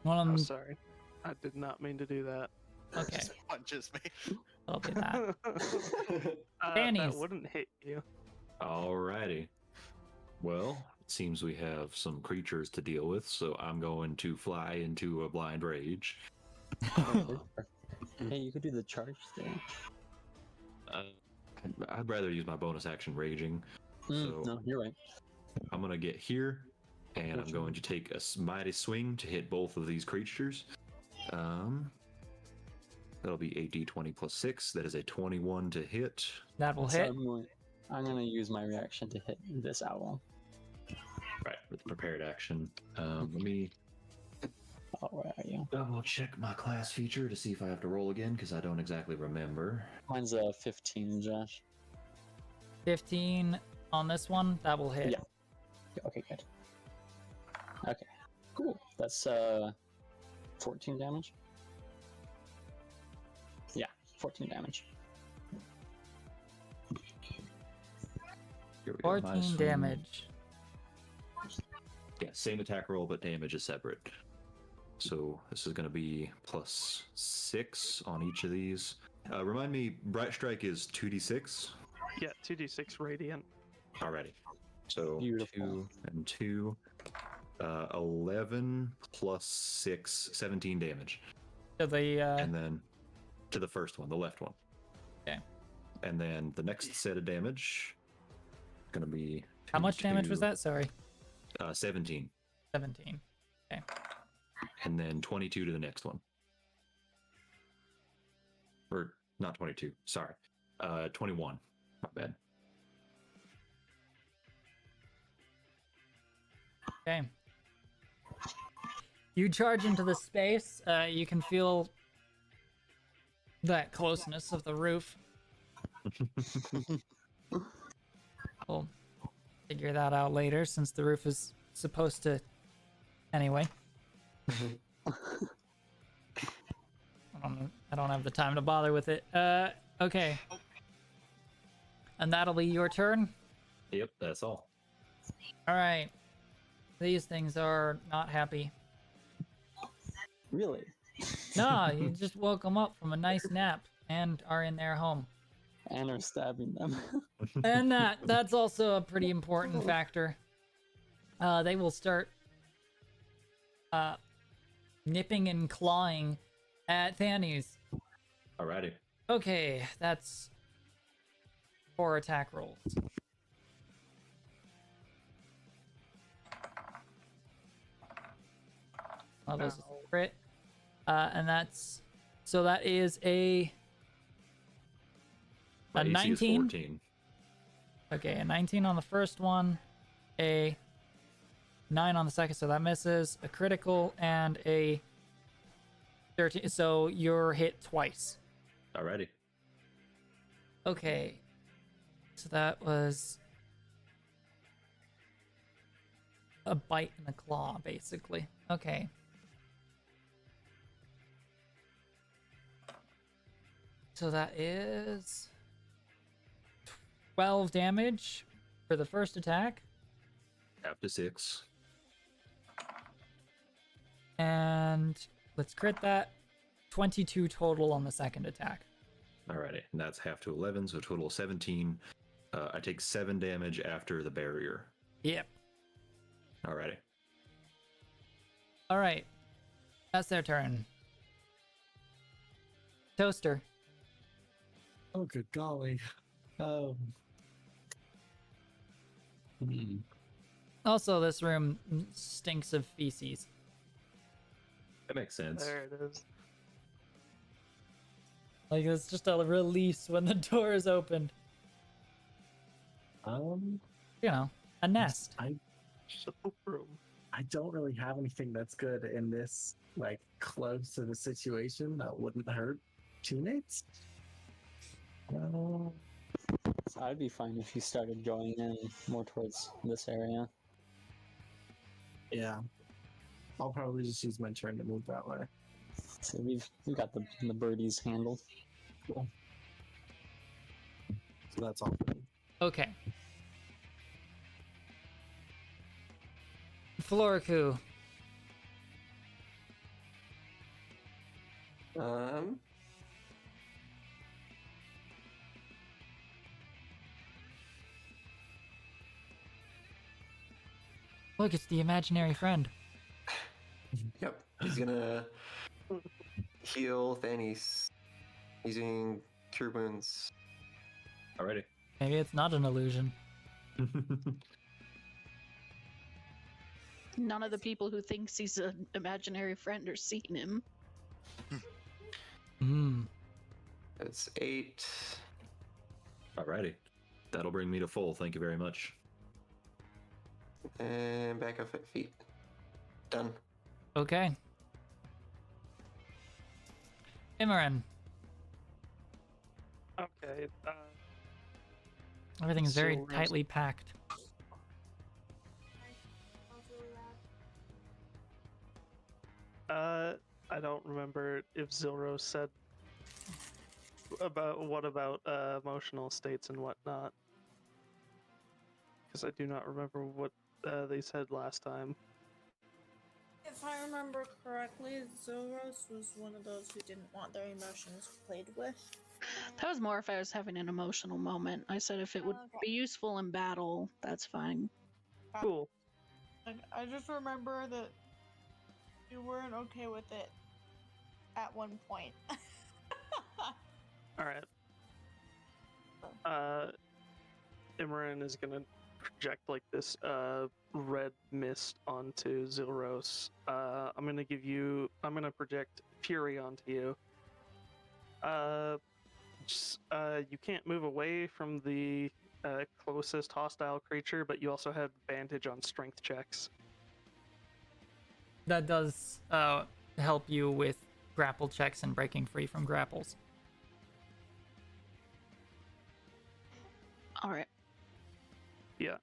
[SPEAKER 1] One of them.
[SPEAKER 2] Oh, sorry. I did not mean to do that.
[SPEAKER 1] Okay.
[SPEAKER 5] Just punches me.
[SPEAKER 1] I'll do that.
[SPEAKER 2] That
[SPEAKER 1] Fannies.
[SPEAKER 2] wouldn't hit you.
[SPEAKER 7] Alrighty. Well, it seems we have some creatures to deal with, so I'm going to fly into a blind rage.
[SPEAKER 11] Hey, you could do the charge thing.
[SPEAKER 7] I'd rather use my bonus action raging. So
[SPEAKER 11] No, you're right.
[SPEAKER 7] I'm going to get here, and I'm going to take a mighty swing to hit both of these creatures. That'll be 8d20 plus 6. That is a 21 to hit.
[SPEAKER 1] That will
[SPEAKER 11] So
[SPEAKER 1] hit.
[SPEAKER 11] I'm going to use my reaction to hit this owl.
[SPEAKER 7] Right, with prepared action. Let me
[SPEAKER 11] Oh, where are you?
[SPEAKER 7] double check my class feature to see if I have to roll again, because I don't exactly remember.
[SPEAKER 11] Mine's a 15, Josh.
[SPEAKER 1] 15 on this one. That will hit.
[SPEAKER 11] Yeah. Okay, good. Okay, cool. That's 14 damage. Yeah, 14 damage.
[SPEAKER 7] Here we go, my
[SPEAKER 1] 14
[SPEAKER 7] swing.
[SPEAKER 1] damage.
[SPEAKER 7] Yeah, same attack roll, but damage is separate. So this is going to be plus 6 on each of these. Remind me, Bright Strike is 2d6?
[SPEAKER 2] Yeah, 2d6 radiant.
[SPEAKER 7] Alrighty. So
[SPEAKER 11] Beautiful.
[SPEAKER 7] 2 and 2. 11 plus 6, 17 damage.
[SPEAKER 1] So the
[SPEAKER 7] And then to the first one, the left one.
[SPEAKER 1] Okay.
[SPEAKER 7] And then the next set of damage going to be...
[SPEAKER 1] how much damage was that? Sorry.
[SPEAKER 7] 17.
[SPEAKER 1] 17. Okay.
[SPEAKER 7] And then 22 to the next one. Or not 22, sorry. 21. Not bad.
[SPEAKER 1] Okay. You charge into the space. You can feel that closeness of the roof. We'll figure that out later, since the roof is supposed to... Anyway. I don't have the time to bother with it. Okay. And that'll be your turn?
[SPEAKER 7] Yep, that's all.
[SPEAKER 1] Alright. These things are not happy.
[SPEAKER 11] Really?
[SPEAKER 1] No, you just woke them up from a nice nap and are in their home.
[SPEAKER 11] And are stabbing them.
[SPEAKER 1] And that's also a pretty important factor. They will start nipping and clawing at Thanys.
[SPEAKER 7] Alrighty.
[SPEAKER 1] Okay, that's 4 attack rolls. Oh, those is a crit. And that's... So that is a
[SPEAKER 7] My AC is
[SPEAKER 1] 19.
[SPEAKER 7] 14.
[SPEAKER 1] Okay, a 19 on the first one, a 9 on the second, so that misses, a critical, and a 13. So you're hit twice.
[SPEAKER 7] Alrighty.
[SPEAKER 1] Okay. So that was a bite and a claw, basically. Okay. So that is 12 damage for the first attack.
[SPEAKER 7] Up to 6.
[SPEAKER 1] And let's crit that. 22 total on the second attack.
[SPEAKER 7] Alrighty, and that's half to 11, so total 17. I take 7 damage after the barrier.
[SPEAKER 1] Yep.
[SPEAKER 7] Alrighty.
[SPEAKER 1] Alright. That's their turn. Toaster.
[SPEAKER 8] Oh, good golly.
[SPEAKER 1] Also, this room stinks of feces.
[SPEAKER 7] That makes sense.
[SPEAKER 2] There it is.
[SPEAKER 1] Like, it's just a release when the door is opened.
[SPEAKER 8] You
[SPEAKER 1] know, a nest.
[SPEAKER 2] Soap room.
[SPEAKER 8] I don't really have anything that's good in this, like, close to the situation that wouldn't hurt teammates.
[SPEAKER 11] So I'd be fine if you started going in more towards this area.
[SPEAKER 8] Yeah. I'll probably just use my turn to move that way.
[SPEAKER 11] So we've got the birdies handled.
[SPEAKER 8] Cool. So that's all.
[SPEAKER 1] Okay. Floriku. Look, it's the imaginary friend.
[SPEAKER 4] Yep, he's gonna heal Thanis using Cure Wounds.
[SPEAKER 7] Alrighty.
[SPEAKER 1] Maybe it's not an illusion.
[SPEAKER 6] None of the people who thinks he's an imaginary friend are seeing him.
[SPEAKER 4] That's 8.
[SPEAKER 7] Alrighty. That'll bring me to full. Thank you very much.
[SPEAKER 4] And back up at feet. Done.
[SPEAKER 1] Okay. Imran.
[SPEAKER 2] Okay.
[SPEAKER 1] Everything's very
[SPEAKER 2] So-
[SPEAKER 1] tightly packed.
[SPEAKER 2] I don't remember if Zilro said about emotional states and whatnot, because I do not remember what they said last time.
[SPEAKER 3] If I remember correctly, Zoros was one of those who didn't want their emotions played with.
[SPEAKER 6] That was more if I was having an emotional moment. I said if it would be useful in battle, that's fine.
[SPEAKER 2] Cool.
[SPEAKER 3] I just remember that you weren't okay with it at one point.
[SPEAKER 2] Alright. Imran is gonna project like this red mist onto Zilros. I'm gonna project Fury onto you. You can't move away from the closest hostile creature, but you also have advantage on strength checks.
[SPEAKER 1] That does help you with grapple checks and breaking free from grapples.
[SPEAKER 6] Alright.
[SPEAKER 2] Yeah.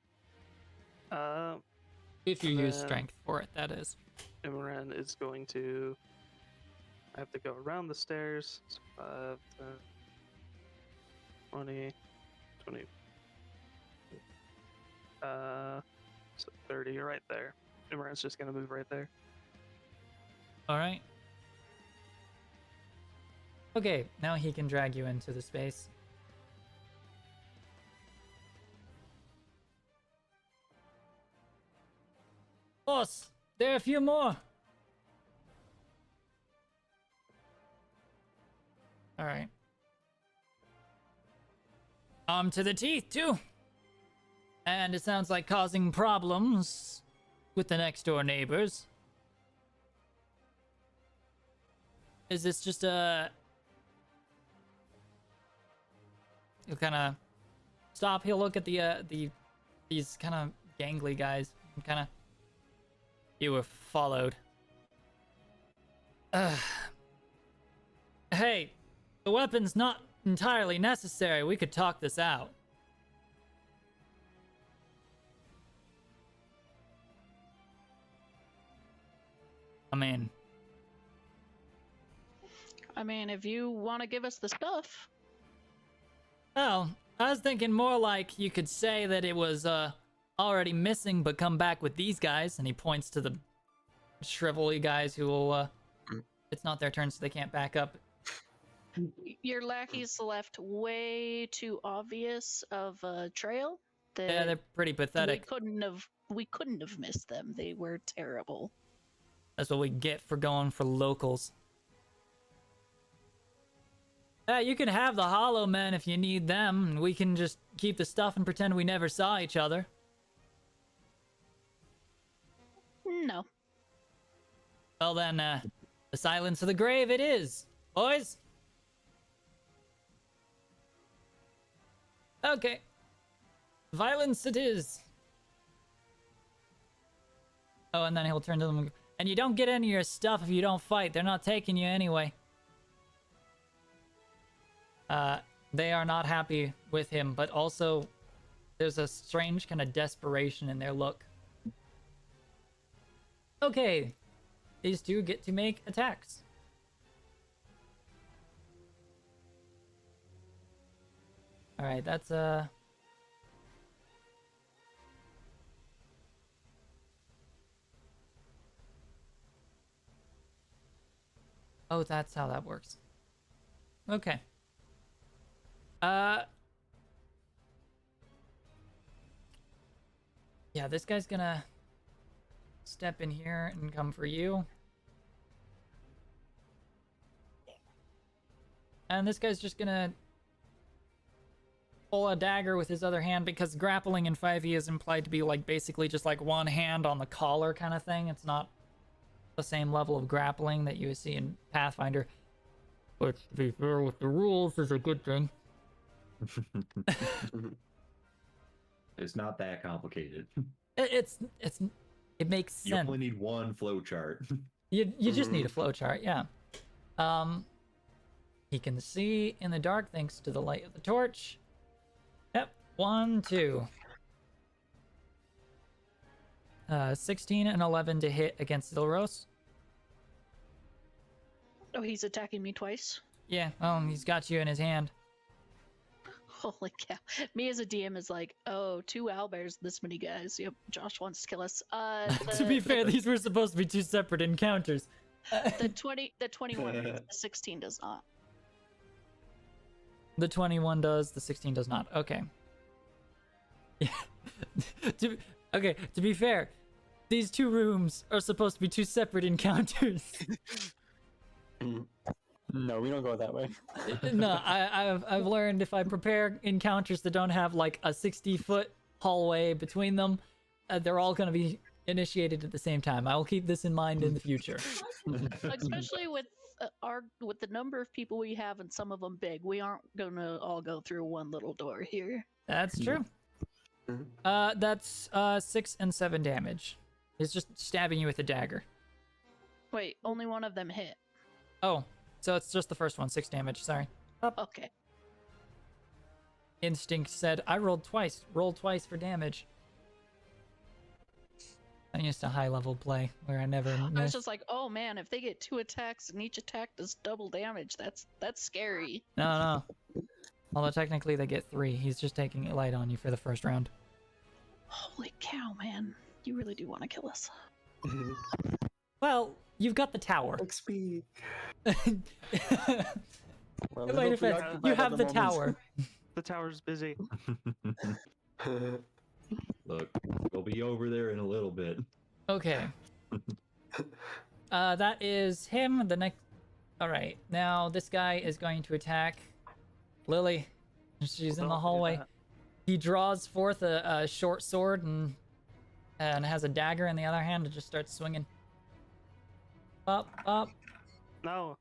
[SPEAKER 1] If you use strength for it, that is.
[SPEAKER 2] Imran is going to have to go around the stairs. So 5, 10, 20, 20. So 30, you're right there. Imran's just gonna move right there.
[SPEAKER 1] Alright. Okay, now he can drag you into the space. Boss, there are a few more. Alright. Armed to the teeth, too. And it sounds like causing problems with the next door neighbors. Is this just a... He'll kind of stop. He'll look at these kind of gangly guys. And kind of... You were followed. Hey, the weapon's not entirely necessary. We could talk this out.
[SPEAKER 6] I mean, if you want to give us the stuff.
[SPEAKER 1] Well, I was thinking more like you could say that it was already missing but come back with these guys, and he points to the shrivelly guys who will, it's not their turn, so they can't back up.
[SPEAKER 6] Your lackeys left way too obvious of a trail.
[SPEAKER 1] Yeah, they're pretty pathetic.
[SPEAKER 6] We couldn't have missed them. They were terrible.
[SPEAKER 1] That's what we get for going for locals. You can have the Hollow Men if you need them, and we can just keep the stuff and pretend we never saw each other.
[SPEAKER 6] No.
[SPEAKER 1] Well then, the silence of the grave it is, boys. Okay. Violence it is. Oh, and then he'll turn to them. And you don't get any of your stuff if you don't fight. They're not taking you anyway. They are not happy with him, but also there's a strange kind of desperation in their look. Okay. These two get to make attacks. Alright, that's Oh, that's how that works. Okay. Yeah, this guy's gonna step in here and come for you. And this guy's just gonna pull a dagger with his other hand, because grappling in 5e is implied to be like basically just like one hand on the collar kind of thing. It's not the same level of grappling that you see in Pathfinder, which, to be fair with the rules, is a good thing.
[SPEAKER 7] It's not that complicated.
[SPEAKER 1] It makes sense.
[SPEAKER 7] You only need one flowchart.
[SPEAKER 1] You just need a flowchart, yeah. He can see in the dark thanks to the light of the torch. Yep, 1, 2. 16 and 11 to hit against Zilros.
[SPEAKER 6] Oh, he's attacking me twice?
[SPEAKER 1] Yeah, he's got you in his hand.
[SPEAKER 6] Holy cow. Me as a DM is like, oh, 2 owlbears, this many guys. Yep, Josh wants to kill us.
[SPEAKER 1] To be fair, these were supposed to be 2 separate encounters.
[SPEAKER 6] The 21 the 16 does not.
[SPEAKER 1] The 21 does, the 16 does not. Okay. Yeah. Okay, to be fair, these 2 rooms are supposed to be 2 separate encounters.
[SPEAKER 11] No, we don't go that way.
[SPEAKER 1] No, I've learned if I prepare encounters that don't have like a 60-foot hallway between them, they're all going to be initiated at the same time. I will keep this in mind in the future.
[SPEAKER 6] Especially with the number of people we have, and some of them big, we aren't gonna all go through one little door here.
[SPEAKER 1] That's true. That's 6 and 7 damage. He's just stabbing you with a dagger.
[SPEAKER 6] Wait, only one of them hit.
[SPEAKER 1] Oh, so it's just the first one, 6 damage, sorry.
[SPEAKER 6] Okay.
[SPEAKER 1] Instinct said, I rolled twice. Roll twice for damage. I'm used to high-level play, where I never miss.
[SPEAKER 6] I was just like, oh man, if they get 2 attacks and each attack does double damage, that's scary.
[SPEAKER 1] No. Although technically they get 3. He's just taking it light on you for the first round.
[SPEAKER 6] Holy cow, man. You really do want to kill us.
[SPEAKER 1] Well, you've got the tower.
[SPEAKER 8] XP.
[SPEAKER 1] In my defense, you have the tower.
[SPEAKER 2] The tower's busy.
[SPEAKER 7] Look, we'll be over there in a little bit.
[SPEAKER 1] Okay. That is him. The next. All right. Now this guy is going to attack Lily. She's in the hallway. He draws forth a short sword and has a dagger in the other hand and just starts swinging. Up.
[SPEAKER 2] No.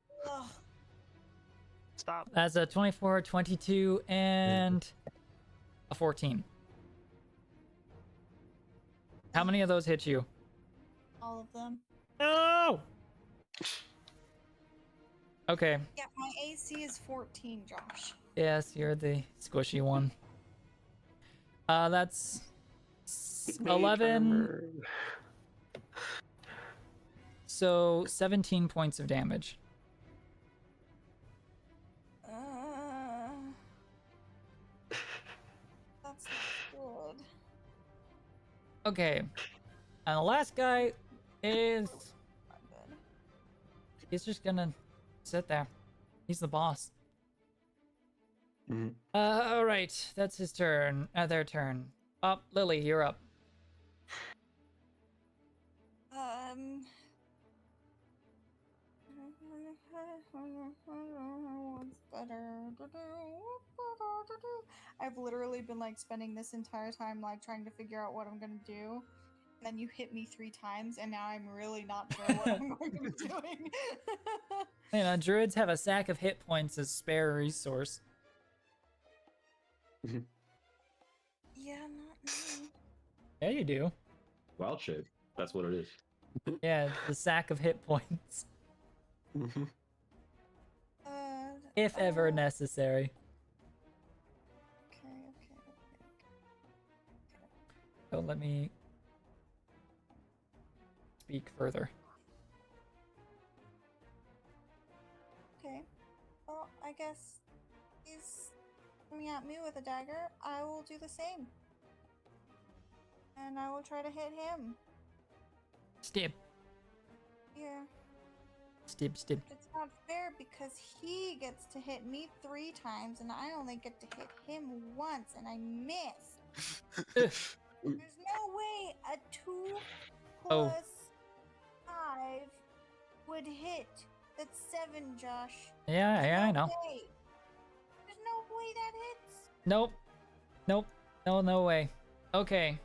[SPEAKER 2] Stop.
[SPEAKER 1] That's a 24, 22, and a 14. How many of those hit you?
[SPEAKER 3] All of them.
[SPEAKER 1] No! Okay.
[SPEAKER 3] Yeah, my AC is 14, Josh.
[SPEAKER 1] Yes, you're the squishy one. That's 11. So 17 points of damage.
[SPEAKER 3] That's not good.
[SPEAKER 1] Okay. And the last guy is he's just gonna sit there. He's the boss.
[SPEAKER 4] Mhm.
[SPEAKER 1] All right, that's his turn. Their turn. Up, Lily, you're up.
[SPEAKER 3] What's better? I've literally been like spending this entire time like trying to figure out what I'm gonna do. And then you hit me 3 times, and now I'm really not sure what I'm going to be doing.
[SPEAKER 1] You know, druids have a sack of hit points as spare resource.
[SPEAKER 3] Yeah, not me.
[SPEAKER 1] Yeah, you do.
[SPEAKER 7] Wild shape. That's what it is.
[SPEAKER 1] Yeah, the sack of hit points.
[SPEAKER 4] Mhm.
[SPEAKER 1] If ever necessary.
[SPEAKER 3] Okay.
[SPEAKER 1] So let me speak further.
[SPEAKER 3] Okay. Well, I guess he's coming at me with a dagger. I will do the same. And I will try to hit him.
[SPEAKER 1] Stab.
[SPEAKER 3] Yeah.
[SPEAKER 1] Stab.
[SPEAKER 3] It's not fair because he gets to hit me 3 times and I only get to hit him once and I miss. There's no way a 2
[SPEAKER 1] Oh.
[SPEAKER 3] plus 5 would hit. That's 7, Josh.
[SPEAKER 1] Yeah,
[SPEAKER 3] There's
[SPEAKER 1] I
[SPEAKER 3] no
[SPEAKER 1] know.
[SPEAKER 3] way. There's no way that hits.
[SPEAKER 1] Nope. No way. Okay.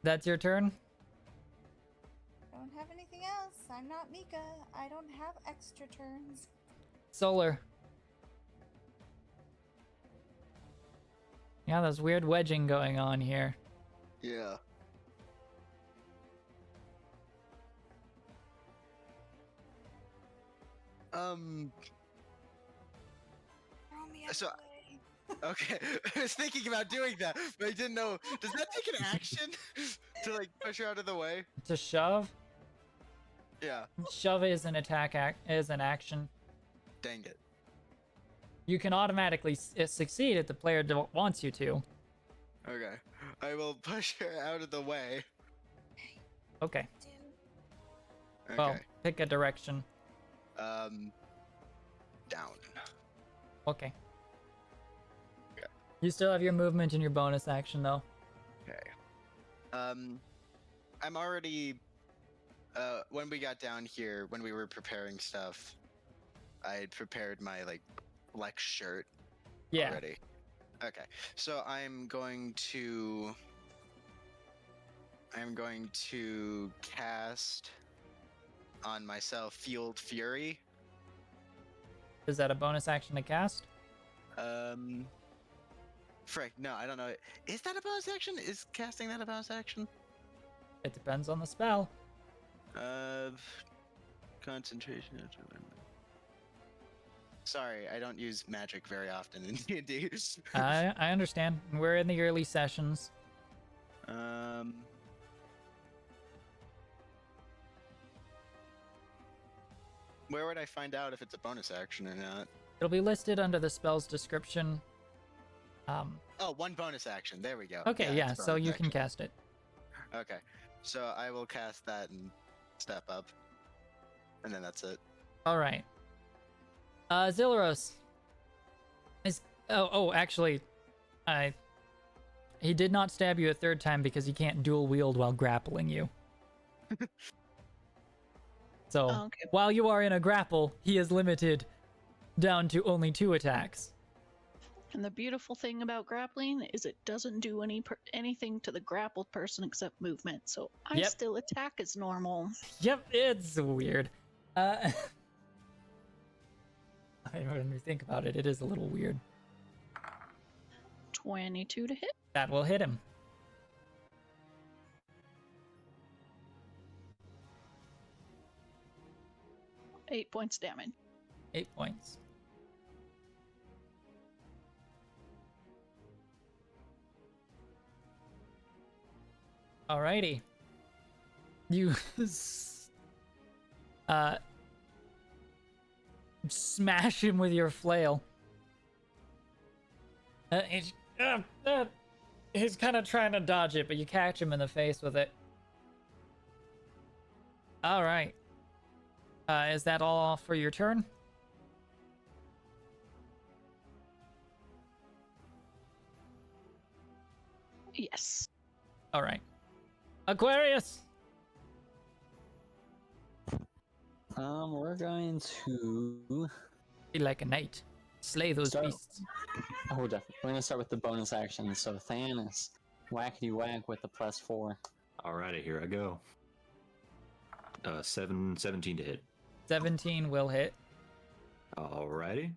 [SPEAKER 1] That's your turn?
[SPEAKER 3] I don't have anything else. I'm not Mika. I don't have extra turns.
[SPEAKER 1] Solar. Yeah, there's weird wedging going on here.
[SPEAKER 5] Yeah.
[SPEAKER 3] Throw me out
[SPEAKER 5] So-
[SPEAKER 3] of the way.
[SPEAKER 5] Okay, I was thinking about doing that, but I didn't know. Does that take an action to like push her out of the way?
[SPEAKER 1] To shove?
[SPEAKER 5] Yeah.
[SPEAKER 1] Shove is an is an action.
[SPEAKER 5] Dang it.
[SPEAKER 1] You can automatically succeed if the player wants you to.
[SPEAKER 5] Okay, I will push her out of the way.
[SPEAKER 1] Okay.
[SPEAKER 5] Okay.
[SPEAKER 1] Well, pick a direction.
[SPEAKER 5] Down.
[SPEAKER 1] Okay.
[SPEAKER 5] Yeah.
[SPEAKER 1] You still have your movement and your bonus action though.
[SPEAKER 5] Okay. I'm already. When we got down here, when we were preparing stuff, I had prepared my like flex shirt
[SPEAKER 1] Yeah.
[SPEAKER 5] already. Okay, so I'm going to cast on myself Field Fury.
[SPEAKER 1] Is that a bonus action to cast?
[SPEAKER 5] Frick, no, I don't know. Is that a bonus action? Is casting that a bonus action?
[SPEAKER 1] It depends on the spell.
[SPEAKER 5] Concentration. Sorry, I don't use magic very often in D&D.
[SPEAKER 1] I understand. We're in the early sessions.
[SPEAKER 5] Where would I find out if it's a bonus action or not?
[SPEAKER 1] It'll be listed under the spell's description.
[SPEAKER 5] Oh, 1 bonus action. There we go.
[SPEAKER 1] Okay, yeah,
[SPEAKER 5] it's a
[SPEAKER 1] so
[SPEAKER 5] bonus
[SPEAKER 1] you can
[SPEAKER 5] action.
[SPEAKER 1] cast it.
[SPEAKER 5] Okay, so I will cast that and step up, and then that's it.
[SPEAKER 1] All right. Zillaros. Actually, he did not stab you a 3rd time because he can't dual wield while grappling you. So,
[SPEAKER 6] Okay.
[SPEAKER 1] while you are in a grapple, he is limited down to only 2 attacks.
[SPEAKER 6] And the beautiful thing about grappling is it doesn't do anything to the grappled person except movement. So I
[SPEAKER 1] Yep.
[SPEAKER 6] still attack as normal.
[SPEAKER 1] Yep, it's weird. When you think about it, it is a little weird.
[SPEAKER 6] 22 to hit.
[SPEAKER 1] That will hit him.
[SPEAKER 6] Eight points damage.
[SPEAKER 1] 8 points. Alrighty. You smash him with your flail. He's kind of trying to dodge it, but you catch him in the face with it. All right. Is that all for your turn?
[SPEAKER 6] Yes.
[SPEAKER 1] All right. Aquarius.
[SPEAKER 11] We're going to
[SPEAKER 1] Be like a knight. Slay those
[SPEAKER 11] Start-
[SPEAKER 1] beasts.
[SPEAKER 11] Oh, definitely. We're gonna start with the bonus action. So Thanos, whackety whack with the +4.
[SPEAKER 7] Alrighty, here I go. 17 to hit.
[SPEAKER 1] 17 will hit.
[SPEAKER 7] Alrighty.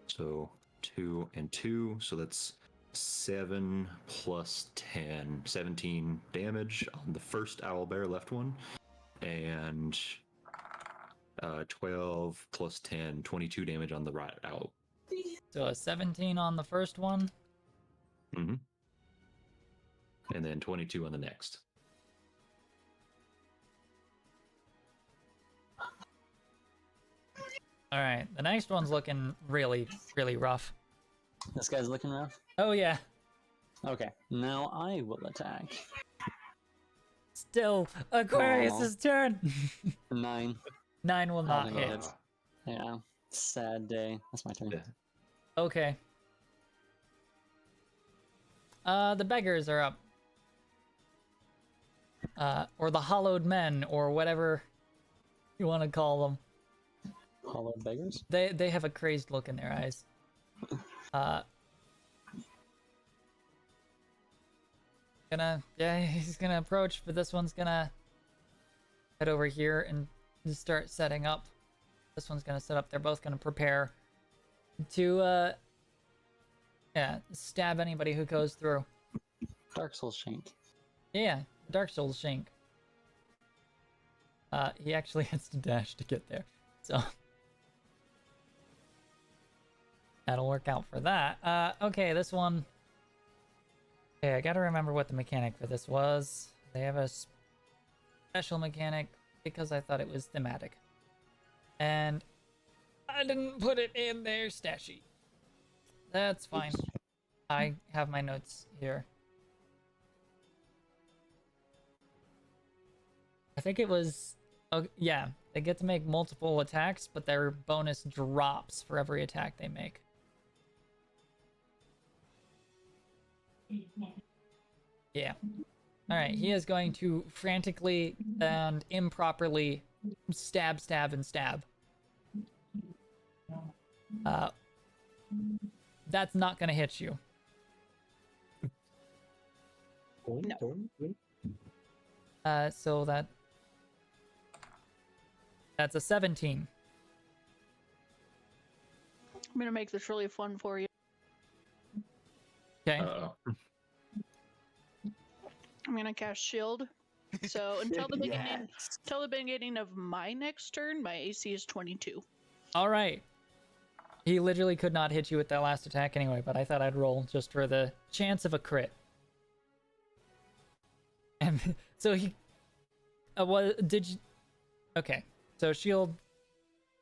[SPEAKER 7] So 2 and 2. So that's 7 plus 10. 17 damage on the first owlbear left one. And 12 plus 10, 22 damage on the right owl.
[SPEAKER 1] So a 17 on the first one.
[SPEAKER 7] Mm-hmm. And then 22 on the next.
[SPEAKER 1] All right. The next one's looking really, really rough.
[SPEAKER 11] This guy's looking rough.
[SPEAKER 1] Oh, yeah.
[SPEAKER 11] Okay, now I will attack.
[SPEAKER 1] Still, Aquarius's turn.
[SPEAKER 11] 9.
[SPEAKER 1] 9 will not
[SPEAKER 11] think
[SPEAKER 1] hit.
[SPEAKER 11] it hits. Yeah, sad day. That's my turn.
[SPEAKER 7] Yeah.
[SPEAKER 1] Okay. The beggars are up. Or the hollowed men, or whatever you want to call them.
[SPEAKER 11] Hollowed beggars?
[SPEAKER 1] They have a crazed look in their eyes. He's gonna approach, but this one's gonna head over here and just start setting up. This one's gonna set up. They're both gonna prepare to stab anybody who goes through.
[SPEAKER 11] Dark Souls Shank.
[SPEAKER 1] Yeah, Dark Souls Shank. He actually has to dash to get there, so that'll work out for that. Okay, this one. Okay, I gotta remember what the mechanic for this was. They have a special mechanic because I thought it was thematic. And I didn't put it in their stat sheet. That's fine.
[SPEAKER 11] Oops.
[SPEAKER 1] I have my notes here. I think it was... Oh, yeah, they get to make multiple attacks, but their bonus drops for every attack they make. Yeah. Alright, he is going to frantically and improperly stab, and stab. That's not gonna hit you. So that's a 17.
[SPEAKER 6] I'm gonna make this really fun for you.
[SPEAKER 1] Okay.
[SPEAKER 6] I'm gonna cast Shield. So until the beginning of my next turn, my AC is 22.
[SPEAKER 1] All right. He literally could not hit you with that last attack anyway, but I thought I'd roll just for the chance of a crit. And so he, did you? Okay. So shield.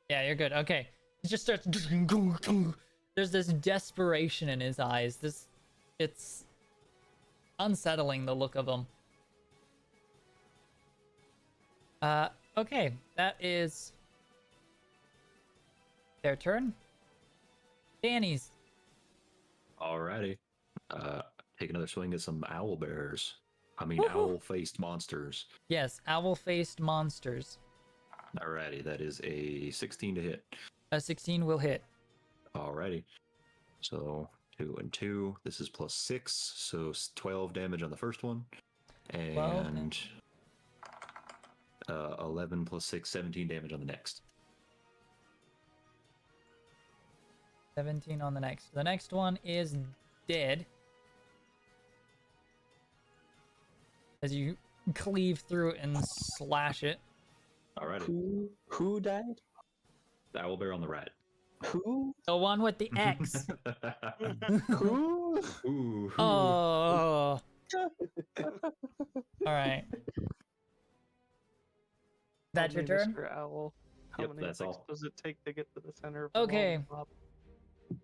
[SPEAKER 1] Yeah, you're good. Okay. He just starts. There's this desperation in his eyes. It's unsettling, the look of him. Okay, that is their turn. Danny's.
[SPEAKER 7] Alrighty. Take another swing at some owl bears. I mean, owl-faced monsters.
[SPEAKER 1] Yes, owl-faced monsters.
[SPEAKER 7] Alrighty, that is a 16 to hit.
[SPEAKER 1] A 16 will hit.
[SPEAKER 7] Alrighty. So 2 and 2. This is plus 6, so 12 damage on the first one. And 11 plus 6, 17 damage on the next.
[SPEAKER 1] 17 on the next. The next one is dead. As you cleave through it and slash it.
[SPEAKER 7] Alrighty.
[SPEAKER 11] Who died?
[SPEAKER 7] The owl bear on the right.
[SPEAKER 11] Who?
[SPEAKER 1] The one with the X.
[SPEAKER 11] Who?
[SPEAKER 7] Ooh.
[SPEAKER 1] Oh. Alright. That's your turn?
[SPEAKER 2] Mr. Owl. How
[SPEAKER 7] Yep,
[SPEAKER 2] many
[SPEAKER 7] that's
[SPEAKER 2] attacks
[SPEAKER 7] all.
[SPEAKER 2] does it take to get to the center of the
[SPEAKER 1] Okay.
[SPEAKER 2] mob?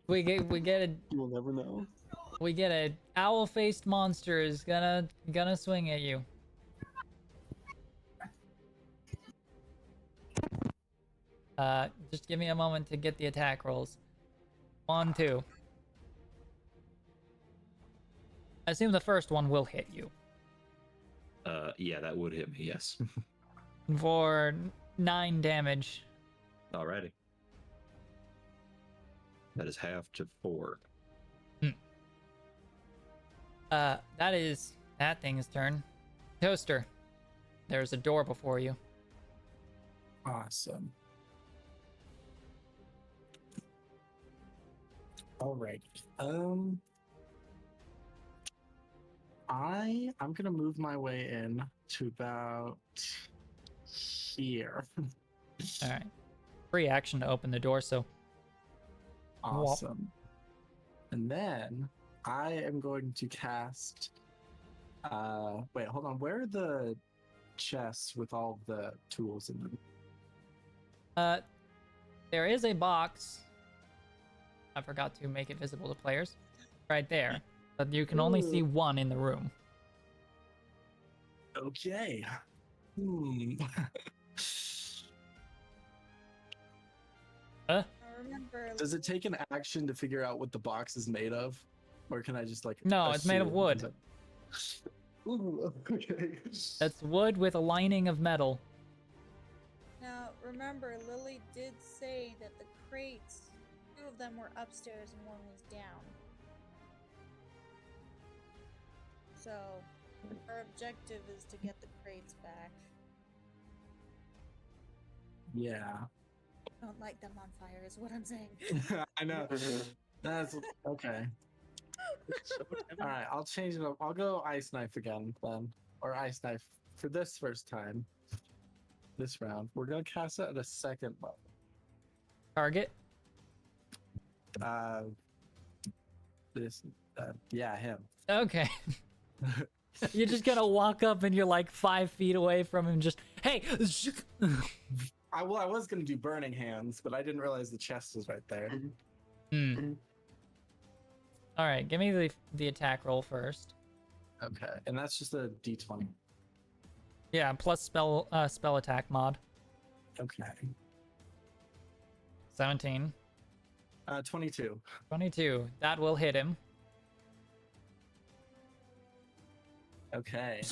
[SPEAKER 1] We get a
[SPEAKER 11] You'll never know.
[SPEAKER 1] owl-faced monster is gonna swing at you. Just give me a moment to get the attack rolls. 1, 2. I assume the first one will hit you.
[SPEAKER 7] Yeah, that would hit me, yes.
[SPEAKER 1] For 9 damage.
[SPEAKER 7] Alrighty. That is half to 4.
[SPEAKER 1] That is that thing's turn. Toaster, there's a door before you.
[SPEAKER 8] Awesome. All right. I'm gonna move my way in to about here.
[SPEAKER 1] All right. Free action to open the door, so.
[SPEAKER 8] Awesome. And then I am going to cast. Wait, hold on. Where are the chests with all the tools in them?
[SPEAKER 1] There is a box. I forgot to make it visible to players. Right there. But you can only see one in the room.
[SPEAKER 8] Okay.
[SPEAKER 3] I remember.
[SPEAKER 8] Does it take an action to figure out what the box is made of? Or can I just like.
[SPEAKER 1] No, it's made of wood.
[SPEAKER 8] Ooh, okay.
[SPEAKER 1] That's wood with a lining of metal.
[SPEAKER 3] Now, remember, Lily did say that the crates, 2 of them were upstairs and 1 was down. So, our objective is to get the crates back.
[SPEAKER 8] Yeah.
[SPEAKER 3] Don't light them on fire, is what I'm saying.
[SPEAKER 8] I know. That's okay. All right, I'll change it up. I'll go ice knife again then, or ice knife for this first time. This round, we're gonna cast it at a 2nd level.
[SPEAKER 1] Target?
[SPEAKER 8] Yeah, him.
[SPEAKER 1] Okay. You're just gonna walk up and you're like 5 feet away from him, just, hey!
[SPEAKER 8] I was gonna do burning hands, but I didn't realize the chest was right there.
[SPEAKER 1] Alright, give me the attack roll first.
[SPEAKER 8] Okay, and that's just a d20.
[SPEAKER 1] Yeah, plus spell attack mod.
[SPEAKER 8] Okay.
[SPEAKER 1] 17.
[SPEAKER 8] 22.
[SPEAKER 1] 22. That will hit him.
[SPEAKER 8] Okay.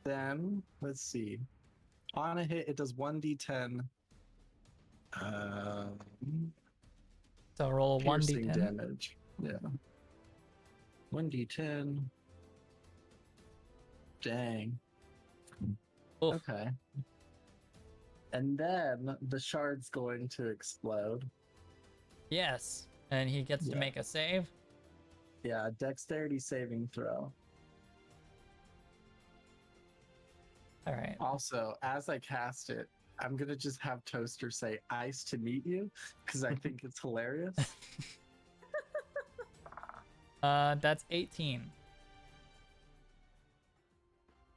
[SPEAKER 8] Then let's see. On a hit, it does 1d10.
[SPEAKER 1] So roll a
[SPEAKER 8] Piercing
[SPEAKER 1] 1d10
[SPEAKER 8] damage. Yeah. 1d10. Dang.
[SPEAKER 1] Oof.
[SPEAKER 8] Okay. And then the shard's going to explode.
[SPEAKER 1] Yes, and he gets to make a save.
[SPEAKER 8] Yeah, dexterity saving throw.
[SPEAKER 1] All right.
[SPEAKER 8] Also, as I cast it, I'm gonna just have Toaster say "ice to meet you" because I think it's hilarious.
[SPEAKER 1] That's 18.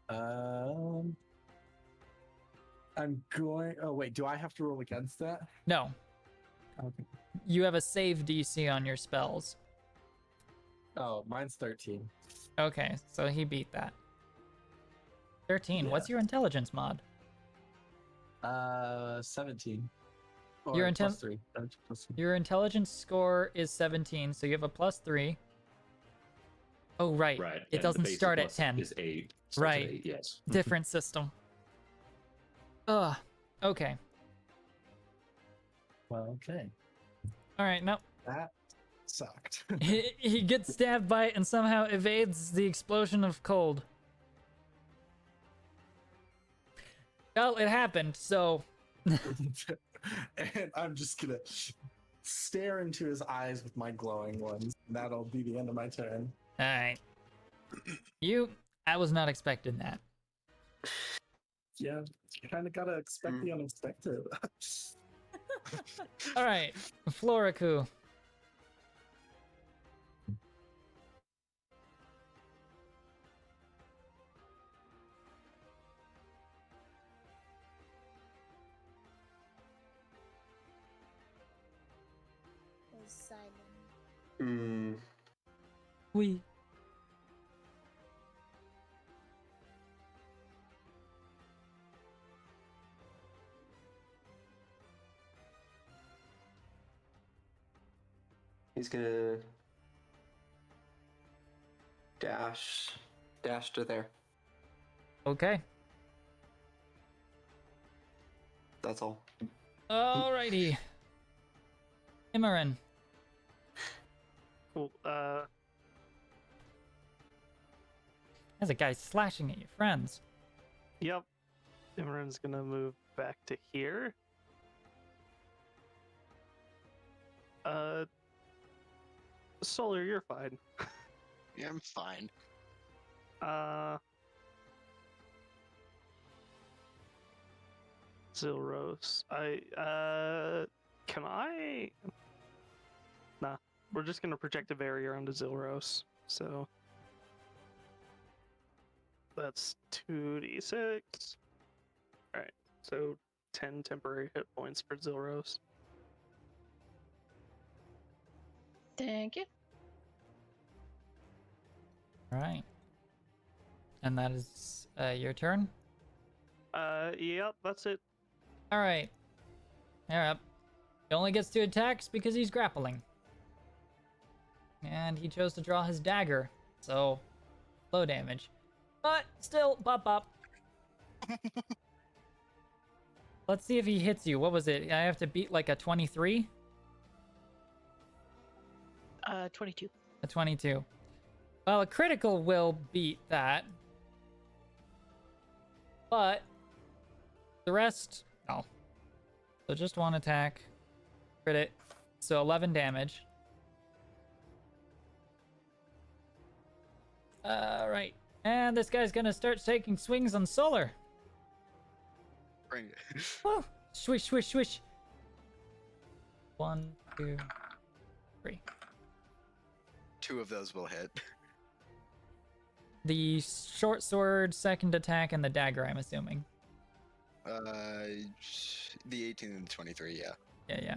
[SPEAKER 8] I'm going. Oh wait, do I have to roll against that?
[SPEAKER 1] No.
[SPEAKER 8] Okay.
[SPEAKER 1] You have a save DC on your spells.
[SPEAKER 8] Oh, mine's 13.
[SPEAKER 1] Okay, so he beat that. 13.
[SPEAKER 8] Yeah.
[SPEAKER 1] What's your intelligence mod?
[SPEAKER 8] 17. Or
[SPEAKER 1] Your
[SPEAKER 8] plus 3. Plus 3.
[SPEAKER 1] Your intelligence score is 17, so you have a +3. Oh, right.
[SPEAKER 7] Right.
[SPEAKER 1] It
[SPEAKER 7] and
[SPEAKER 1] doesn't
[SPEAKER 7] the basic
[SPEAKER 1] start at
[SPEAKER 7] plus
[SPEAKER 1] 10.
[SPEAKER 7] Is 8.
[SPEAKER 1] Right.
[SPEAKER 7] At 8, yes.
[SPEAKER 1] Different system. Ugh. Okay.
[SPEAKER 8] Well, okay.
[SPEAKER 1] All right, now
[SPEAKER 8] That sucked.
[SPEAKER 1] he gets stabbed by it and somehow evades the explosion of cold. Well, it happened, so...
[SPEAKER 8] And I'm just gonna stare into his eyes with my glowing ones. That'll be the end of my turn.
[SPEAKER 1] Alright. I was not expecting that.
[SPEAKER 8] Yeah, you kind of gotta expect the unexpected.
[SPEAKER 1] Alright, Floriku.
[SPEAKER 3] Was silent.
[SPEAKER 1] We.
[SPEAKER 4] He's gonna dash to there.
[SPEAKER 1] Okay.
[SPEAKER 4] That's all.
[SPEAKER 1] Alrighty. Imran.
[SPEAKER 2] Cool.
[SPEAKER 1] There's a guy slashing at your friends.
[SPEAKER 2] Yep. Imran's gonna move back to here. Solar, you're fine.
[SPEAKER 5] Yeah, I'm fine.
[SPEAKER 2] Zilros. Can I? Nah. We're just gonna project a barrier onto Zilros. So that's 2d6. Alright, so 10 temporary hit points for Zilros.
[SPEAKER 6] Thank you.
[SPEAKER 1] Alright. And that is your turn?
[SPEAKER 2] Yep, that's it.
[SPEAKER 1] Alright. Alright. He only gets 2 attacks because he's grappling. And he chose to draw his dagger, so low damage. But still, bop. Let's see if he hits you. What was it? I have to beat like a 23?
[SPEAKER 6] 22.
[SPEAKER 1] A 22. Well, a critical will beat that. But the rest, no. So just 1 attack. Crit it. So 11 damage. Alright. And this guy's gonna start taking swings on Solar.
[SPEAKER 5] Bring it.
[SPEAKER 1] Oh, swish, swish, swish. 1, 2, 3.
[SPEAKER 5] 2 of those will hit.
[SPEAKER 1] The short sword, second attack, and the dagger, I'm assuming.
[SPEAKER 5] The 18 and the 23, yeah.
[SPEAKER 1] Yeah.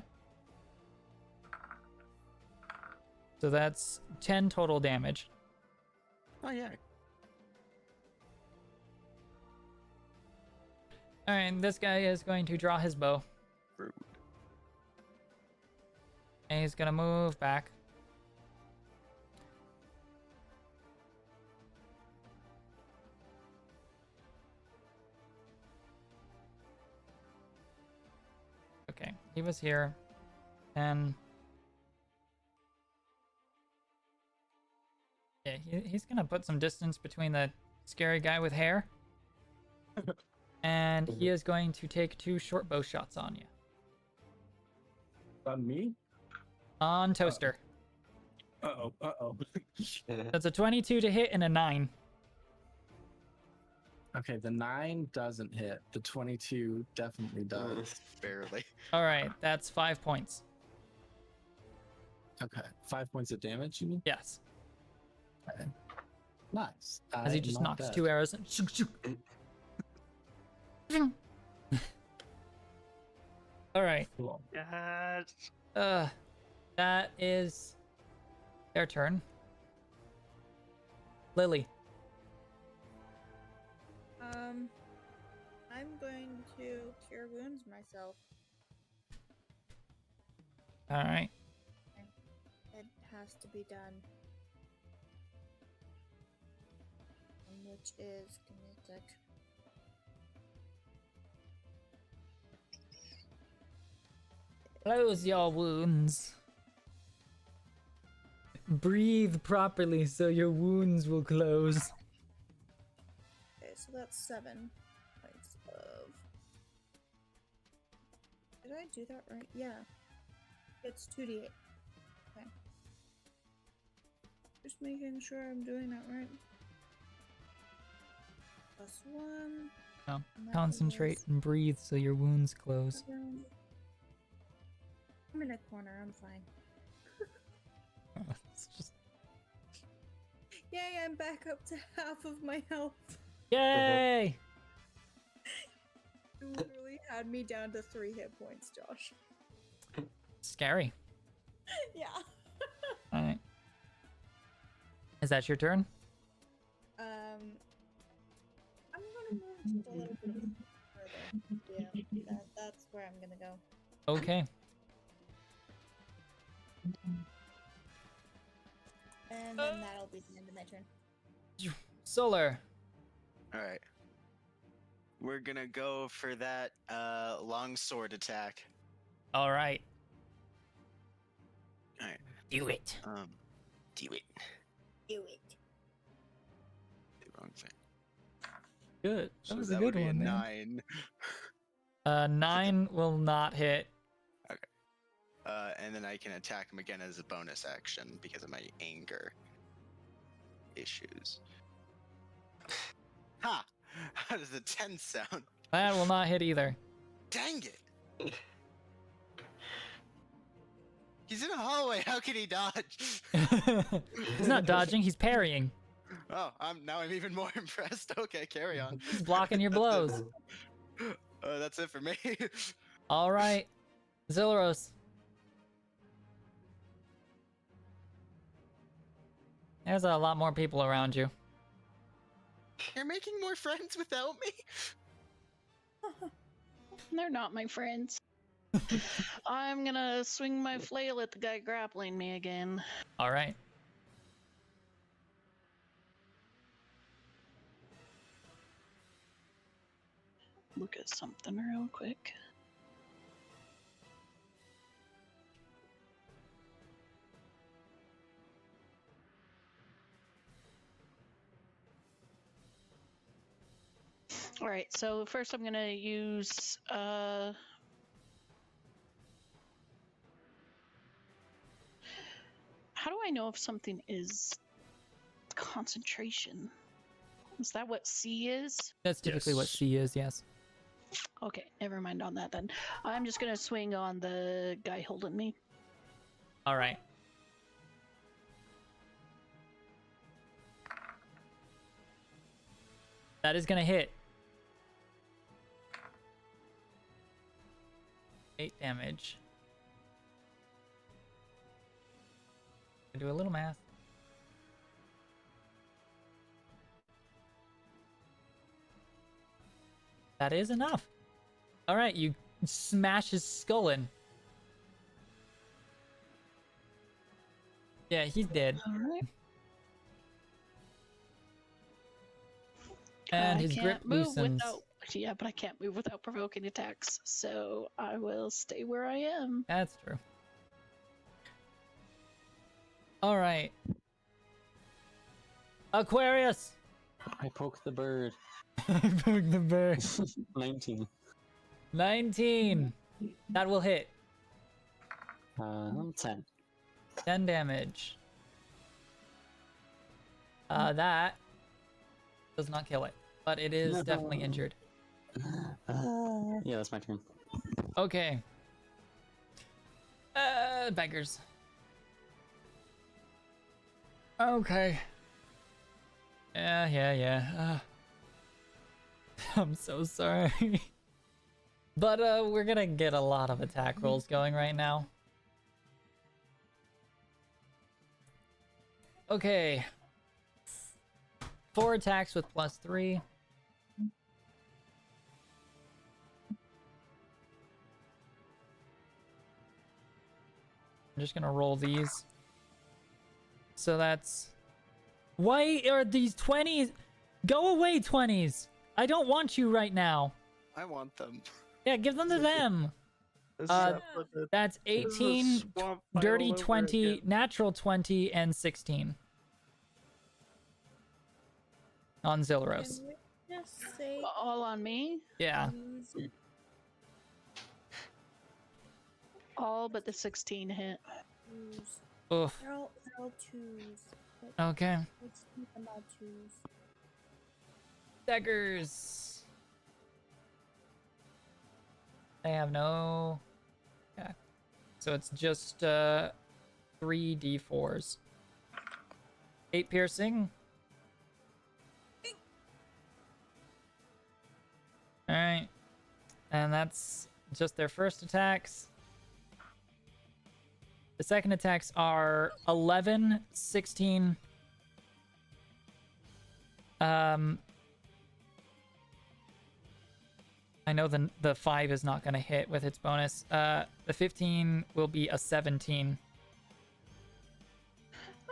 [SPEAKER 1] So that's 10 total damage.
[SPEAKER 5] Oh, yeah.
[SPEAKER 1] Alright, this guy is going to draw his bow.
[SPEAKER 5] Rude.
[SPEAKER 1] And he's gonna move back. Okay, he was here. And yeah, he's gonna put some distance between the scary guy with hair. And he is going to take 2 short bow shots on you.
[SPEAKER 8] On me?
[SPEAKER 1] On Toaster.
[SPEAKER 8] Uh-oh.
[SPEAKER 1] That's a 22 to hit and a 9.
[SPEAKER 8] Okay, the 9 doesn't hit. The 22 definitely does.
[SPEAKER 5] Barely.
[SPEAKER 1] Alright, that's 5 points.
[SPEAKER 8] Okay, 5 points of damage, you mean?
[SPEAKER 1] Yes.
[SPEAKER 8] Okay. Nice.
[SPEAKER 1] As he just knocks 2 arrows and shook, shook. Alright.
[SPEAKER 8] Cool.
[SPEAKER 2] Yes.
[SPEAKER 1] That is their turn. Lily.
[SPEAKER 3] I'm going to cure wounds myself.
[SPEAKER 1] Alright.
[SPEAKER 3] It has to be done. Which is, give me a sec.
[SPEAKER 1] Close your wounds. Breathe properly so your wounds will close.
[SPEAKER 3] Okay, so that's 7 points of... Did I do that right? Yeah. It's 2d8. Okay. Just making sure I'm doing that right. Plus 1.
[SPEAKER 1] No.
[SPEAKER 3] And that
[SPEAKER 1] Concentrate
[SPEAKER 3] was
[SPEAKER 1] and breathe so your wounds close.
[SPEAKER 3] 7. I'm in a corner, I'm fine.
[SPEAKER 1] It's just...
[SPEAKER 3] Yay, I'm back up to half of my health.
[SPEAKER 1] Yay!
[SPEAKER 3] You literally had me down to 3 hit points, Josh.
[SPEAKER 1] Scary.
[SPEAKER 3] Yeah.
[SPEAKER 1] Alright. Is that your turn?
[SPEAKER 3] I'm gonna move just a little bit further. Yeah, that's where I'm gonna go.
[SPEAKER 1] Okay.
[SPEAKER 3] And then that'll be the end of my turn.
[SPEAKER 1] Solar.
[SPEAKER 5] All right. We're gonna go for that long sword attack.
[SPEAKER 1] All right.
[SPEAKER 5] All right.
[SPEAKER 1] Do it.
[SPEAKER 5] Do it.
[SPEAKER 3] Do it.
[SPEAKER 5] The wrong thing.
[SPEAKER 1] Good. That
[SPEAKER 5] So
[SPEAKER 1] was
[SPEAKER 5] that
[SPEAKER 1] a good
[SPEAKER 5] would be
[SPEAKER 1] one,
[SPEAKER 5] a
[SPEAKER 1] man.
[SPEAKER 5] 9.
[SPEAKER 1] 9 will not hit.
[SPEAKER 5] And then I can attack him again as a bonus action because of my anger issues. Ha! How does a 10 sound?
[SPEAKER 1] That will not hit either.
[SPEAKER 5] Dang it! He's in a hallway. How can he dodge?
[SPEAKER 1] He's not dodging, he's parrying.
[SPEAKER 5] Oh, I'm even more impressed. Okay, carry on.
[SPEAKER 1] He's blocking your blows.
[SPEAKER 5] That's it for me.
[SPEAKER 1] All right. Zilros. There's a lot more people around you.
[SPEAKER 5] You're making more friends without me?
[SPEAKER 6] They're not my friends. I'm gonna swing my flail at the guy grappling me again.
[SPEAKER 1] All right.
[SPEAKER 6] Look at something real quick. All right, so first I'm gonna use how do I know if something is concentration? Is that what C is?
[SPEAKER 1] That's typically what C is, yes.
[SPEAKER 6] Okay, never mind on that then. I'm just gonna swing on the guy holding me.
[SPEAKER 1] All right. That is gonna hit. 8 damage. Do a little math. That is enough. All right, you smash his skull in. Yeah, he's dead.
[SPEAKER 6] All right.
[SPEAKER 1] And
[SPEAKER 6] I
[SPEAKER 1] his grip
[SPEAKER 6] can't move
[SPEAKER 1] loosens.
[SPEAKER 6] yeah, but I can't move without provoking attacks, so I will stay where I am.
[SPEAKER 1] That's true. All right. Aquarius.
[SPEAKER 11] I poke the bird.
[SPEAKER 1] I poked the bird.
[SPEAKER 11] 19.
[SPEAKER 1] 19. That will hit.
[SPEAKER 11] 10.
[SPEAKER 1] 10 damage. That does not kill it, but it is definitely injured.
[SPEAKER 11] Yeah, that's my turn.
[SPEAKER 1] Okay. Beggars. Okay. Yeah. I'm so sorry. But we're gonna get a lot of attack rolls going right now. Okay. 4 attacks with +3. I'm just gonna roll these. So that's... Why are these 20s? Go away, 20s! I don't want you right now.
[SPEAKER 5] I want them.
[SPEAKER 1] Yeah, give them to them. That's 18, dirty 20, natural 20, and 16. On Zilros.
[SPEAKER 3] Can we just say
[SPEAKER 6] All on me?
[SPEAKER 1] Yeah.
[SPEAKER 3] use
[SPEAKER 6] All but the 16 hit.
[SPEAKER 3] twos?
[SPEAKER 1] Oof.
[SPEAKER 3] They're all twos. But
[SPEAKER 1] Okay.
[SPEAKER 3] let's keep them all twos.
[SPEAKER 1] Daggers. They have no... Yeah. So it's just 3 d4s. 8 piercing. Alright. And that's just their first attacks. The second attacks are 11, 16. I know the 5 is not going to hit with its bonus. The 15 will be a 17.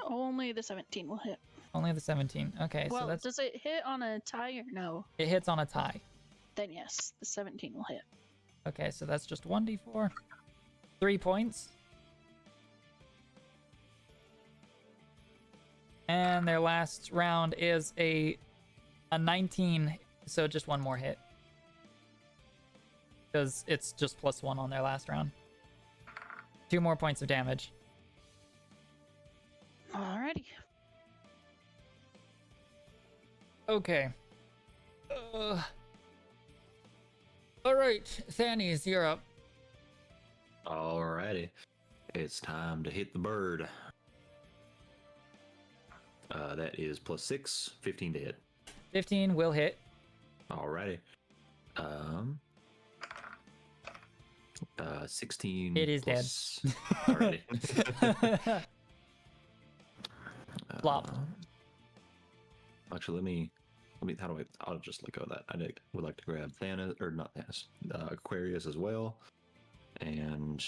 [SPEAKER 6] Only the 17 will hit.
[SPEAKER 1] Only the 17. Okay,
[SPEAKER 6] Well,
[SPEAKER 1] so that's
[SPEAKER 6] does it hit on a tie or no?
[SPEAKER 1] it hits on a tie.
[SPEAKER 6] Then yes, the 17 will hit.
[SPEAKER 1] Okay, so that's just 1d4. 3 points. And their last round is a 19, so just one more hit. Because it's just +1 on their last round. 2 more points of damage.
[SPEAKER 6] Alrighty.
[SPEAKER 1] Okay. Alright, Thanes, you're up.
[SPEAKER 7] Alrighty. It's time to hit the bird. That is +6, 15 to hit.
[SPEAKER 1] 15 will hit.
[SPEAKER 7] Alrighty. 16.
[SPEAKER 1] It is
[SPEAKER 7] plus... dead. Alrighty.
[SPEAKER 1] Flop.
[SPEAKER 7] Actually, let me. How do I? I'll just let go of that. Would like to grab Thanos, or not Thanos, Aquarius as well, and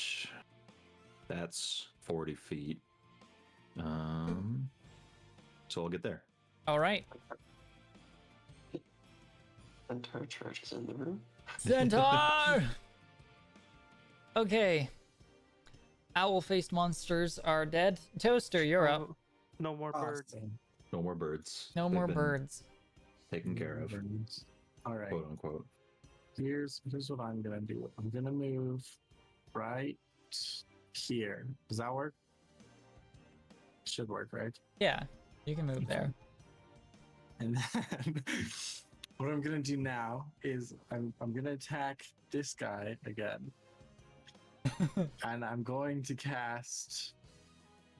[SPEAKER 7] that's 40 feet. So I'll get there.
[SPEAKER 1] All right.
[SPEAKER 4] Centaur charges in the room.
[SPEAKER 1] Centaur! Okay. Owl-faced monsters are dead. Toaster, you're up.
[SPEAKER 2] No more birds.
[SPEAKER 7] No more birds.
[SPEAKER 1] No
[SPEAKER 7] They've
[SPEAKER 1] more
[SPEAKER 7] been
[SPEAKER 1] birds.
[SPEAKER 7] Taken care of.
[SPEAKER 8] All right.
[SPEAKER 7] Quote unquote.
[SPEAKER 8] Here's what I'm gonna do. I'm gonna move right here. Does that work? Should work, right?
[SPEAKER 1] Yeah, you can move there.
[SPEAKER 8] And then what I'm gonna do now is I'm gonna attack this guy again. And I'm going to cast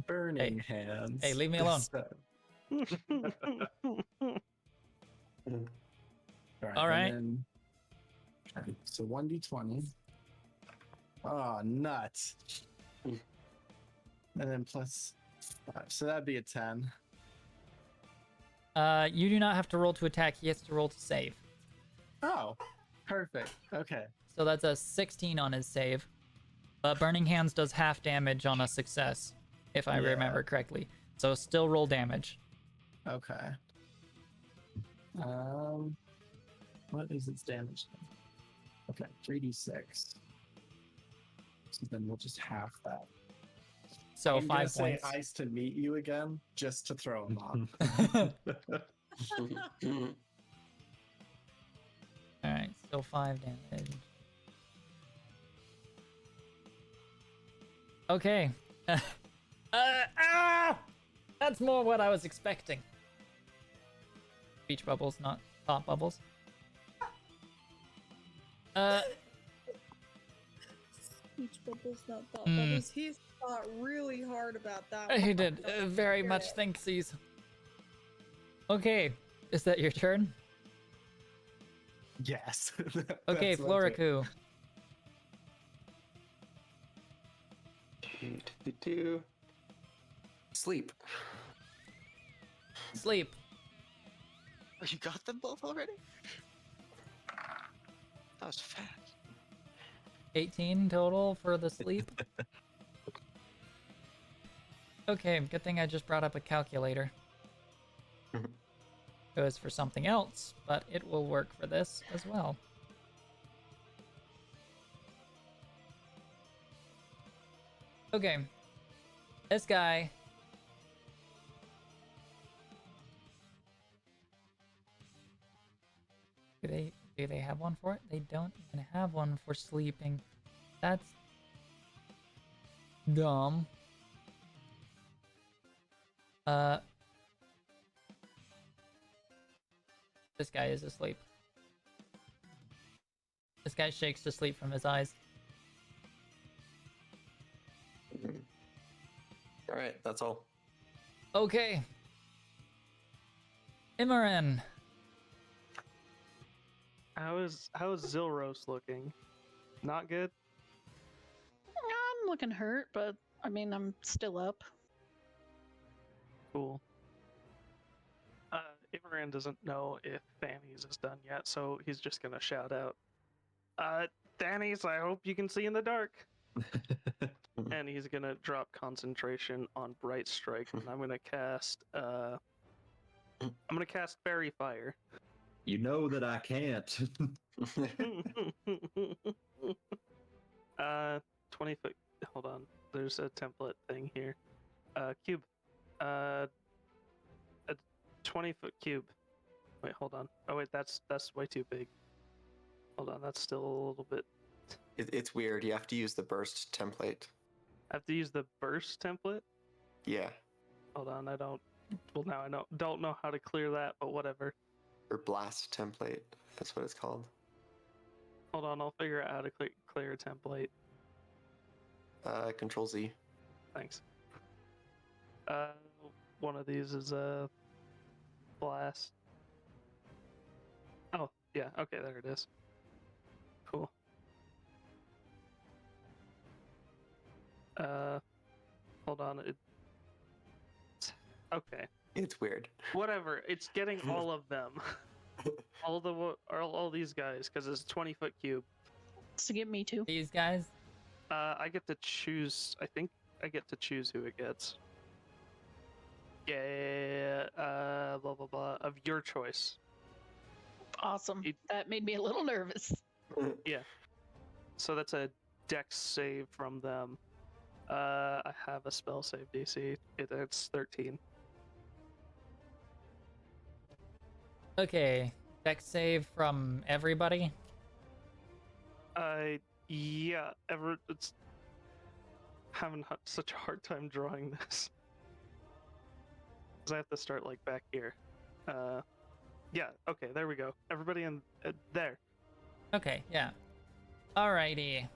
[SPEAKER 8] Burning Hands.
[SPEAKER 1] Hey, leave me alone. All right.
[SPEAKER 8] And then, so 1d20. Oh, nuts. And then plus 5. So that'd be a 10.
[SPEAKER 1] You do not have to roll to attack. He has to roll to save.
[SPEAKER 8] Oh, perfect. Okay.
[SPEAKER 1] So that's a 16 on his save. But Burning Hands does half damage on a success, if I remember correctly. So still roll damage.
[SPEAKER 8] Okay. What is its damage then? Okay, 3d6. So then we'll just half that.
[SPEAKER 1] So
[SPEAKER 8] I'm
[SPEAKER 1] 5
[SPEAKER 8] gonna say
[SPEAKER 1] points.
[SPEAKER 8] nice to meet you again, just to throw him off.
[SPEAKER 1] All right, still 5 damage. Okay. That's more what I was expecting. Beach bubbles, not thought bubbles.
[SPEAKER 3] Speech bubbles, not thought bubbles. He's thought really hard about that one.
[SPEAKER 1] He did very much think these. Okay, is that your turn?
[SPEAKER 8] Yes.
[SPEAKER 1] Okay, Floriku.
[SPEAKER 4] Sleep.
[SPEAKER 1] Sleep.
[SPEAKER 5] Oh, you got them both already? That was fast.
[SPEAKER 1] 18 total for the sleep. Okay, good thing I just brought up a calculator. It was for something else, but it will work for this as well. Okay, this guy. Do they have one for it? They don't even have one for sleeping. That's dumb. This guy is asleep. This guy shakes to sleep from his eyes.
[SPEAKER 4] All right, that's all.
[SPEAKER 1] Okay. Imran.
[SPEAKER 2] How is Zilros looking? Not good?
[SPEAKER 6] I'm looking hurt, but I mean, I'm still up.
[SPEAKER 2] Cool. Imran doesn't know if Thanes is done yet, so he's just gonna shout out, Thanes, I hope you can see in the dark. and he's gonna drop concentration on Bright Strike, and I'm gonna cast Fairy Fire.
[SPEAKER 7] You know that I can't.
[SPEAKER 2] 20 foot. Hold on. There's a template thing here. Cube. A 20-foot cube. Wait, hold on. Oh wait, that's way too big. Hold on, that's still a little bit.
[SPEAKER 4] It's weird. You have to use the burst template.
[SPEAKER 2] I have to use the burst template.
[SPEAKER 4] Yeah.
[SPEAKER 2] Hold on, I don't. Well, now I don't know how to clear that, but whatever.
[SPEAKER 4] Or blast template. That's what it's called.
[SPEAKER 2] Hold on, I'll figure out how to clear a template.
[SPEAKER 4] Control Z.
[SPEAKER 2] Thanks. One of these is a blast. Oh, yeah, okay, there it is. Cool. Hold on, okay.
[SPEAKER 4] It's weird.
[SPEAKER 2] Whatever, it's getting all of them. all these guys, because it's a 20-foot cube.
[SPEAKER 6] So get me too.
[SPEAKER 1] These guys?
[SPEAKER 2] I get to choose, I think I get to choose who it gets. Yeah, blah, blah, blah, of your choice.
[SPEAKER 6] Awesome. That made me a little nervous.
[SPEAKER 2] Yeah. So that's a dex save from them. I have a spell save DC. It's 13.
[SPEAKER 1] Okay, dex save from everybody?
[SPEAKER 2] Yeah, it's having such a hard time drawing this. Because I have to start, like, back here. Yeah, okay, there we go. Everybody in there.
[SPEAKER 1] Okay, yeah. Alrighty.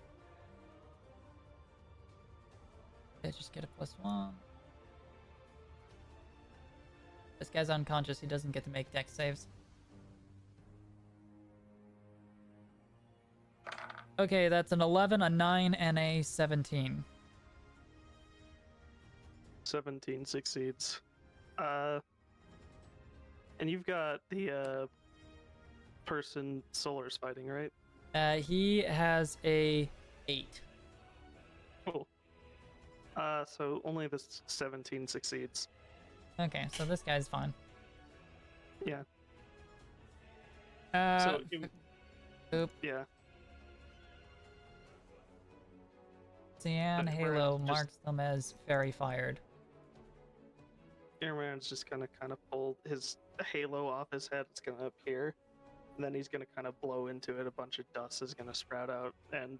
[SPEAKER 1] Let's just get a +1. This guy's unconscious, he doesn't get to make dex saves. Okay, that's an 11, a 9, and a 17.
[SPEAKER 2] 17 succeeds. And you've got the person Solar's fighting, right?
[SPEAKER 1] He has a 8.
[SPEAKER 2] Cool. So only the 17 succeeds.
[SPEAKER 1] Okay, so this guy's fine.
[SPEAKER 2] Yeah.
[SPEAKER 1] So, oop.
[SPEAKER 2] Yeah.
[SPEAKER 1] Cyan
[SPEAKER 2] But
[SPEAKER 1] Halo
[SPEAKER 2] just-
[SPEAKER 1] marks them as fairy fired.
[SPEAKER 2] Airman's just gonna kind of pull his halo off his head. It's gonna appear, and then he's gonna kind of blow into it. A bunch of dust is gonna sprout out, and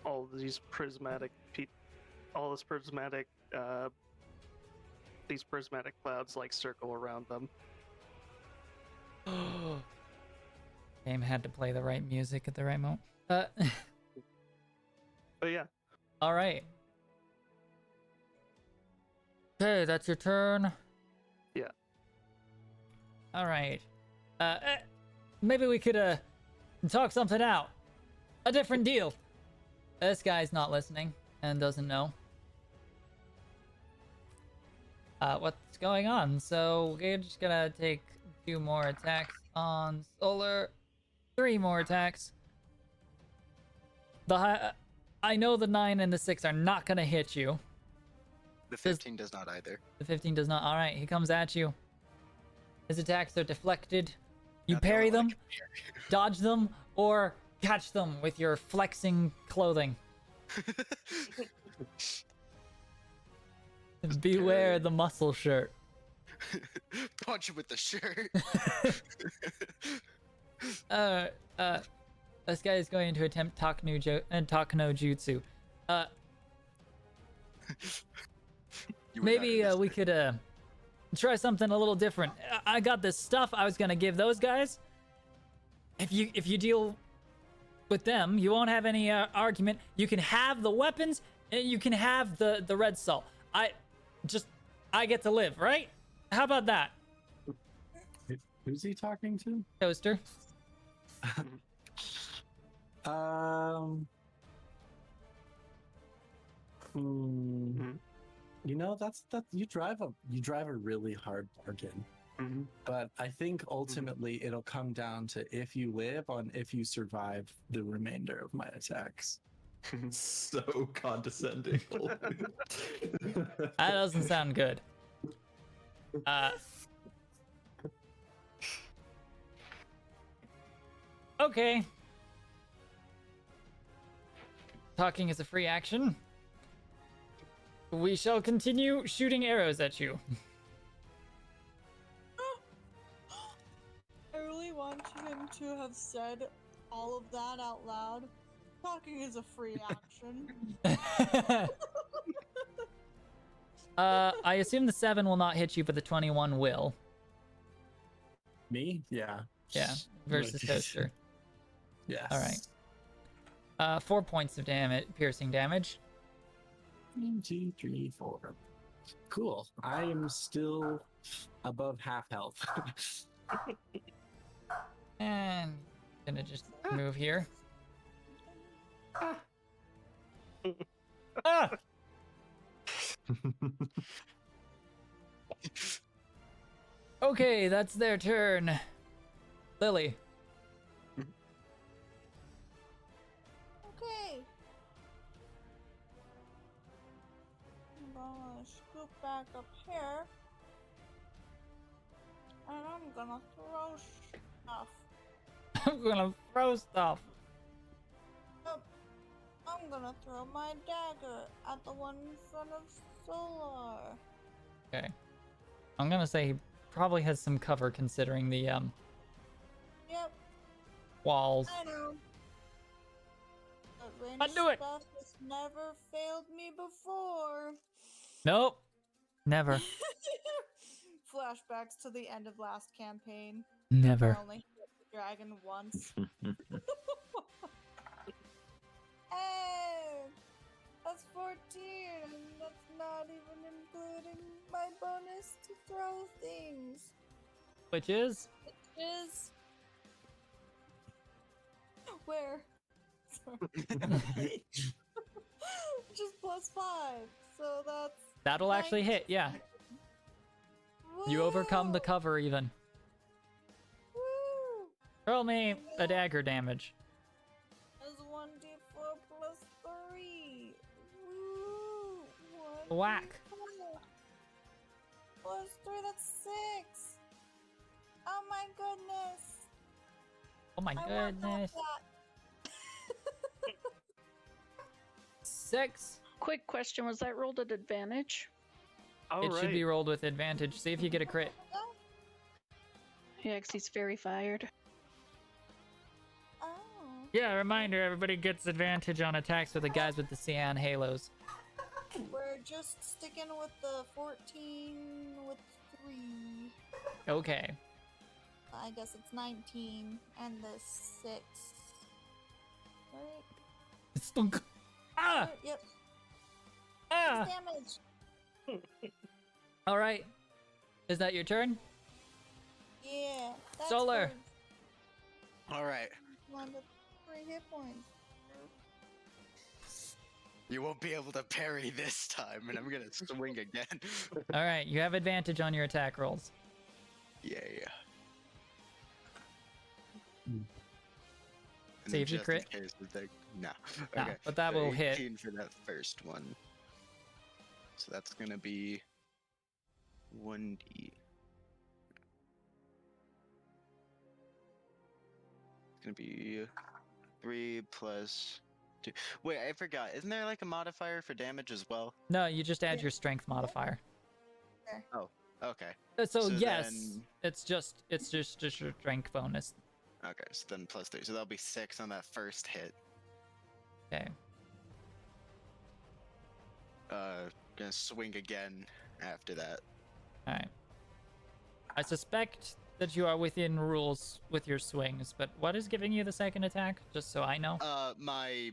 [SPEAKER 2] all these prismatic these prismatic clouds like circle around them.
[SPEAKER 1] Game had to play the right music at the right moment.
[SPEAKER 2] But yeah.
[SPEAKER 1] All right. Okay, that's your turn.
[SPEAKER 2] Yeah.
[SPEAKER 1] All right. Maybe we could talk something out. A different deal. This guy's not listening and doesn't know what's going on. So we're just gonna take 2 more attacks on Solar. 3 more attacks. I know the 9 and the 6 are not gonna hit you.
[SPEAKER 5] The 15 does not either.
[SPEAKER 1] The 15 does not. All right, he comes at you. His attacks are deflected. You
[SPEAKER 5] Now they're
[SPEAKER 1] parry
[SPEAKER 5] all
[SPEAKER 1] them,
[SPEAKER 5] like
[SPEAKER 1] dodge them, or catch them with your flexing clothing. Beware the muscle shirt.
[SPEAKER 5] Punch him with the shirt.
[SPEAKER 1] This guy is going to attempt Takno Jutsu. Maybe we could try something a little different. I got this stuff I was gonna give those guys. If you deal with them, you won't have any argument. You can have the weapons, and you can have the red salt. I get to live, right? How about that?
[SPEAKER 8] Who's he talking to?
[SPEAKER 1] Toaster.
[SPEAKER 8] You know, that's you drive a really hard bargain. But I think ultimately it'll come down to if you live on if you survive the remainder of my attacks.
[SPEAKER 7] So condescending.
[SPEAKER 1] That doesn't sound good. Okay. Talking is a free action. We shall continue shooting arrows at you.
[SPEAKER 3] I really want him to have said all of that out loud. Talking is a free action.
[SPEAKER 1] I assume the 7 will not hit you, but the 21 will.
[SPEAKER 8] Me? Yeah.
[SPEAKER 1] Yeah, versus Toaster.
[SPEAKER 8] Yes.
[SPEAKER 1] All right. 4 points of damage, piercing damage.
[SPEAKER 8] 1, 2, 3, 4. Cool. I am still above half health.
[SPEAKER 1] And gonna just move here. Ah! Okay, that's their turn. Lily.
[SPEAKER 3] Okay. I'm gonna scoop back up here. And I'm gonna throw stuff.
[SPEAKER 1] I'm gonna throw stuff.
[SPEAKER 3] Yep. I'm gonna throw my dagger at the one in front of Solar.
[SPEAKER 1] Okay. I'm gonna say he probably has some cover considering the
[SPEAKER 3] Yep.
[SPEAKER 1] walls.
[SPEAKER 3] I know. But
[SPEAKER 1] I knew it.
[SPEAKER 3] stuff has never failed me before.
[SPEAKER 1] Nope. Never.
[SPEAKER 3] Flashbacks to the end of last campaign.
[SPEAKER 1] Never.
[SPEAKER 3] I only hit the dragon once. Hey, that's 14, and that's not even including my bonus to throw things.
[SPEAKER 1] Which is?
[SPEAKER 3] Which is... Where? Sorry. Which is +5, so that's...
[SPEAKER 1] That'll actually hit, yeah. You overcome the
[SPEAKER 3] Woo!
[SPEAKER 1] cover even.
[SPEAKER 3] Woo!
[SPEAKER 1] Roll me a dagger damage.
[SPEAKER 3] That's 1d4 plus 3. Woo!
[SPEAKER 1] Whack.
[SPEAKER 3] 1d4 plus 3, that's 6. Oh my goodness.
[SPEAKER 1] Oh my
[SPEAKER 3] I want
[SPEAKER 1] goodness.
[SPEAKER 3] that.
[SPEAKER 1] 6.
[SPEAKER 6] Quick question: was that rolled at advantage?
[SPEAKER 2] All
[SPEAKER 1] It should be rolled with advantage. See if you get a crit.
[SPEAKER 6] Yeah, 'cause he's very fired.
[SPEAKER 3] Oh.
[SPEAKER 1] Yeah, reminder, everybody gets advantage on attacks with the guys with the cyan halos.
[SPEAKER 3] We're just sticking with the 14 with 3.
[SPEAKER 1] Okay.
[SPEAKER 3] I guess it's 19 and the 6. Right?
[SPEAKER 1] Stunk. Ah!
[SPEAKER 3] Yep.
[SPEAKER 1] Ah!
[SPEAKER 3] Damage.
[SPEAKER 1] All right. Is that your turn?
[SPEAKER 3] Yeah. That's
[SPEAKER 1] Solar.
[SPEAKER 3] for
[SPEAKER 5] All right.
[SPEAKER 3] 1 to 3 hit points.
[SPEAKER 5] You won't be able to parry this time, and I'm gonna swing again.
[SPEAKER 1] All right. You have advantage on your attack rolls.
[SPEAKER 5] Yeah.
[SPEAKER 1] See
[SPEAKER 5] And then
[SPEAKER 1] if you
[SPEAKER 5] just
[SPEAKER 1] crit.
[SPEAKER 5] in case the thing- No.
[SPEAKER 1] No,
[SPEAKER 5] Okay.
[SPEAKER 1] but that
[SPEAKER 5] so
[SPEAKER 1] will hit.
[SPEAKER 5] 18 for that first one. So that's gonna be 1d. It's gonna be 3 plus 2. Wait, I forgot. Isn't there like a modifier for damage as well?
[SPEAKER 1] No, you just add your strength modifier.
[SPEAKER 5] Okay.
[SPEAKER 1] So
[SPEAKER 5] So
[SPEAKER 1] yes,
[SPEAKER 5] then-
[SPEAKER 1] it's just your strength bonus.
[SPEAKER 5] Okay, so then plus 3. So that'll be 6 on that first hit.
[SPEAKER 1] Okay.
[SPEAKER 5] Gonna swing again after that.
[SPEAKER 1] All right. I suspect that you are within rules with your swings, but what is giving you the second attack? Just so I know.
[SPEAKER 5] My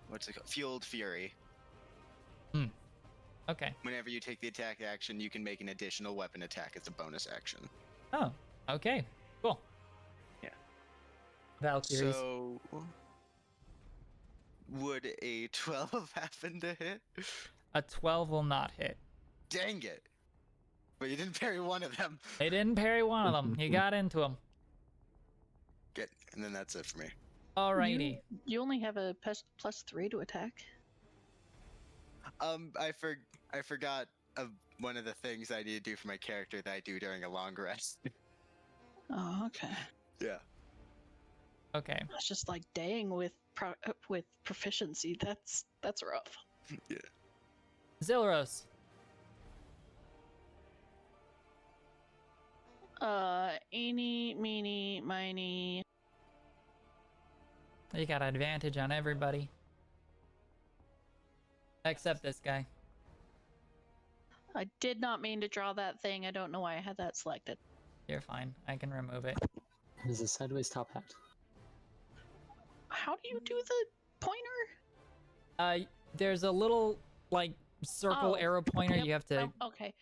[SPEAKER 5] what's it called? Fueled Fury.
[SPEAKER 1] Okay.
[SPEAKER 5] Whenever you take the attack action, you can make an additional weapon attack as a bonus action.
[SPEAKER 1] Oh. Okay. Cool.
[SPEAKER 5] Yeah.
[SPEAKER 1] Valkyries.
[SPEAKER 5] So, would a 12 happen to hit?
[SPEAKER 1] A 12 will not hit.
[SPEAKER 5] Dang it! But you didn't parry one of them.
[SPEAKER 1] They didn't parry one of them. You got into them.
[SPEAKER 5] Good, and then that's it for me.
[SPEAKER 1] Alrighty.
[SPEAKER 6] You only have a +3 to attack.
[SPEAKER 5] I forgot of one of the things I need to do for my character that I do during a long rest.
[SPEAKER 6] Oh, okay.
[SPEAKER 5] Yeah.
[SPEAKER 1] Okay.
[SPEAKER 6] It's just like dang with proficiency. That's rough.
[SPEAKER 5] Yeah.
[SPEAKER 1] Zilros.
[SPEAKER 6] Eeny, meeny, miny.
[SPEAKER 1] You got advantage on everybody. Except this guy.
[SPEAKER 6] I did not mean to draw that thing. I don't know why I had that selected.
[SPEAKER 1] You're fine. I can remove it.
[SPEAKER 11] There's a sideways top hat.
[SPEAKER 6] How do you do the pointer?
[SPEAKER 1] There's a little, like, circle arrow pointer.
[SPEAKER 6] Yep.
[SPEAKER 1] You have to...
[SPEAKER 6] Oh, okay.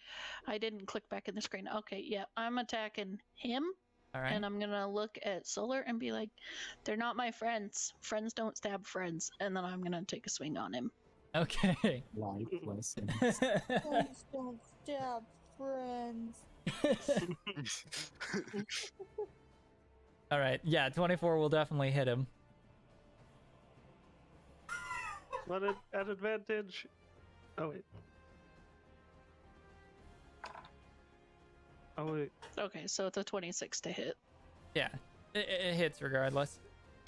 [SPEAKER 6] I didn't click back in the screen. Okay, yeah. I'm attacking him.
[SPEAKER 1] Alright.
[SPEAKER 6] And I'm gonna look at Solar and be like, they're not my friends. Friends don't stab friends. And then I'm gonna take a swing on him.
[SPEAKER 1] Okay.
[SPEAKER 8] Life lessons.
[SPEAKER 3] Friends don't stab friends.
[SPEAKER 1] Alright, yeah, 24 will definitely hit him.
[SPEAKER 2] But at advantage. Oh wait. Oh wait.
[SPEAKER 6] Okay, so it's a 26 to hit.
[SPEAKER 1] Yeah, it hits regardless.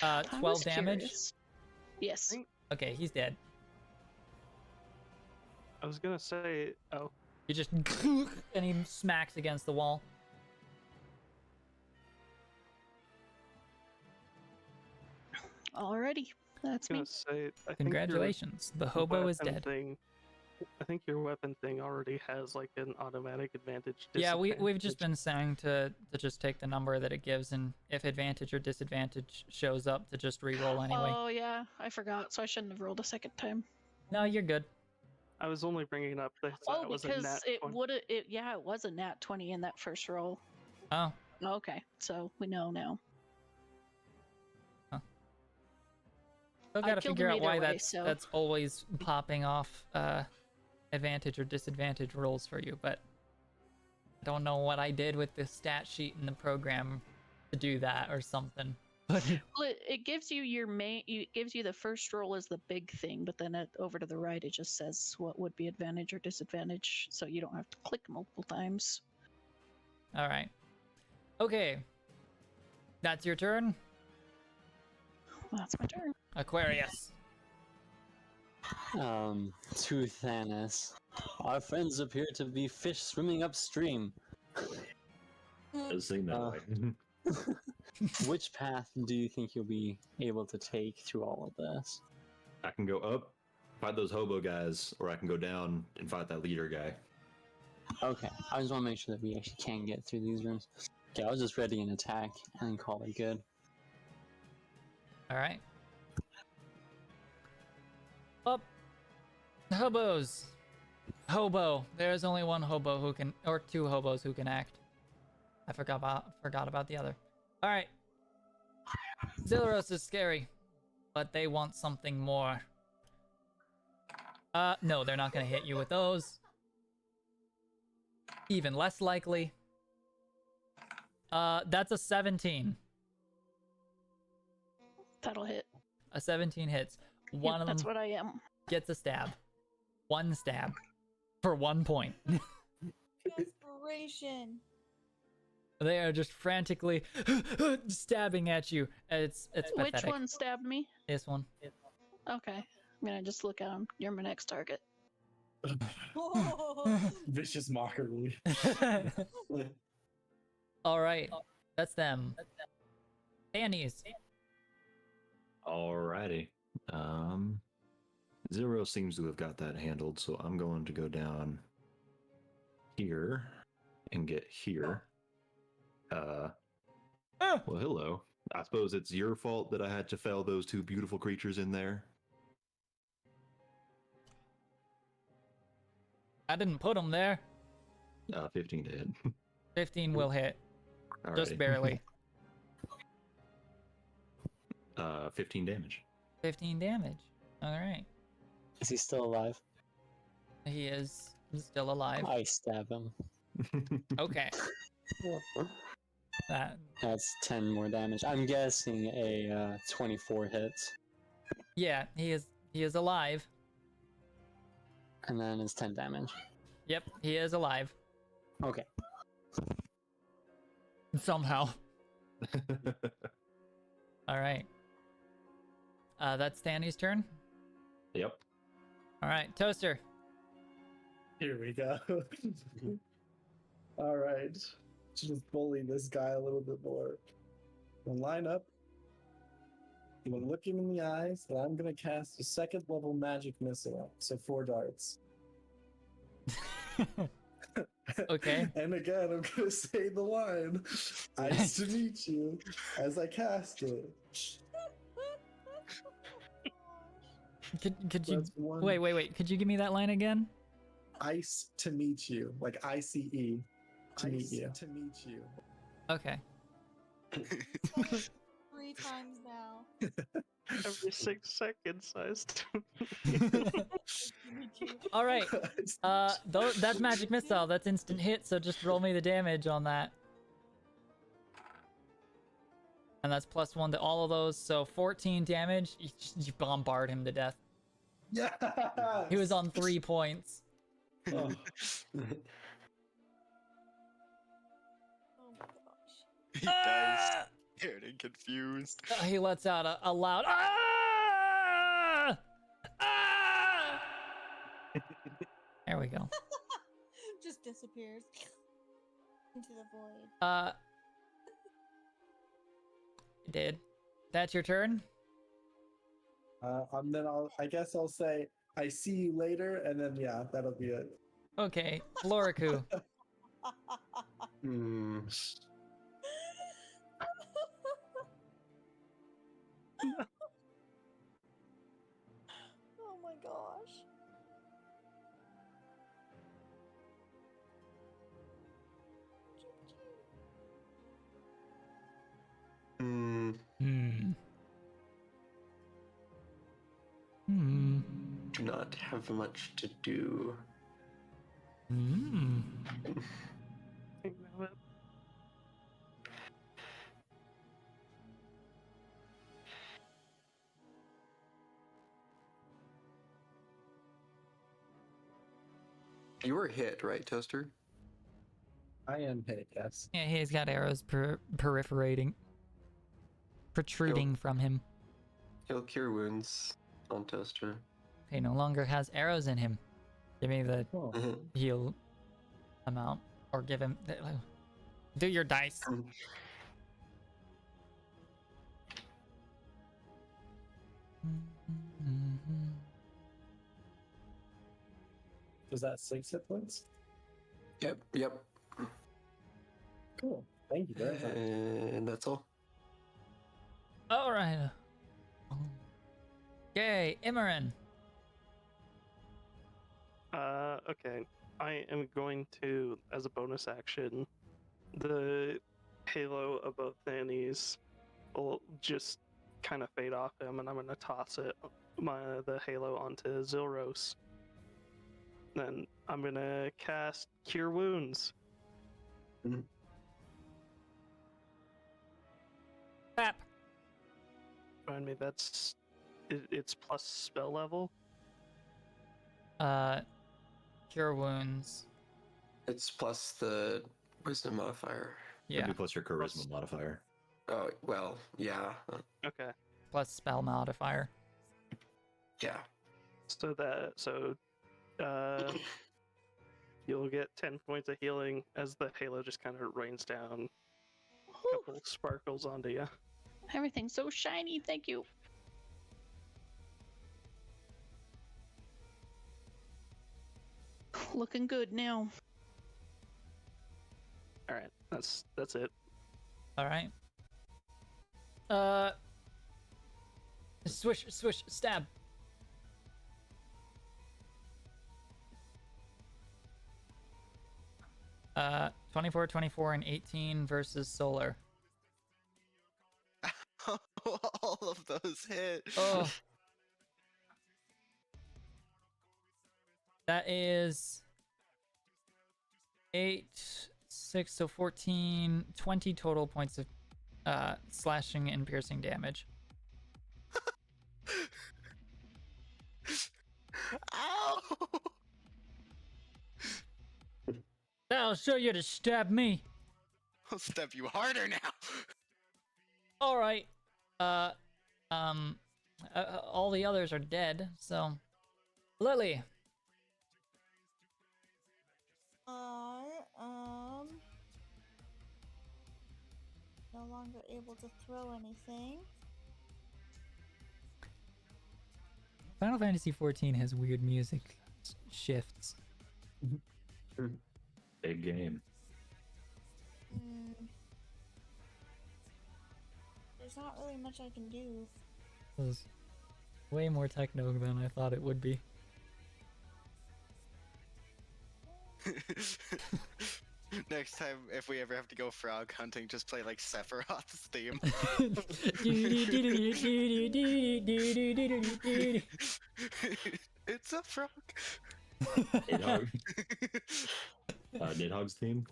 [SPEAKER 6] I
[SPEAKER 1] 12
[SPEAKER 6] was
[SPEAKER 1] damage?
[SPEAKER 6] curious. Yes.
[SPEAKER 1] Okay, he's dead.
[SPEAKER 2] I was gonna say, oh.
[SPEAKER 1] You just and he smacks against the wall.
[SPEAKER 6] Alrighty, that's me.
[SPEAKER 2] Say, I
[SPEAKER 1] Congratulations,
[SPEAKER 2] think
[SPEAKER 1] the hobo is dead.
[SPEAKER 2] I think your weapon thing already has like an automatic advantage.
[SPEAKER 1] Yeah, we've just been saying to just take the number that it gives, and if advantage or disadvantage shows up, to just re-roll anyway.
[SPEAKER 6] Oh yeah, I forgot, so I shouldn't have rolled a second time.
[SPEAKER 1] No, you're good.
[SPEAKER 2] I was only bringing it up that
[SPEAKER 6] Oh,
[SPEAKER 2] it was a
[SPEAKER 6] because
[SPEAKER 2] nat
[SPEAKER 6] it
[SPEAKER 2] 20.
[SPEAKER 6] would have. Yeah, it was a nat 20 in that first roll.
[SPEAKER 1] Oh.
[SPEAKER 6] Okay, so we know now.
[SPEAKER 1] Still gotta
[SPEAKER 6] killed
[SPEAKER 1] figure
[SPEAKER 6] him
[SPEAKER 1] out why
[SPEAKER 6] either way,
[SPEAKER 1] that's always popping off advantage or disadvantage rolls for you, but I don't know what I did with the stat sheet in the program to do that or something.
[SPEAKER 6] Well, it gives you your main. It gives you the first roll as the big thing, but then over to the right, it just says what would be advantage or disadvantage, so you don't have to click multiple times.
[SPEAKER 1] All right. Okay. That's your turn.
[SPEAKER 6] That's my turn.
[SPEAKER 1] Aquarius.
[SPEAKER 11] To Thanos. Our friends appear to be fish swimming upstream.
[SPEAKER 7] Does seem that way.
[SPEAKER 11] Which path do you think you'll be able to take through all of this?
[SPEAKER 7] I can go up, fight those hobo guys, or I can go down and fight that leader guy.
[SPEAKER 11] Okay, I just want to make sure that we actually can get through these rooms. Okay, I was just ready an attack and then call it good.
[SPEAKER 1] All right. Up. Hobos. Hobo. There's only one hobo who can, or two hobos who can act. I forgot about the other. All right. Zilros is scary, but they want something more. No, they're not gonna hit you with those. Even less likely. That's a 17.
[SPEAKER 6] That'll hit.
[SPEAKER 1] A 17 hits. One of them
[SPEAKER 6] That's what I am.
[SPEAKER 1] gets a stab. One stab. For 1 point.
[SPEAKER 3] Desperation.
[SPEAKER 1] They are just frantically stabbing at you. It's pathetic.
[SPEAKER 6] Which one stabbed me?
[SPEAKER 1] This one.
[SPEAKER 6] Okay. I'm gonna just look at him. You're my next target.
[SPEAKER 8] Vicious mockery.
[SPEAKER 1] All right. That's them. Annie's.
[SPEAKER 7] Alrighty. Zero seems to have got that handled, so I'm going to go down here and get here. Well, hello. I suppose it's your fault that I had to fell those two beautiful creatures in there.
[SPEAKER 1] I didn't put them there.
[SPEAKER 7] 15 to hit.
[SPEAKER 1] 15 will hit. Just
[SPEAKER 7] Alrighty.
[SPEAKER 1] barely.
[SPEAKER 7] 15 damage.
[SPEAKER 1] 15 damage. All right.
[SPEAKER 11] Is he still alive?
[SPEAKER 1] He is still alive.
[SPEAKER 11] I stab him.
[SPEAKER 1] Okay.
[SPEAKER 11] That's 10 more damage. I'm guessing a 24 hits.
[SPEAKER 1] Yeah, he is alive.
[SPEAKER 11] And then it's 10 damage.
[SPEAKER 1] Yep, he is alive.
[SPEAKER 11] Okay.
[SPEAKER 1] Somehow. All right. That's Danny's turn.
[SPEAKER 7] Yep.
[SPEAKER 1] All right, Toaster.
[SPEAKER 8] Here we go. All right. Just bully this guy a little bit more. I'm gonna line up. I'm gonna look him in the eyes, and I'm gonna cast a second level magic missile. So 4 darts.
[SPEAKER 1] Okay.
[SPEAKER 8] And again, I'm gonna say the line, "Nice to meet you," as I cast it.
[SPEAKER 1] Could you
[SPEAKER 8] That's one.
[SPEAKER 1] wait? Could you give me that line again?
[SPEAKER 8] Ice to meet you, like ICE to meet you. To meet you.
[SPEAKER 1] Okay.
[SPEAKER 3] 3 times now.
[SPEAKER 2] Every 6 seconds,
[SPEAKER 1] All right. That's magic missile. That's instant hit. So just roll me the damage on that. And that's +1 to all of those. So 14 damage. You bombard him to death.
[SPEAKER 8] Yeah.
[SPEAKER 1] He was on 3 points.
[SPEAKER 8] Oh.
[SPEAKER 3] Oh my gosh.
[SPEAKER 5] He dies scared and confused.
[SPEAKER 1] He lets out a loud ah! Ah! There we go.
[SPEAKER 3] Just disappears into the void.
[SPEAKER 1] Did. That's your turn?
[SPEAKER 8] And then I guess I'll say, "I see you later," and then yeah, that'll be it.
[SPEAKER 1] Okay, Floriku.
[SPEAKER 4] Hmm.
[SPEAKER 3] Oh my gosh.
[SPEAKER 4] Hmm. Do not have much to do. You were hit, right, Toaster?
[SPEAKER 8] I am hit, yes.
[SPEAKER 1] Yeah, he's got arrows protruding from him.
[SPEAKER 4] He'll cure wounds on Toaster.
[SPEAKER 1] He no longer has arrows in him. Give me the heal amount, or give him. Do your dice.
[SPEAKER 8] Was that 6 hit points?
[SPEAKER 4] Yep.
[SPEAKER 8] Cool. Thank you very much.
[SPEAKER 4] And that's all.
[SPEAKER 1] All right. Okay, Imran.
[SPEAKER 2] Okay. I am going to, as a bonus action, the halo above Thanes will just kind of fade off him, and I'm going to toss the halo onto Zilros. Then I'm going to cast Cure Wounds.
[SPEAKER 1] Tap.
[SPEAKER 2] Remind me, it's plus spell level.
[SPEAKER 1] Cure wounds.
[SPEAKER 4] It's plus the wisdom modifier.
[SPEAKER 1] Yeah.
[SPEAKER 7] Maybe plus your charisma modifier.
[SPEAKER 4] Oh, well, yeah.
[SPEAKER 2] Okay.
[SPEAKER 1] Plus spell modifier.
[SPEAKER 4] Yeah.
[SPEAKER 2] So you'll get 10 points of healing as the halo just kind of rains down a couple sparkles onto you.
[SPEAKER 6] Everything's so shiny, thank you. Looking good now.
[SPEAKER 2] All right, that's it.
[SPEAKER 1] All right. Swish, stab. 24, 24, and 18 versus Solar.
[SPEAKER 5] All of those hit.
[SPEAKER 1] Oh. That is 8, 6, so 14, 20 total points of slashing and piercing damage.
[SPEAKER 5] Ow!
[SPEAKER 1] I'll show you to stab me.
[SPEAKER 5] I'll stab you harder now.
[SPEAKER 1] All right. All the others are dead, so Lily.
[SPEAKER 3] No longer able to throw anything.
[SPEAKER 1] Final Fantasy XIV has weird music shifts.
[SPEAKER 7] Big game.
[SPEAKER 3] There's not really much I can do.
[SPEAKER 1] It was way more techno than I thought it would be.
[SPEAKER 5] Next time, if we ever have to go frog hunting, just play like Sephiroth's theme. It's a frog.
[SPEAKER 7] Nidhogg's theme.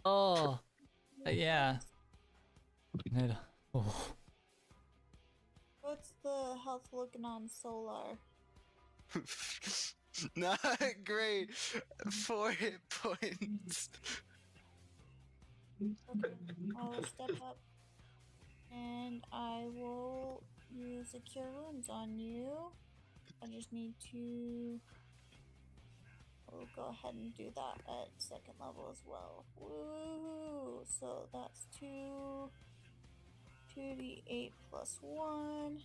[SPEAKER 1] Oh, yeah. Oh.
[SPEAKER 3] What's the health looking on Solar?
[SPEAKER 5] Not great. 4 hit points.
[SPEAKER 3] Okay, I'll step up and I will use a Cure Wounds on you. I just need to. We'll go ahead and do that at second level as well. Woo! So that's 2d8 plus 1.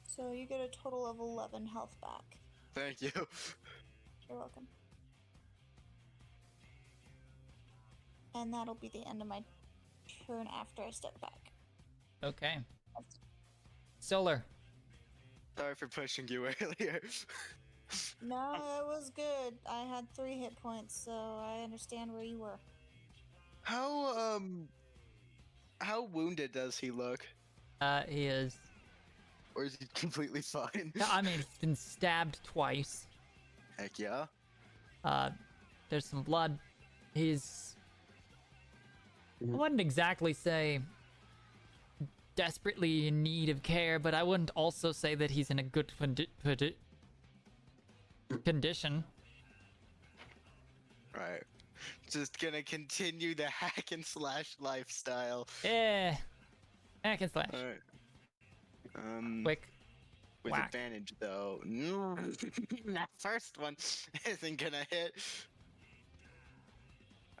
[SPEAKER 3] So you get a total of 11 health back.
[SPEAKER 5] Thank you.
[SPEAKER 3] You're welcome. And that'll be the end of my turn after I step back.
[SPEAKER 1] Okay. Solar.
[SPEAKER 5] Sorry for pushing you earlier.
[SPEAKER 3] No, it was good. I had 3 hit points, so I understand where you were.
[SPEAKER 5] How wounded does he look?
[SPEAKER 1] He is.
[SPEAKER 5] Or is he completely fine?
[SPEAKER 1] No, I mean, he's been stabbed twice.
[SPEAKER 5] Heck yeah.
[SPEAKER 1] There's some blood. He's... I wouldn't exactly say desperately in need of care, but I wouldn't also say that he's in a good condition.
[SPEAKER 5] Right. Just gonna continue the hack and slash lifestyle.
[SPEAKER 1] Yeah. Hack and slash.
[SPEAKER 5] Alright.
[SPEAKER 1] Quick.
[SPEAKER 5] With
[SPEAKER 1] whack.
[SPEAKER 5] advantage though. No, that first one isn't gonna hit.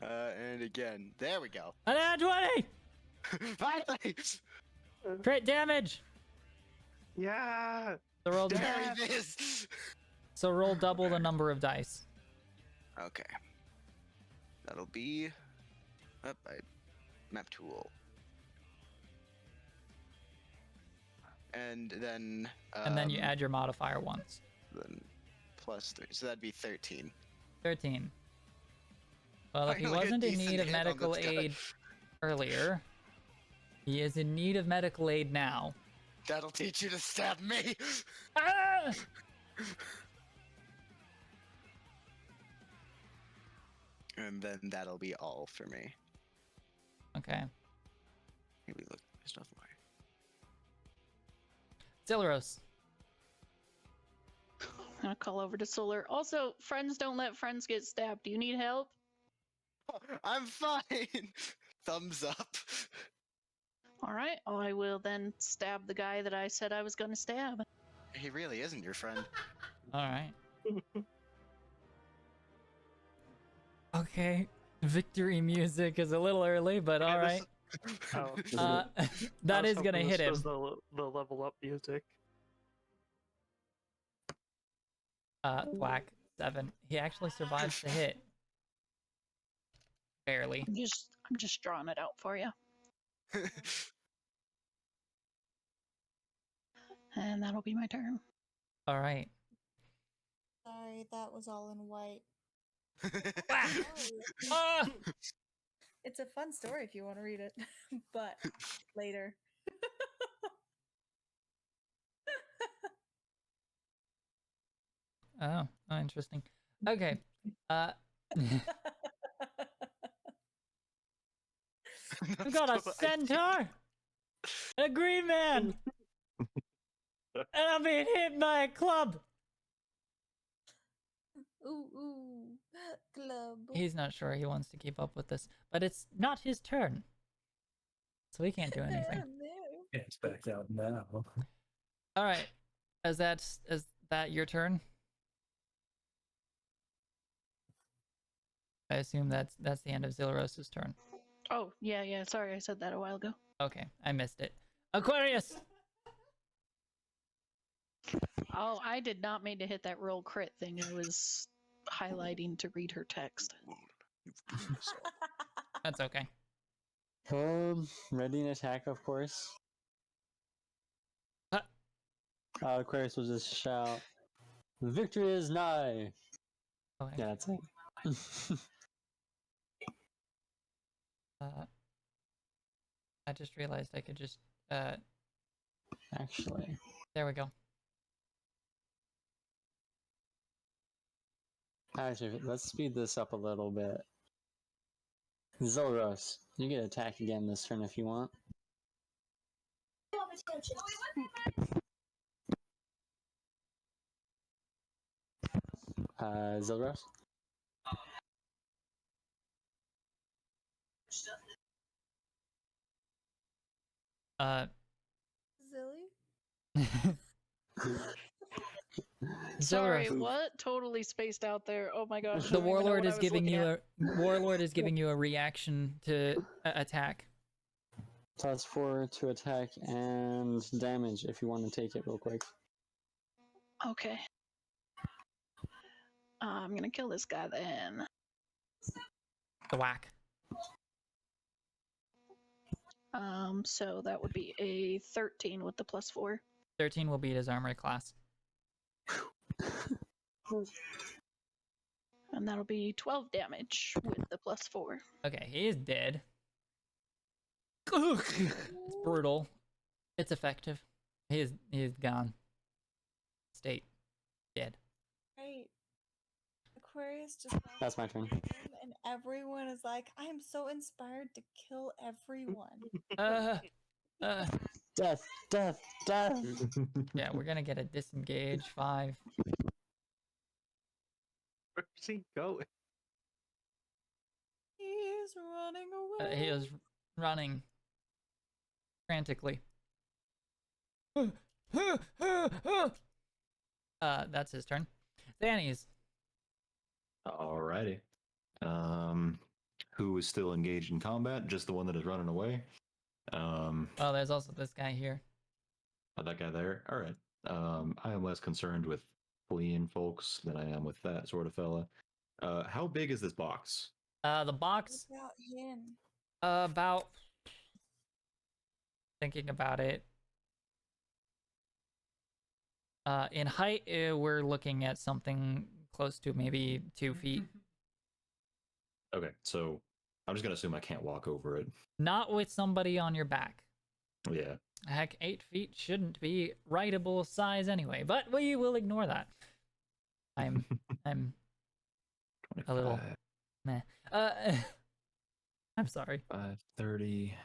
[SPEAKER 5] And again, there we go.
[SPEAKER 1] An 20!
[SPEAKER 5] Finally!
[SPEAKER 1] Crit damage!
[SPEAKER 2] Yeah!
[SPEAKER 1] So roll,
[SPEAKER 5] There it is!
[SPEAKER 1] so roll double the number of dice.
[SPEAKER 5] Okay. That'll be... map tool. And then...
[SPEAKER 1] And then you add your modifier once.
[SPEAKER 5] Then plus 3, so that'd be 13.
[SPEAKER 1] 13. Well, if he
[SPEAKER 5] Finally a
[SPEAKER 1] wasn't in
[SPEAKER 5] decent
[SPEAKER 1] need of
[SPEAKER 5] hit on
[SPEAKER 1] medical
[SPEAKER 5] this guy.
[SPEAKER 1] aid earlier, he is in need of medical aid now.
[SPEAKER 5] That'll teach you to stab me!
[SPEAKER 1] Ah!
[SPEAKER 5] And then that'll be all for me.
[SPEAKER 1] Okay.
[SPEAKER 5] Maybe look at my stuff more.
[SPEAKER 1] Zilros.
[SPEAKER 6] I'm gonna call over to Solar. Also, friends don't let friends get stabbed. Do you need help?
[SPEAKER 5] I'm fine! Thumbs up.
[SPEAKER 6] Alright, I will then stab the guy that I said I was gonna stab.
[SPEAKER 5] He really isn't your friend.
[SPEAKER 1] Alright. Okay. Victory music is a little early, but
[SPEAKER 2] Okay,
[SPEAKER 1] alright.
[SPEAKER 2] Oh,
[SPEAKER 1] That
[SPEAKER 2] I
[SPEAKER 1] is
[SPEAKER 2] was
[SPEAKER 1] gonna
[SPEAKER 2] hoping
[SPEAKER 1] hit
[SPEAKER 2] this
[SPEAKER 1] him.
[SPEAKER 2] was the level up music.
[SPEAKER 1] Whack. 7. He actually survives the hit. Barely.
[SPEAKER 6] I'm just drawing it out for you. And that'll be my turn.
[SPEAKER 1] Alright.
[SPEAKER 3] Sorry, that was all in white.
[SPEAKER 1] Ah!
[SPEAKER 3] It's a fun story if you want to read it, but later.
[SPEAKER 1] Oh, interesting. Okay. We got a centaur, a green man, and I'm being hit by a club.
[SPEAKER 3] Ooh, club.
[SPEAKER 1] He's not sure he wants to keep up with this, but it's not his turn, so he can't do anything.
[SPEAKER 8] It's back out now.
[SPEAKER 1] All right, is that your turn? I assume that's the end of Zilros's turn.
[SPEAKER 6] Oh, yeah. Sorry, I said that a while ago.
[SPEAKER 1] Okay, I missed it. Aquarius.
[SPEAKER 6] Oh, I did not mean to hit that roll crit thing. I was highlighting to read her text.
[SPEAKER 1] That's okay.
[SPEAKER 11] Ready and attack, of course. Aquarius will just shout, "Victory is nigh!"
[SPEAKER 1] Okay.
[SPEAKER 11] Yeah, that's it.
[SPEAKER 1] I just realized I could just
[SPEAKER 11] Actually,
[SPEAKER 1] there we go.
[SPEAKER 11] let's speed this up a little bit. Zilros, you get attack again this turn if you want. Zilros?
[SPEAKER 3] Zilly?
[SPEAKER 6] Sorry, what? Totally spaced out there. Oh my gosh.
[SPEAKER 1] The warlord is giving you a reaction to attack.
[SPEAKER 11] +4 to attack and damage if you want to take it real quick.
[SPEAKER 6] Okay. I'm gonna kill this guy then.
[SPEAKER 1] The whack.
[SPEAKER 6] So that would be a 13 with the +4.
[SPEAKER 1] 13 will beat his armor class.
[SPEAKER 6] And that'll be 12 damage with the +4.
[SPEAKER 1] Okay, he is dead. It's brutal. It's effective. He is gone. State. Dead.
[SPEAKER 3] Right. Aquarius just
[SPEAKER 11] That's my turn.
[SPEAKER 3] and everyone is like, I am so inspired to kill everyone.
[SPEAKER 11] Death, death, death!
[SPEAKER 1] Yeah, we're gonna get a disengage 5.
[SPEAKER 2] Where's he going?
[SPEAKER 3] He's running away.
[SPEAKER 1] He is running frantically. That's his turn. Zanny's.
[SPEAKER 7] Alrighty. Who is still engaged in combat? Just the one that is running away.
[SPEAKER 1] Oh, there's also this guy here.
[SPEAKER 7] Oh, that guy there. All right. I am less concerned with fleeing folks than I am with that sort of fella. How big is this box?
[SPEAKER 1] The box.
[SPEAKER 3] About him.
[SPEAKER 1] About. Thinking about it. In height, we're looking at something close to maybe 2 feet.
[SPEAKER 7] Okay, so I'm just gonna assume I can't walk over it.
[SPEAKER 1] Not with somebody on your back.
[SPEAKER 7] Yeah.
[SPEAKER 1] Heck, 8 feet shouldn't be writable size anyway, but we will ignore that. I'm a little meh. I'm sorry.
[SPEAKER 7] 30,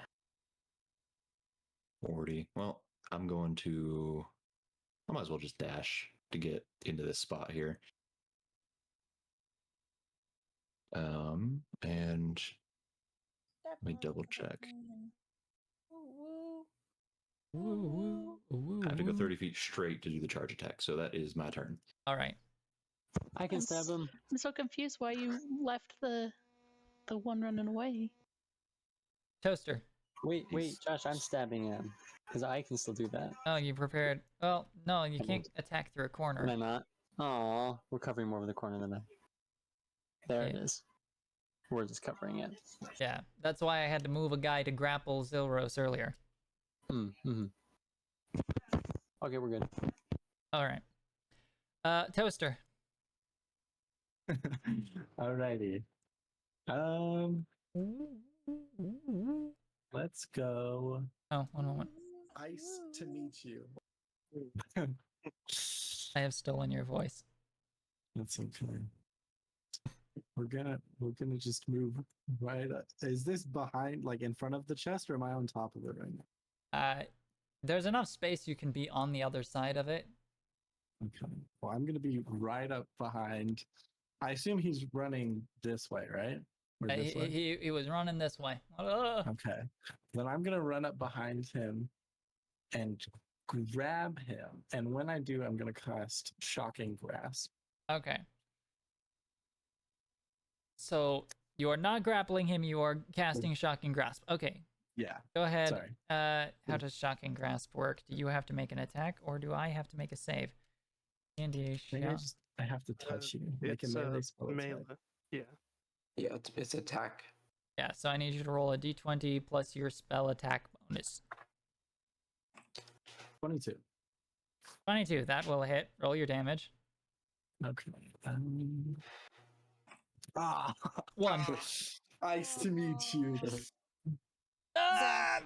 [SPEAKER 7] 40. Well, I might as well just dash to get into this spot here. And let me double check. I have to go 30 feet straight to do the charge attack, so that is my turn.
[SPEAKER 1] All right.
[SPEAKER 11] I can stab him.
[SPEAKER 6] I'm so confused why you left the one running away.
[SPEAKER 1] Toaster.
[SPEAKER 11] Wait, Josh, I'm stabbing him. Because I can still do that.
[SPEAKER 1] Oh, you prepared. Well, no, you can't attack through a corner.
[SPEAKER 11] Can I not? Aw, we're covering more of the corner than that. There it is. We're just covering it.
[SPEAKER 1] Yeah, that's why I had to move a guy to grapple Zilros earlier.
[SPEAKER 11] Okay, we're good.
[SPEAKER 1] All right. Toaster.
[SPEAKER 8] Alrighty. Let's go.
[SPEAKER 1] Oh, one moment.
[SPEAKER 8] Nice to meet you.
[SPEAKER 1] I have stolen your voice.
[SPEAKER 8] That's okay. We're gonna just move right up. Is this behind, like in front of the chest, or am I on top of it right now?
[SPEAKER 1] There's enough space you can be on the other side of it.
[SPEAKER 8] Okay. Well, I'm gonna be right up behind. I assume he's running this way, right? Or this way?
[SPEAKER 1] He was running this way.
[SPEAKER 8] Okay. Then I'm gonna run up behind him and grab him. And when I do, I'm gonna cast Shocking Grasp.
[SPEAKER 1] Okay. So you are not grappling him, you are casting Shocking Grasp. Okay.
[SPEAKER 8] Yeah.
[SPEAKER 1] Go ahead.
[SPEAKER 8] Sorry.
[SPEAKER 1] How does Shocking Grasp work? Do you have to make an attack or do I have to make a save? Andy,
[SPEAKER 8] I have to touch you. Make
[SPEAKER 2] It's
[SPEAKER 8] a
[SPEAKER 2] a
[SPEAKER 8] melee spell
[SPEAKER 2] melee.
[SPEAKER 8] attack.
[SPEAKER 2] Yeah.
[SPEAKER 4] Yeah, it's attack.
[SPEAKER 1] Yeah, so I need you to roll a d20 plus your spell attack bonus.
[SPEAKER 8] 22.
[SPEAKER 1] 22, that will hit. Roll your damage.
[SPEAKER 8] Okay.
[SPEAKER 1] 1.
[SPEAKER 8] Nice to meet you.
[SPEAKER 1] Ah!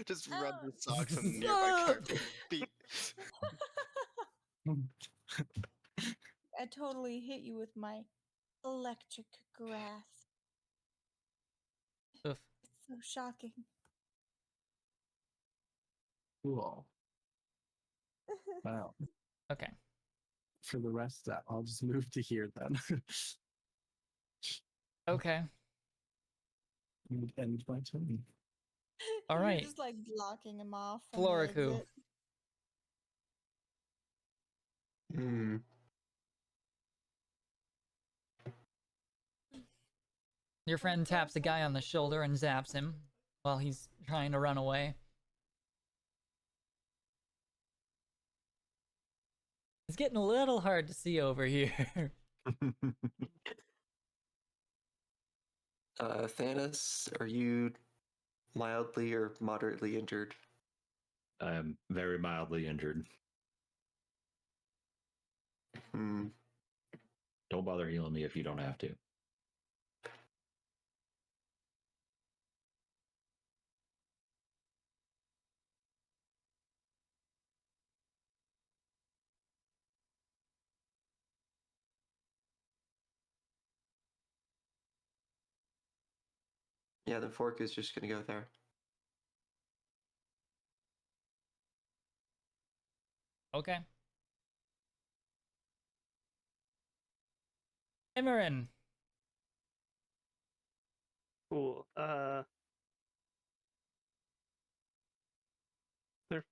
[SPEAKER 5] Just rub the socks on the nearby carpet. Beat.
[SPEAKER 3] I totally hit you with my electric grasp.
[SPEAKER 1] Oof.
[SPEAKER 3] It's so shocking.
[SPEAKER 8] Cool. Wow.
[SPEAKER 1] Okay.
[SPEAKER 8] For the rest of that, I'll just move to here then.
[SPEAKER 1] Okay.
[SPEAKER 8] And end my turn.
[SPEAKER 1] All
[SPEAKER 3] You're
[SPEAKER 1] right.
[SPEAKER 3] just like blocking him off. from the
[SPEAKER 1] Floriku.
[SPEAKER 3] exit.
[SPEAKER 4] Hmm.
[SPEAKER 1] Your friend taps the guy on the shoulder and zaps him while he's trying to run away. It's getting a little hard to see over here.
[SPEAKER 4] Thanos, are you mildly or moderately injured?
[SPEAKER 7] I am very mildly injured.
[SPEAKER 4] Hmm.
[SPEAKER 7] Don't bother healing me if you don't have to.
[SPEAKER 4] Yeah, the fork is just gonna go there.
[SPEAKER 1] Okay. Imran.
[SPEAKER 2] Cool. They're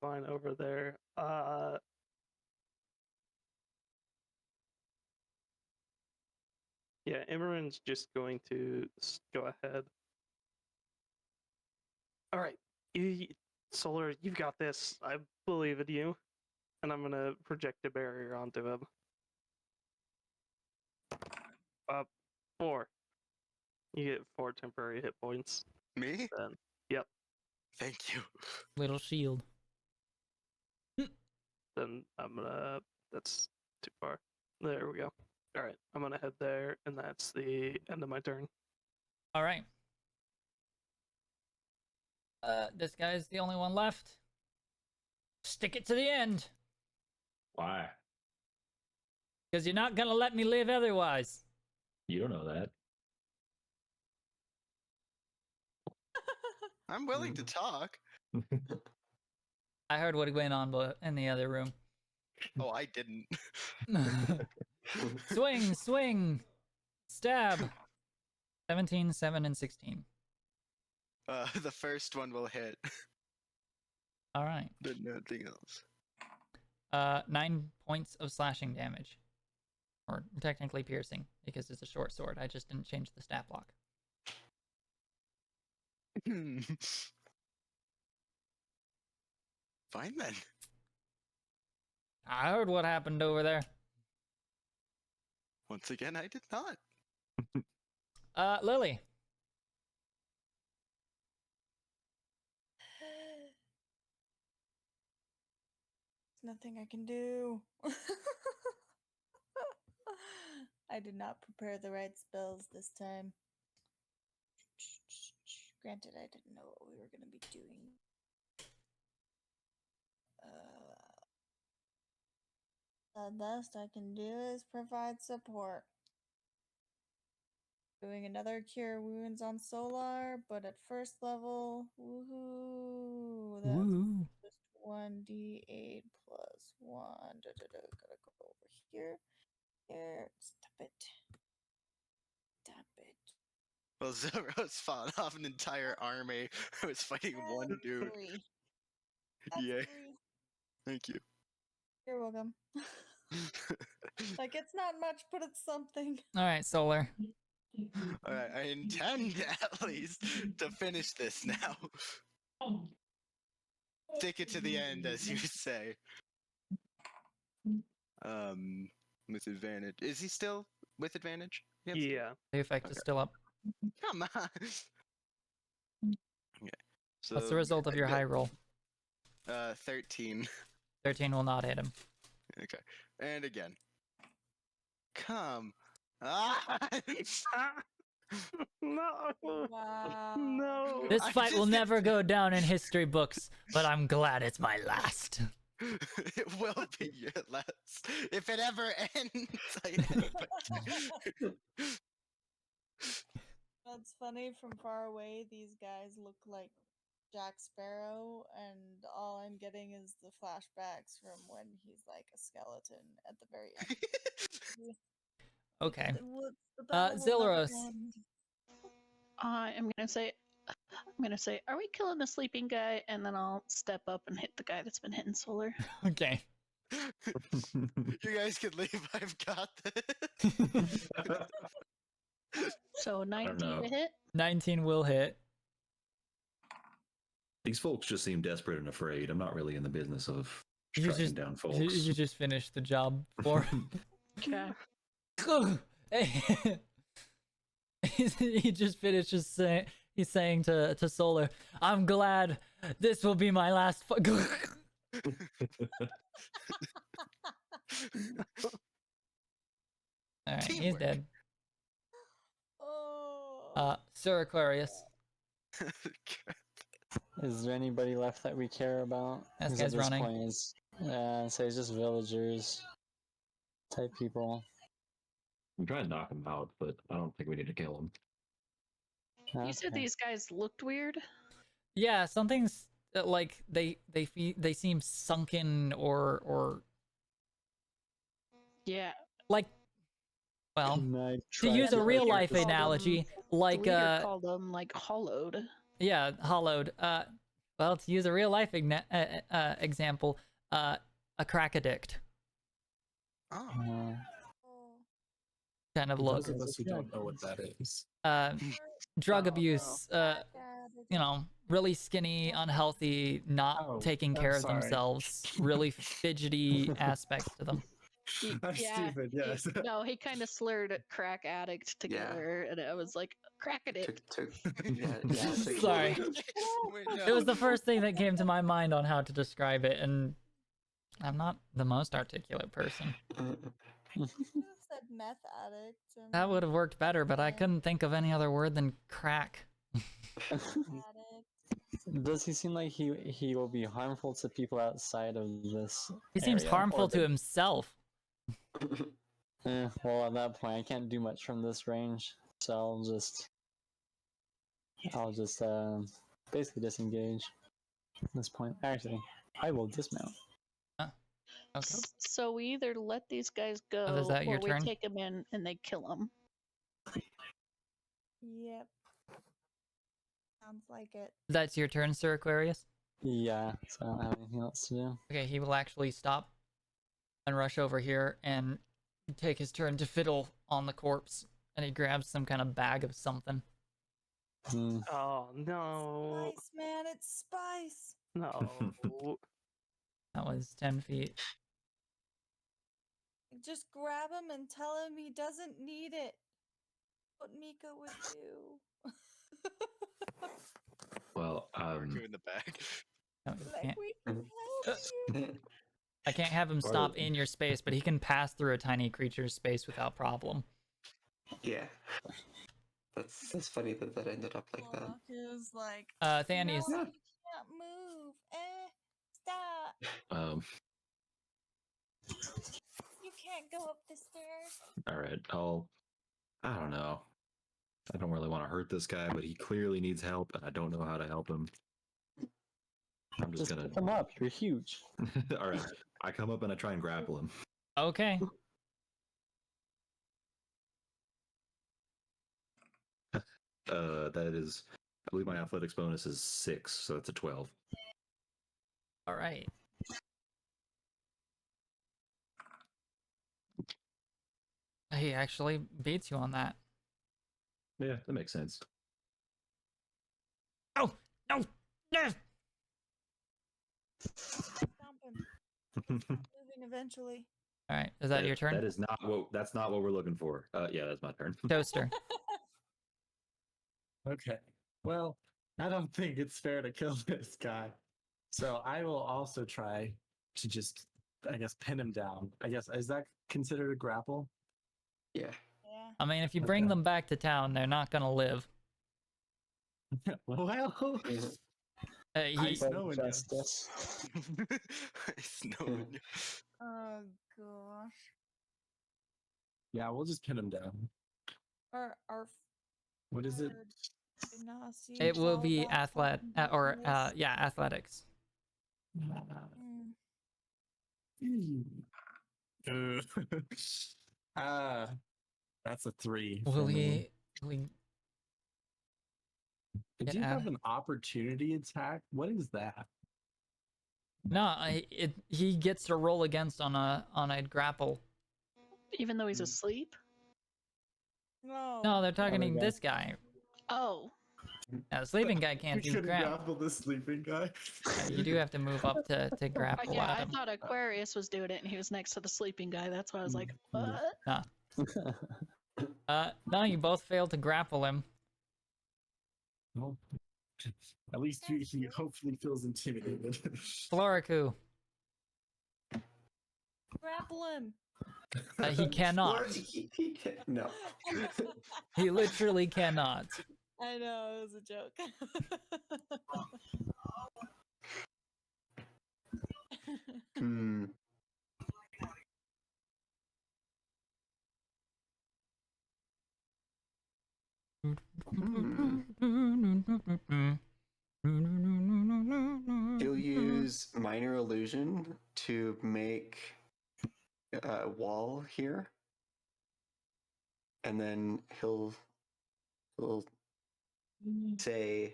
[SPEAKER 2] fine over there. Yeah, Imran's just going to go ahead. All right, Solar, you've got this. I believe in you, and I'm gonna project a barrier onto him. 4. You get 4 temporary hit points.
[SPEAKER 5] Me?
[SPEAKER 2] Then, yep.
[SPEAKER 5] Thank you.
[SPEAKER 1] Little shield.
[SPEAKER 2] Then I'm gonna. That's too far. There we go. All right, I'm gonna head there, and that's the end of my turn.
[SPEAKER 1] All right. This guy's the only one left. Stick it to the end.
[SPEAKER 7] Why?
[SPEAKER 1] Because you're not gonna let me live otherwise.
[SPEAKER 7] You don't know that.
[SPEAKER 5] I'm willing to talk.
[SPEAKER 1] I heard what went on in the other room.
[SPEAKER 5] Oh, I didn't.
[SPEAKER 1] Swing, swing, stab. 17, 7, and 16.
[SPEAKER 5] The first one will hit.
[SPEAKER 1] All right.
[SPEAKER 5] But nothing else.
[SPEAKER 1] 9 points of slashing damage. Or technically piercing, because it's a short sword. I just didn't change the stat block.
[SPEAKER 5] Fine then.
[SPEAKER 1] I heard what happened over there.
[SPEAKER 5] Once again, I did not.
[SPEAKER 1] Lily.
[SPEAKER 3] There's nothing I can do. I did not prepare the right spells this time. Granted, I didn't know what we were going to be doing. The best I can do is provide support. Doing another cure wounds on Solar, but at first level. Woohoo! That's
[SPEAKER 1] Woo.
[SPEAKER 3] just 1d8 plus 1. Gotta go over here. Here. Stop it. Stop it.
[SPEAKER 5] Well, Zoro's fought off an entire army who was fighting one dude.
[SPEAKER 3] 3. That's
[SPEAKER 5] Yeah.
[SPEAKER 3] 3.
[SPEAKER 5] Thank you.
[SPEAKER 3] You're welcome. Like, it's not much, but it's something.
[SPEAKER 1] All right, Solar.
[SPEAKER 5] Alright, I intend at least to finish this now. Stick it to the end, as you say. With advantage. Is he still with advantage? Yep.
[SPEAKER 2] Yeah.
[SPEAKER 1] The effect is still up.
[SPEAKER 5] Come on. Okay. So
[SPEAKER 1] What's the result of your high roll?
[SPEAKER 5] 13.
[SPEAKER 1] 13 will not hit him.
[SPEAKER 5] Okay. And again. Come. Ah!
[SPEAKER 2] No.
[SPEAKER 3] Wow.
[SPEAKER 2] No.
[SPEAKER 1] This
[SPEAKER 5] I
[SPEAKER 1] fight will
[SPEAKER 5] just-
[SPEAKER 1] never go down in history books, but I'm glad it's my last.
[SPEAKER 5] It will be your last. If it ever ends.
[SPEAKER 3] That's funny. From far away, these guys look like Jack Sparrow, and all I'm getting is the flashbacks from when he's like a skeleton at the very end.
[SPEAKER 1] Okay.
[SPEAKER 3] The battle will never
[SPEAKER 1] Zilros.
[SPEAKER 3] end.
[SPEAKER 6] I'm gonna say, are we killing the sleeping guy? And then I'll step up and hit the guy that's been hitting Solar.
[SPEAKER 1] Okay.
[SPEAKER 5] You guys can leave. I've got this.
[SPEAKER 6] So 19
[SPEAKER 7] know.
[SPEAKER 6] to hit.
[SPEAKER 1] 19 will hit.
[SPEAKER 7] These folks just seem desperate and afraid. I'm not really in the business of
[SPEAKER 1] You
[SPEAKER 7] striking
[SPEAKER 1] just-
[SPEAKER 7] down folks.
[SPEAKER 1] You just finished the job for.
[SPEAKER 6] Okay.
[SPEAKER 1] He just finishes saying. He's saying to Solar, "I'm glad this will be my last." All right, he's
[SPEAKER 5] Teamwork.
[SPEAKER 1] dead.
[SPEAKER 3] Oh.
[SPEAKER 1] Sir Aquarius.
[SPEAKER 11] Is there anybody left that we care about?
[SPEAKER 1] This
[SPEAKER 11] 'Cause
[SPEAKER 1] guy's
[SPEAKER 11] at this
[SPEAKER 1] running.
[SPEAKER 11] point it's, so it's just villagers type people.
[SPEAKER 7] I'm trying to knock him out, but I don't think we need to kill him.
[SPEAKER 6] You said
[SPEAKER 11] Okay.
[SPEAKER 6] these guys looked weird.
[SPEAKER 1] Yeah, something's like they seem sunken or
[SPEAKER 6] Yeah.
[SPEAKER 1] like. Well,
[SPEAKER 11] I
[SPEAKER 1] to
[SPEAKER 11] tried
[SPEAKER 1] use a
[SPEAKER 11] to
[SPEAKER 1] real
[SPEAKER 11] like
[SPEAKER 1] life
[SPEAKER 11] this-
[SPEAKER 1] analogy,
[SPEAKER 6] The
[SPEAKER 1] like
[SPEAKER 6] leader called them like hollowed.
[SPEAKER 1] yeah, hollowed. Well, to use a real life example, a crack addict
[SPEAKER 5] Oh.
[SPEAKER 1] kind of
[SPEAKER 8] For
[SPEAKER 1] look.
[SPEAKER 8] those of us who don't know what that is.
[SPEAKER 1] Drug
[SPEAKER 6] Oh,
[SPEAKER 1] abuse. You know, really skinny, unhealthy, not
[SPEAKER 8] Oh,
[SPEAKER 1] taking
[SPEAKER 8] I'm
[SPEAKER 1] care of
[SPEAKER 8] sorry.
[SPEAKER 1] themselves, really fidgety aspects to them.
[SPEAKER 8] I'm stupid, yes.
[SPEAKER 6] No, he kind of slurred crack addict together, and I was like, crack addict.
[SPEAKER 1] Sorry.
[SPEAKER 5] Wait,
[SPEAKER 1] It was
[SPEAKER 5] no.
[SPEAKER 1] the first thing that came to my mind on how to describe it, and I'm not the most articulate person.
[SPEAKER 3] You could have said meth addict.
[SPEAKER 1] That would have worked better, but I couldn't think of any other word than crack.
[SPEAKER 3] Addict.
[SPEAKER 11] Does he seem like he will be harmful to people outside of this?
[SPEAKER 1] He seems
[SPEAKER 11] area?
[SPEAKER 1] harmful
[SPEAKER 11] Or
[SPEAKER 1] to himself.
[SPEAKER 11] well, at that point, I can't do much from this range, so I'll just basically disengage at this point. Actually, I will dismount.
[SPEAKER 1] Okay.
[SPEAKER 6] So we either let these guys go,
[SPEAKER 1] Oh, is that
[SPEAKER 6] or
[SPEAKER 1] your
[SPEAKER 6] we
[SPEAKER 1] turn?
[SPEAKER 6] take them in and they kill them.
[SPEAKER 3] Yep. Sounds like it.
[SPEAKER 1] That's your turn, Sir Aquarius?
[SPEAKER 11] Yeah, so I don't have anything else to do.
[SPEAKER 1] Okay, he will actually stop and rush over here and take his turn to fiddle on the corpse. And he grabs some kind of bag of something.
[SPEAKER 11] Hmm.
[SPEAKER 2] Oh no.
[SPEAKER 3] Spice, man, it's spice.
[SPEAKER 2] No.
[SPEAKER 1] That was 10 feet.
[SPEAKER 3] Just grab him and tell him he doesn't need it. What Mika would do.
[SPEAKER 7] Well,
[SPEAKER 5] Two in the back.
[SPEAKER 1] No, you
[SPEAKER 3] Like,
[SPEAKER 1] can't-
[SPEAKER 3] we can help you.
[SPEAKER 1] I can't have him stop in your space, but he can pass through a tiny creature's space without problem.
[SPEAKER 4] Yeah. That's funny that that ended up like that.
[SPEAKER 3] Warlock is like,
[SPEAKER 1] Thanius.
[SPEAKER 3] no, you can't move. Stop. You can't go up the stairs.
[SPEAKER 7] all right. I don't know. I don't really want to hurt this guy, but he clearly needs help, and I don't know how to help him. I'm just gonna
[SPEAKER 11] pick him up. You're huge.
[SPEAKER 7] All right. I come up and I try and grapple him.
[SPEAKER 1] Okay.
[SPEAKER 7] That is, I believe my athletics bonus is 6, so that's a 12.
[SPEAKER 1] All right. He actually beats you on that.
[SPEAKER 7] Yeah, that makes sense.
[SPEAKER 1] Oh, no, no.
[SPEAKER 3] Stomp him. Moving eventually.
[SPEAKER 1] All right, is that your turn?
[SPEAKER 7] That's not what we're looking for. Yeah, that's my turn.
[SPEAKER 1] Toaster.
[SPEAKER 8] Okay. Well, I don't think it's fair to kill this guy. So I will also try to just, I guess, pin him down. I guess, is that considered a grapple?
[SPEAKER 4] Yeah.
[SPEAKER 3] Yeah.
[SPEAKER 1] I mean, if you bring
[SPEAKER 8] Okay.
[SPEAKER 1] them back to town, they're not gonna live.
[SPEAKER 8] Well,
[SPEAKER 1] He,
[SPEAKER 8] know it.
[SPEAKER 11] Justice.
[SPEAKER 5] It's no one.
[SPEAKER 3] Oh gosh.
[SPEAKER 8] Yeah, we'll just pin him down.
[SPEAKER 3] Our
[SPEAKER 8] What is it?
[SPEAKER 3] Genasi
[SPEAKER 1] it will be
[SPEAKER 3] fallback
[SPEAKER 1] athletics.
[SPEAKER 8] That's a 3.
[SPEAKER 1] Will
[SPEAKER 8] for me.
[SPEAKER 1] he
[SPEAKER 8] Did
[SPEAKER 1] get
[SPEAKER 8] you
[SPEAKER 1] out?
[SPEAKER 8] have an opportunity attack? What is that?
[SPEAKER 1] No, he gets to roll against on a grapple.
[SPEAKER 6] Even though he's asleep?
[SPEAKER 3] No.
[SPEAKER 1] No, they're targeting
[SPEAKER 11] guy.
[SPEAKER 1] this guy.
[SPEAKER 6] Oh.
[SPEAKER 1] Now, the sleeping guy can't do grapple.
[SPEAKER 8] this sleeping guy.
[SPEAKER 1] You do have to move up to grapple
[SPEAKER 6] Yeah,
[SPEAKER 1] at
[SPEAKER 6] I
[SPEAKER 1] him.
[SPEAKER 6] thought Aquarius was doing it and he was next to the sleeping guy. That's why I was like, what?
[SPEAKER 1] No, you both failed to grapple him.
[SPEAKER 8] Well, at least he hopefully feels intimidated.
[SPEAKER 1] Floriku,
[SPEAKER 3] Grapple him.
[SPEAKER 1] he cannot.
[SPEAKER 4] He can't. No.
[SPEAKER 1] He literally cannot.
[SPEAKER 3] I know, it was a joke.
[SPEAKER 4] Hmm. He'll use minor illusion to make a wall here, and then he'll say,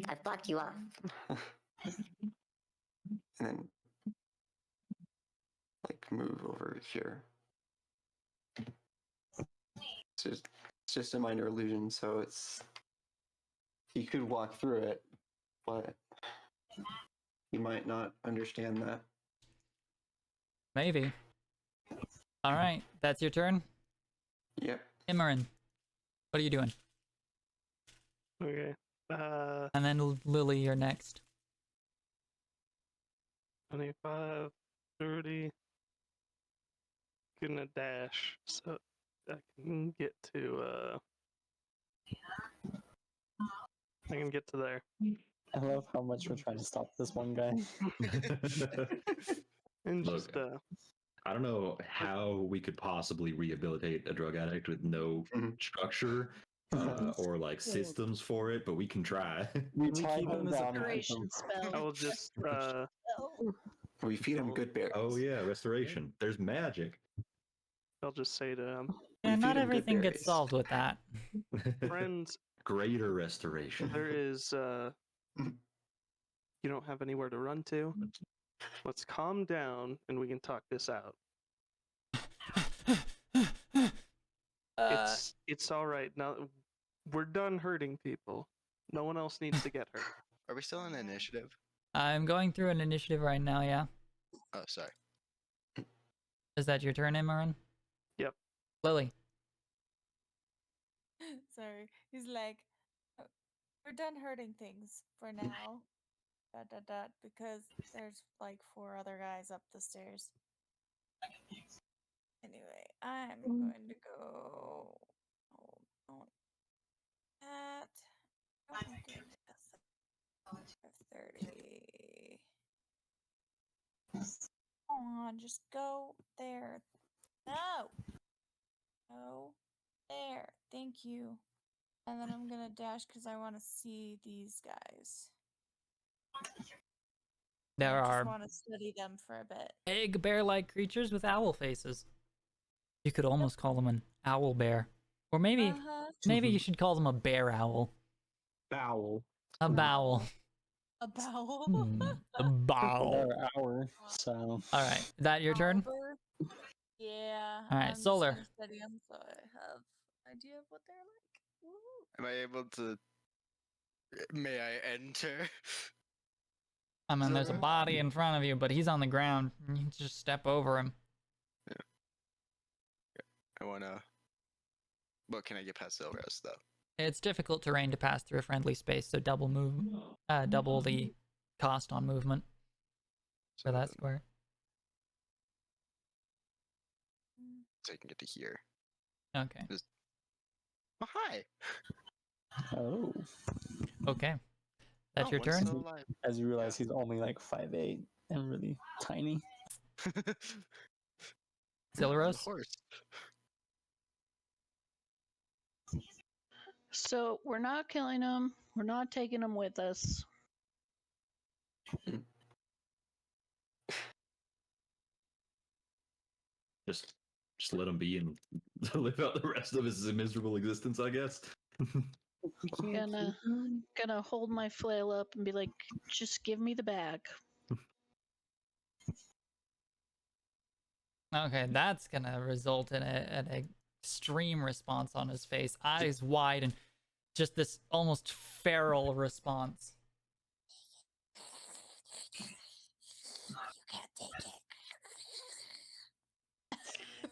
[SPEAKER 10] I've blocked you off.
[SPEAKER 4] and then like move over here. It's just a minor illusion, so he could walk through it, but he might not understand that.
[SPEAKER 1] Maybe. All right, that's your turn.
[SPEAKER 4] Yep.
[SPEAKER 1] Imran, what are you doing?
[SPEAKER 2] Okay.
[SPEAKER 1] And then Lily, you're next.
[SPEAKER 2] 25, 30. Gonna dash so I can get to I can get to there.
[SPEAKER 11] I love how much we're trying to stop this one guy.
[SPEAKER 2] And
[SPEAKER 7] Look,
[SPEAKER 2] just
[SPEAKER 7] I don't know how we could possibly rehabilitate a drug addict with no structure or like systems for it, but we can try.
[SPEAKER 11] We
[SPEAKER 8] we
[SPEAKER 11] tied
[SPEAKER 8] keep
[SPEAKER 11] him
[SPEAKER 8] him as a
[SPEAKER 11] down.
[SPEAKER 6] Duration spell.
[SPEAKER 2] I will just
[SPEAKER 4] We feed him good berries.
[SPEAKER 7] Oh yeah, restoration. There's magic.
[SPEAKER 2] I'll just say to him,
[SPEAKER 1] Yeah,
[SPEAKER 4] feed
[SPEAKER 1] not
[SPEAKER 4] him good
[SPEAKER 1] everything gets
[SPEAKER 4] berries.
[SPEAKER 1] solved with that.
[SPEAKER 2] friends,
[SPEAKER 7] Greater restoration.
[SPEAKER 2] there is you don't have anywhere to run to. Let's calm down and we can talk this out. It's all right. Now we're done hurting people. No one else needs to get hurt.
[SPEAKER 5] Are we still in initiative?
[SPEAKER 1] I'm going through an initiative right now, yeah.
[SPEAKER 5] Oh, sorry.
[SPEAKER 1] Is that your turn, Imran?
[SPEAKER 2] Yep.
[SPEAKER 1] Lily.
[SPEAKER 3] Sorry. He's like, we're done hurting things for now. ... Because there's like 4 other guys up the stairs. Anyway, I'm going to go. Hold on. That. Oh my goodness. 30. Come on, just go there. No. Go there. Thank you. And then I'm gonna dash because I want to see these guys.
[SPEAKER 1] There
[SPEAKER 3] I
[SPEAKER 1] are
[SPEAKER 3] just want to study them for a bit.
[SPEAKER 1] big bear-like creatures with owl faces. You could almost call them an owl bear. Or maybe maybe you should call them a bear owl.
[SPEAKER 8] Bowel.
[SPEAKER 1] A bowel.
[SPEAKER 3] A bowel.
[SPEAKER 1] A bowel.
[SPEAKER 11] Another hour, so.
[SPEAKER 1] Alright, is that your turn?
[SPEAKER 3] Yeah.
[SPEAKER 1] All right,
[SPEAKER 3] I'm
[SPEAKER 1] Solar.
[SPEAKER 3] Just gonna study them so I have an idea of what they're like. Woo.
[SPEAKER 5] Am I able to? May I enter?
[SPEAKER 1] I mean, there's a
[SPEAKER 5] Zora?
[SPEAKER 1] body in front of you, but he's on the ground. You can just step over him.
[SPEAKER 5] I wanna. What can I get past Zilros though?
[SPEAKER 1] It's difficult terrain to pass through a friendly space, so double the cost on movement for that square.
[SPEAKER 5] So I can get to here.
[SPEAKER 1] Okay.
[SPEAKER 5] Oh, hi.
[SPEAKER 11] Oh.
[SPEAKER 1] Okay. That's
[SPEAKER 5] Oh,
[SPEAKER 1] your
[SPEAKER 5] one's
[SPEAKER 1] turn?
[SPEAKER 5] still alive.
[SPEAKER 11] As you realize he's only like 5'8" and really tiny.
[SPEAKER 1] Zilros?
[SPEAKER 5] Horse.
[SPEAKER 6] So we're not killing them. We're not taking them with us.
[SPEAKER 7] Just let him be and live out the rest of his miserable existence, I guess.
[SPEAKER 6] Gonna hold my flail up and be like, just give me the bag.
[SPEAKER 1] Okay, that's gonna result in an extreme response on his face, eyes wide, and just this almost feral response.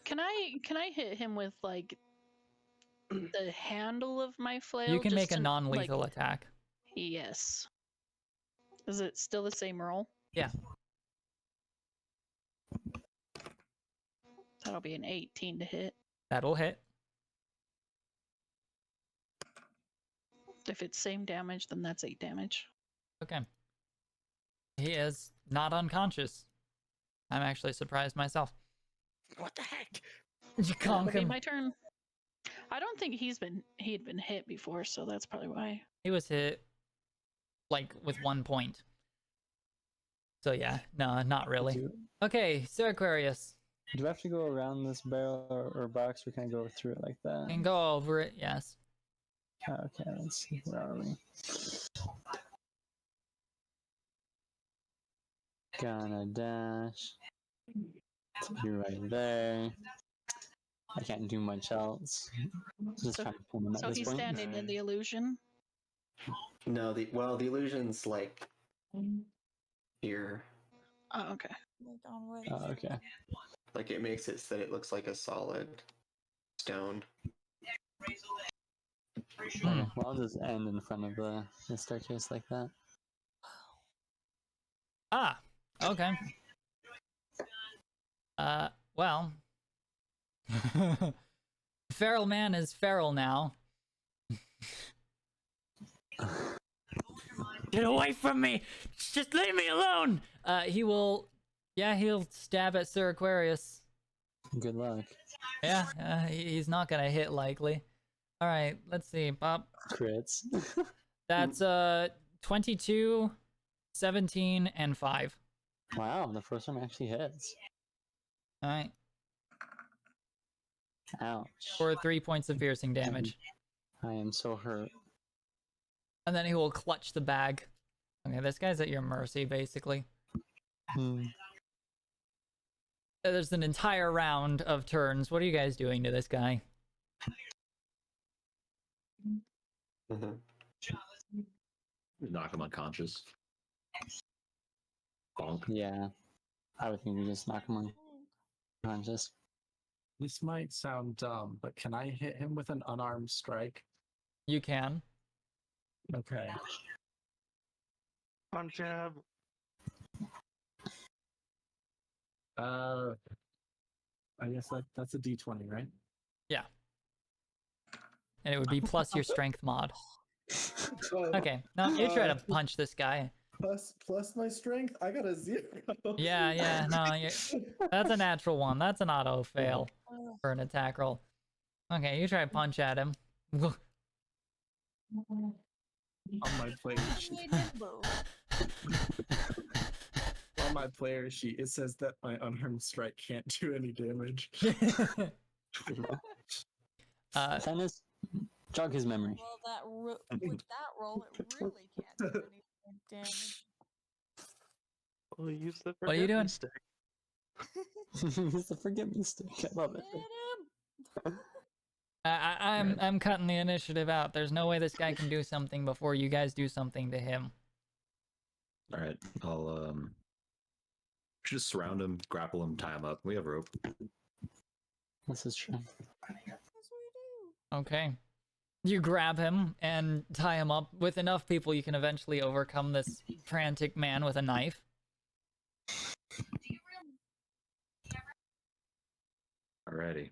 [SPEAKER 6] Can I hit him with like the handle of my flail?
[SPEAKER 1] You can
[SPEAKER 6] just
[SPEAKER 1] make a
[SPEAKER 6] to,
[SPEAKER 1] non-lethal
[SPEAKER 6] like,
[SPEAKER 1] attack.
[SPEAKER 6] Yes. Is it still the same roll?
[SPEAKER 1] Yeah.
[SPEAKER 6] That'll be an 18 to hit.
[SPEAKER 1] That'll hit.
[SPEAKER 6] If it's same damage, then that's 8 damage.
[SPEAKER 1] Okay. He is not unconscious. I'm actually surprised myself.
[SPEAKER 5] What the heck?
[SPEAKER 1] You conk
[SPEAKER 6] It'll be
[SPEAKER 1] him.
[SPEAKER 6] my turn. I don't think he had been hit before, so that's probably why.
[SPEAKER 1] He was hit like with 1 point. So yeah, no, not really. Okay, Sir Aquarius.
[SPEAKER 11] Do I have to go around this barrel or box, or can I go through it like that?
[SPEAKER 1] You can go over it, yes.
[SPEAKER 11] Okay, let's see. Where are we? Gonna dash. Be right there. I can't do much else. Just
[SPEAKER 6] So,
[SPEAKER 11] trying to pull him at
[SPEAKER 6] so
[SPEAKER 11] this
[SPEAKER 6] he's
[SPEAKER 11] point.
[SPEAKER 6] standing in the illusion.
[SPEAKER 4] No, the illusion's like here.
[SPEAKER 6] Oh, okay.
[SPEAKER 11] Oh, okay.
[SPEAKER 4] Like it makes it so that it looks like a solid stone.
[SPEAKER 11] Okay, well, I'll just end in front of the staircase like that.
[SPEAKER 1] Ah, okay. Well. Feral man is feral now. Get away from me! Just leave me alone! He'll stab at Sir Aquarius.
[SPEAKER 11] Good luck.
[SPEAKER 1] Yeah, he's not gonna hit likely. Alright, let's see. Pop.
[SPEAKER 11] Crits.
[SPEAKER 1] That's 22, 17, and 5.
[SPEAKER 11] Wow, the first one actually hits.
[SPEAKER 1] Alright.
[SPEAKER 11] Ouch.
[SPEAKER 1] For 3 points of piercing damage.
[SPEAKER 11] I am so hurt.
[SPEAKER 1] And then he will clutch the bag. Okay, this guy's at your mercy, basically. There's an entire round of turns. What are you guys doing to this guy?
[SPEAKER 7] Knock him unconscious. Bonk.
[SPEAKER 11] Yeah. I would think we just knock him unconscious.
[SPEAKER 8] This might sound dumb, but can I hit him with an unarmed strike?
[SPEAKER 1] You can.
[SPEAKER 8] Okay.
[SPEAKER 2] On jab.
[SPEAKER 8] I guess that's a D20, right?
[SPEAKER 1] Yeah. And it would be plus your strength mod. Okay, now you try to punch this guy.
[SPEAKER 12] Plus my strength? I got a 0.
[SPEAKER 1] Yeah, no, that's a natural one. That's an auto fail for an attack roll. Okay, you try to punch at him.
[SPEAKER 8] On my player sheet.
[SPEAKER 3] Nimble.
[SPEAKER 8] On my player sheet, it says that my unarmed strike can't do any damage.
[SPEAKER 11] Tennis, jog his memory.
[SPEAKER 3] Well, with that roll, it really can't do any damage.
[SPEAKER 2] We'll use the
[SPEAKER 1] What are you
[SPEAKER 2] forget me
[SPEAKER 1] doing?
[SPEAKER 2] stick.
[SPEAKER 11] Use the forget me stick. I love it.
[SPEAKER 3] Hit him!
[SPEAKER 1] I'm cutting the initiative out. There's no way this guy can do something before you guys do something to him.
[SPEAKER 7] All right, I'll just surround him, grapple him, tie him up. We have rope.
[SPEAKER 11] This is true.
[SPEAKER 3] That's what we do.
[SPEAKER 1] Okay. You grab him and tie him up. With enough people, you can eventually overcome this frantic man with a knife.
[SPEAKER 7] Alrighty.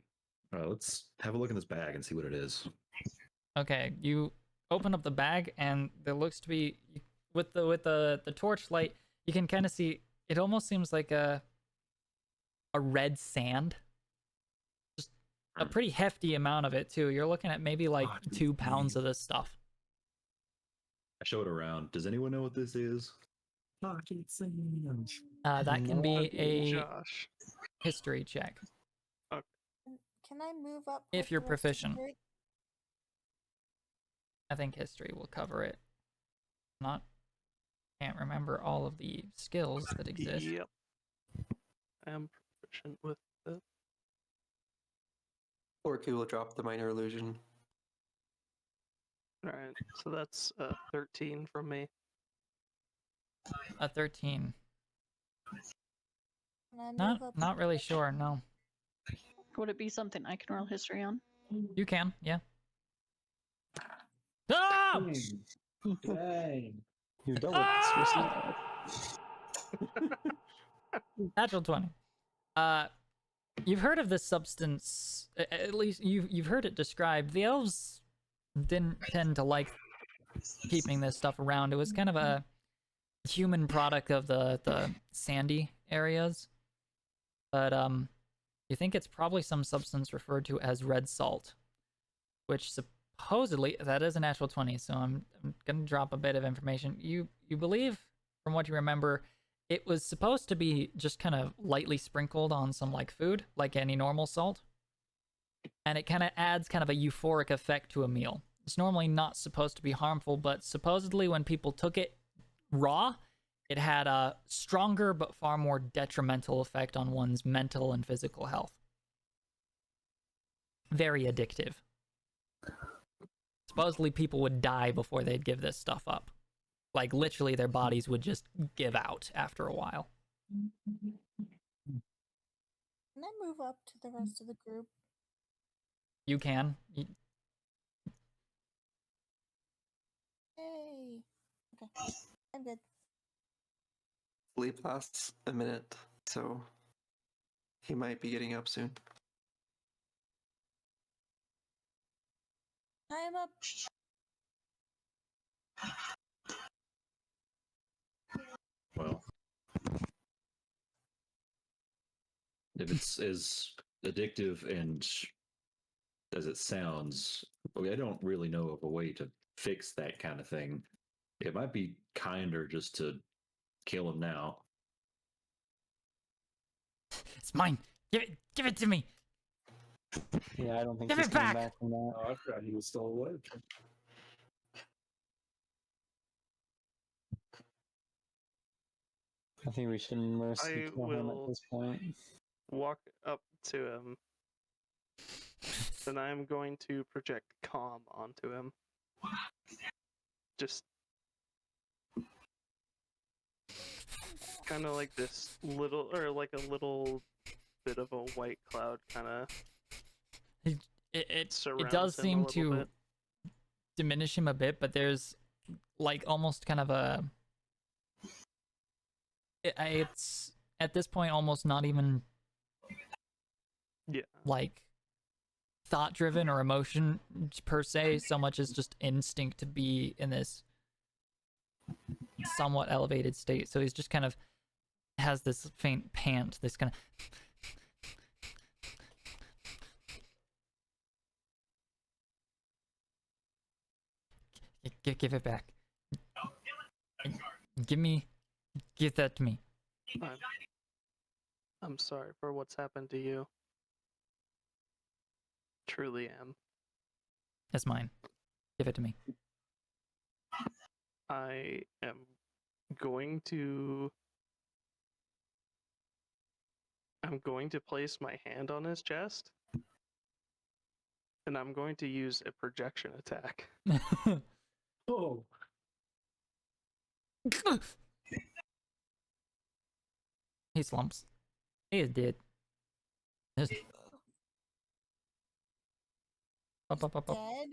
[SPEAKER 7] Let's have a look in this bag and see what it is.
[SPEAKER 1] Okay, you open up the bag, and there looks to be, with the torchlight, you can kind of see. It almost seems like a red sand. Just a pretty hefty amount of it too. You're looking at maybe like 2 pounds of this stuff.
[SPEAKER 7] I show it around. Does anyone know what this is?
[SPEAKER 1] That can be a
[SPEAKER 2] Josh.
[SPEAKER 1] history check
[SPEAKER 3] Can I move up?
[SPEAKER 1] if
[SPEAKER 3] with
[SPEAKER 1] you're
[SPEAKER 3] the rest of the
[SPEAKER 1] proficient.
[SPEAKER 3] group?
[SPEAKER 1] I think history will cover it. Can't remember all of the skills that exist.
[SPEAKER 2] Yep. I am proficient with it.
[SPEAKER 4] Orku will drop the minor illusion.
[SPEAKER 2] Alright, so that's 13 from me.
[SPEAKER 1] A 13.
[SPEAKER 3] Can I move up
[SPEAKER 1] Not really sure. No,
[SPEAKER 6] Would it be something I can roll history on?
[SPEAKER 1] you can. Yeah. Ah!
[SPEAKER 8] Dang.
[SPEAKER 11] You double
[SPEAKER 1] Ah! Natural 20. You've heard of this substance. At least you've heard it described. The elves didn't tend to like keeping this stuff around. It was kind of a human product of the sandy areas. But you think it's probably some substance referred to as red salt, which supposedly that is a natural 20. So I'm gonna drop a bit of information. You believe, from what you remember, it was supposed to be just kind of lightly sprinkled on some like food, like any normal salt. And it kind of adds kind of a euphoric effect to a meal. It's normally not supposed to be harmful, but supposedly when people took it raw, it had a stronger but far more detrimental effect on one's mental and physical health. Very addictive. Supposedly people would die before they'd give this stuff up. Like, literally, their bodies would just give out after a while.
[SPEAKER 3] Can I move up to the rest of the group?
[SPEAKER 1] You can.
[SPEAKER 3] Hey. Okay. I'm good.
[SPEAKER 4] Sleep lasts a minute, so he might be getting up soon.
[SPEAKER 3] I'm up.
[SPEAKER 7] Well, if it's as addictive and as it sounds, I don't really know of a way to fix that kind of thing. It might be kinder just to kill him now.
[SPEAKER 1] It's mine. Give it to me.
[SPEAKER 11] Yeah, I don't think
[SPEAKER 1] Give
[SPEAKER 11] he's
[SPEAKER 1] it
[SPEAKER 11] coming
[SPEAKER 1] back.
[SPEAKER 11] back from that.
[SPEAKER 8] Oh, I forgot he was still awake.
[SPEAKER 11] I think we should mercy
[SPEAKER 2] I
[SPEAKER 11] kill him at
[SPEAKER 2] will-
[SPEAKER 11] this point.
[SPEAKER 2] Walk up to him. Then I'm going to project calm onto him. Just kind of like this little, or like a little bit of a white cloud kind of.
[SPEAKER 1] It
[SPEAKER 2] surrounds
[SPEAKER 1] does
[SPEAKER 2] him a
[SPEAKER 1] seem
[SPEAKER 2] little
[SPEAKER 1] to
[SPEAKER 2] bit.
[SPEAKER 1] diminish him a bit, but there's like almost kind of a. It's at this point almost not even
[SPEAKER 2] Yeah.
[SPEAKER 1] like thought driven or emotion per se, so much as just instinct to be in this somewhat elevated state. So he's just kind of has this faint pant, this kind of Give it back. Give that to me.
[SPEAKER 2] I'm sorry for what's happened to you. Truly am.
[SPEAKER 1] That's mine. Give it to me.
[SPEAKER 2] I am going to. I'm going to place my hand on his chest, and I'm going to use a projection attack.
[SPEAKER 8] Oh.
[SPEAKER 1] He slumps. He is dead. There's... Up.
[SPEAKER 3] Dead?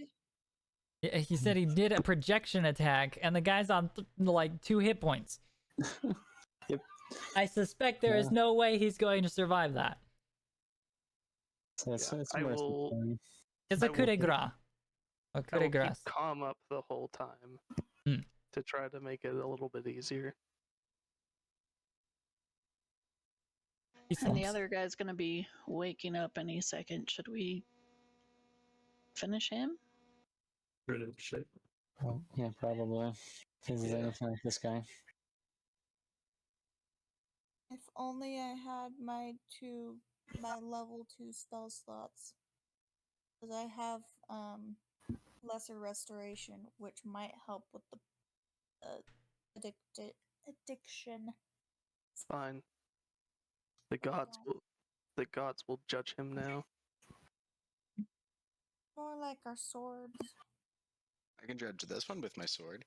[SPEAKER 1] Yeah, he said he did a projection attack, and the guy's on like 2 hit points.
[SPEAKER 11] Yep.
[SPEAKER 1] I suspect there is no way he's going to survive that.
[SPEAKER 11] So it's
[SPEAKER 2] I
[SPEAKER 11] worth
[SPEAKER 2] will.
[SPEAKER 11] it.
[SPEAKER 1] It's a coup de grace. A coup
[SPEAKER 2] I
[SPEAKER 1] de
[SPEAKER 2] will keep
[SPEAKER 1] grace.
[SPEAKER 2] calm up the whole time to try to make it a little bit easier.
[SPEAKER 1] He
[SPEAKER 6] And the
[SPEAKER 1] slumps.
[SPEAKER 6] other guy's gonna be waking up any second. Should we finish him?
[SPEAKER 11] Oh, yeah, probably. If he's anything like this guy.
[SPEAKER 3] If only I had my level 2 spell slots. Because I have lesser restoration, which might help with the addiction.
[SPEAKER 2] It's fine. The gods will judge him now.
[SPEAKER 3] More like our swords.
[SPEAKER 5] I can judge this one with my sword.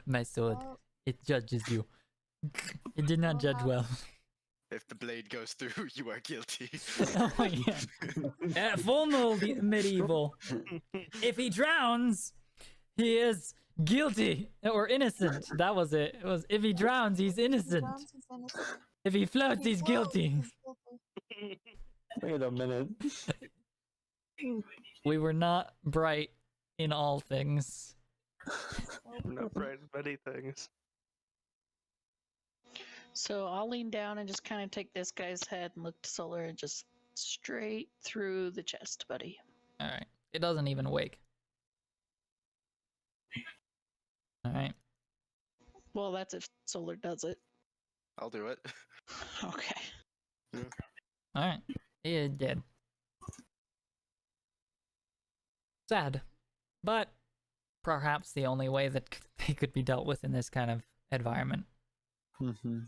[SPEAKER 1] My sword.
[SPEAKER 3] Oh.
[SPEAKER 1] It judges you. It did not judge well.
[SPEAKER 5] If the blade goes through, you are guilty.
[SPEAKER 1] Oh yeah. Full medieval. If he drowns, he is guilty or innocent. That was it. It was if he drowns, he's innocent. If he floats, he's guilty.
[SPEAKER 11] Wait a minute.
[SPEAKER 1] We were not bright in all things.
[SPEAKER 2] I'm not bright in many things.
[SPEAKER 6] So I'll lean down and just kind of take this guy's head and look to Solar and just straight through the chest, buddy.
[SPEAKER 1] All right. It doesn't even wake. All right.
[SPEAKER 6] Well, that's if Solar does it.
[SPEAKER 5] I'll do it.
[SPEAKER 6] Okay.
[SPEAKER 1] All right. He is dead. Sad, but perhaps the only way that they could be dealt with in this kind of environment.
[SPEAKER 11] Mm-hmm.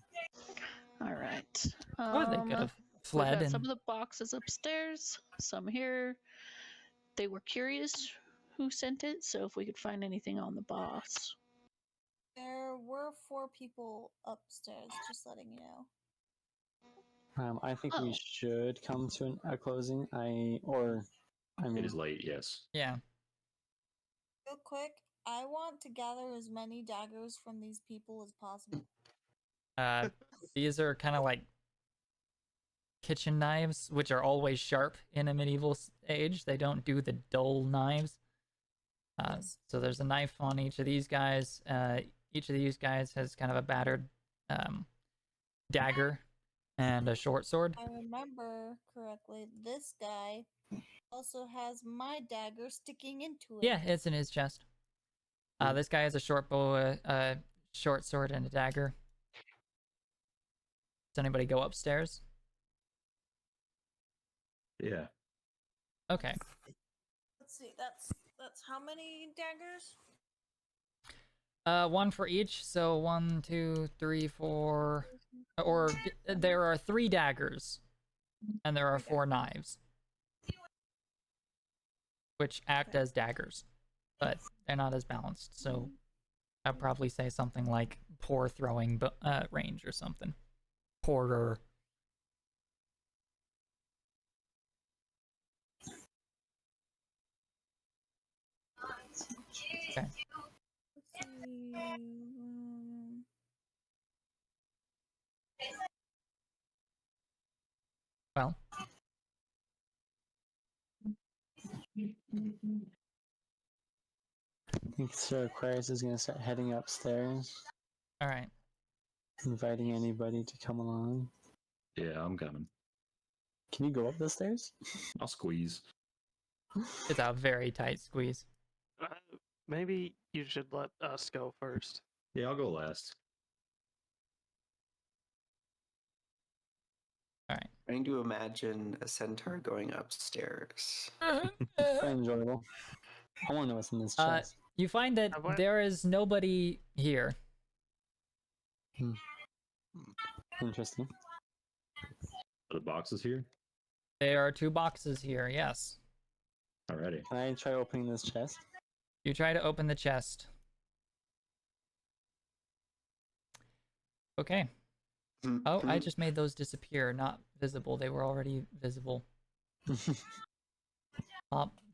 [SPEAKER 6] All right.
[SPEAKER 1] Or they could have
[SPEAKER 6] We've
[SPEAKER 1] fled
[SPEAKER 6] got
[SPEAKER 1] and
[SPEAKER 6] some of the boxes upstairs, some here. They were curious who sent it, so if we could find anything on the boss.
[SPEAKER 3] There were 4 people upstairs, just letting you know.
[SPEAKER 11] I think we should come to a closing. I mean,
[SPEAKER 7] It is late, yes.
[SPEAKER 1] yeah.
[SPEAKER 3] Real quick, I want to gather as many daggers from these people as possible.
[SPEAKER 1] These are kind of like kitchen knives, which are always sharp in a medieval age. They don't do the dull knives. So there's a knife on each of these guys. Each of these guys has kind of a battered dagger and a short sword.
[SPEAKER 3] I remember correctly, this guy also has my dagger sticking into it.
[SPEAKER 1] Yeah, it's in his chest. This guy has a short bow, a short sword, and a dagger. Does anybody go upstairs?
[SPEAKER 7] Yeah.
[SPEAKER 1] Okay.
[SPEAKER 3] Let's see, that's how many daggers?
[SPEAKER 1] One for each. So 1, 2, 3, 4, or there are 3 daggers, and there are 4 knives, which act as daggers, but they're not as balanced. So I'd probably say something like poor throwing range or something. Poorer. Okay.
[SPEAKER 3] Let's see.
[SPEAKER 1] Well.
[SPEAKER 11] I think Sir Aquarius is going to start heading upstairs.
[SPEAKER 1] All right.
[SPEAKER 11] Inviting anybody to come along.
[SPEAKER 7] Yeah, I'm coming.
[SPEAKER 11] Can you go up the stairs?
[SPEAKER 7] I'll squeeze.
[SPEAKER 1] It's a very tight squeeze.
[SPEAKER 2] Maybe you should let us go first.
[SPEAKER 7] Yeah, I'll go last.
[SPEAKER 4] Trying to imagine a centaur going upstairs.
[SPEAKER 11] Enjoyable. I want to know what's in this
[SPEAKER 1] Uh,
[SPEAKER 11] chest.
[SPEAKER 1] You find that there is nobody here.
[SPEAKER 11] Interesting.
[SPEAKER 7] Are the boxes here?
[SPEAKER 1] There are 2 boxes here, yes.
[SPEAKER 7] Alrighty.
[SPEAKER 11] Can I try opening this chest?
[SPEAKER 1] You try to open the chest. Okay. Oh, I just made those disappear, not visible. They were already visible.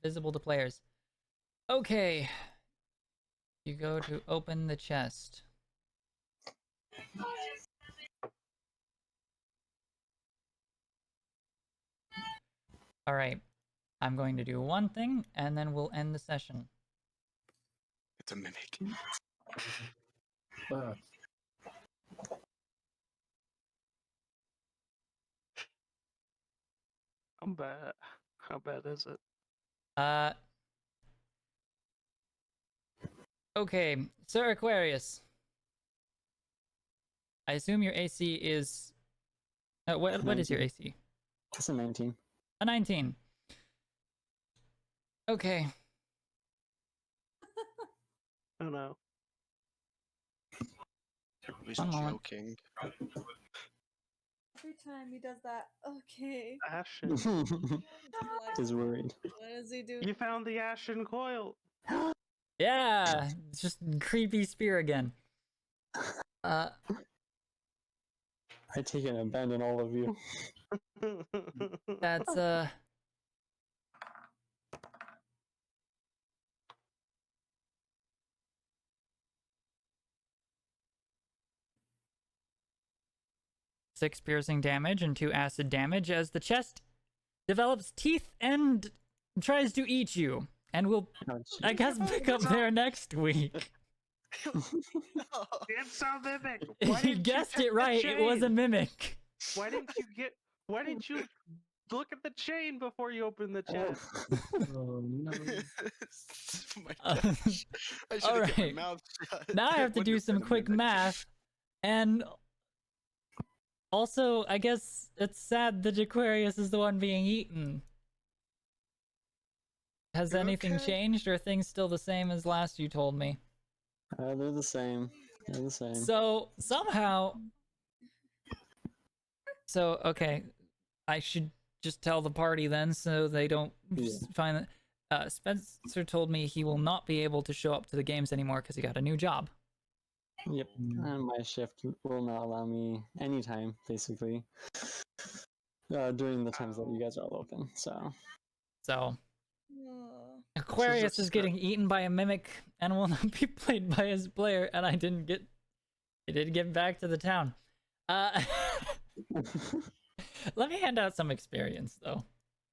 [SPEAKER 1] Visible to players. Okay. You go to open the chest. Alright. I'm going to do one thing, and then we'll end the session.
[SPEAKER 5] It's a mimic.
[SPEAKER 2] How bad is it?
[SPEAKER 1] Okay, Sir Aquarius. I assume your AC is... what is your AC?
[SPEAKER 11] It's a 19.
[SPEAKER 1] A 19. Okay.
[SPEAKER 2] Oh no.
[SPEAKER 5] Everybody's
[SPEAKER 1] One moment.
[SPEAKER 5] joking.
[SPEAKER 3] Every time he does that, okay.
[SPEAKER 2] Ashen.
[SPEAKER 11] He's worried.
[SPEAKER 3] What does he do?
[SPEAKER 2] You found the ashen coil.
[SPEAKER 1] Yeah, it's just creepy spear again.
[SPEAKER 11] I take it and abandon all of you.
[SPEAKER 1] That's six piercing damage and 2 acid damage as the chest develops teeth and tries to eat you. And we'll, I guess, pick up there next week.
[SPEAKER 2] It's a mimic.
[SPEAKER 1] You guessed it right. It was a mimic.
[SPEAKER 2] Why didn't you look at the chain before you opened the chest?
[SPEAKER 8] Oh no.
[SPEAKER 5] My gosh. I should have kept my
[SPEAKER 1] Alright.
[SPEAKER 5] mouth shut.
[SPEAKER 1] Now I have to
[SPEAKER 5] Wouldn't
[SPEAKER 1] do
[SPEAKER 5] have
[SPEAKER 1] some
[SPEAKER 5] been a
[SPEAKER 1] quick
[SPEAKER 5] mimic.
[SPEAKER 1] math. And also, I guess it's sad that Aquarius is the one being eaten. Has anything
[SPEAKER 5] Okay.
[SPEAKER 1] changed, or are things still the same as last you told me?
[SPEAKER 11] They're the same. They're the same.
[SPEAKER 1] So, somehow... So, okay. I should just tell the party then, so they don't find that... Spencer told me he will not be able to show up to the games anymore because he got a new job.
[SPEAKER 11] Yep. And my shift will not allow me any time, basically, during the times that you guys are all open. So.
[SPEAKER 1] Aquarius is getting eaten by a mimic and will not be played by his player, and I didn't get... He did get back to the town. Let me hand out some experience, though.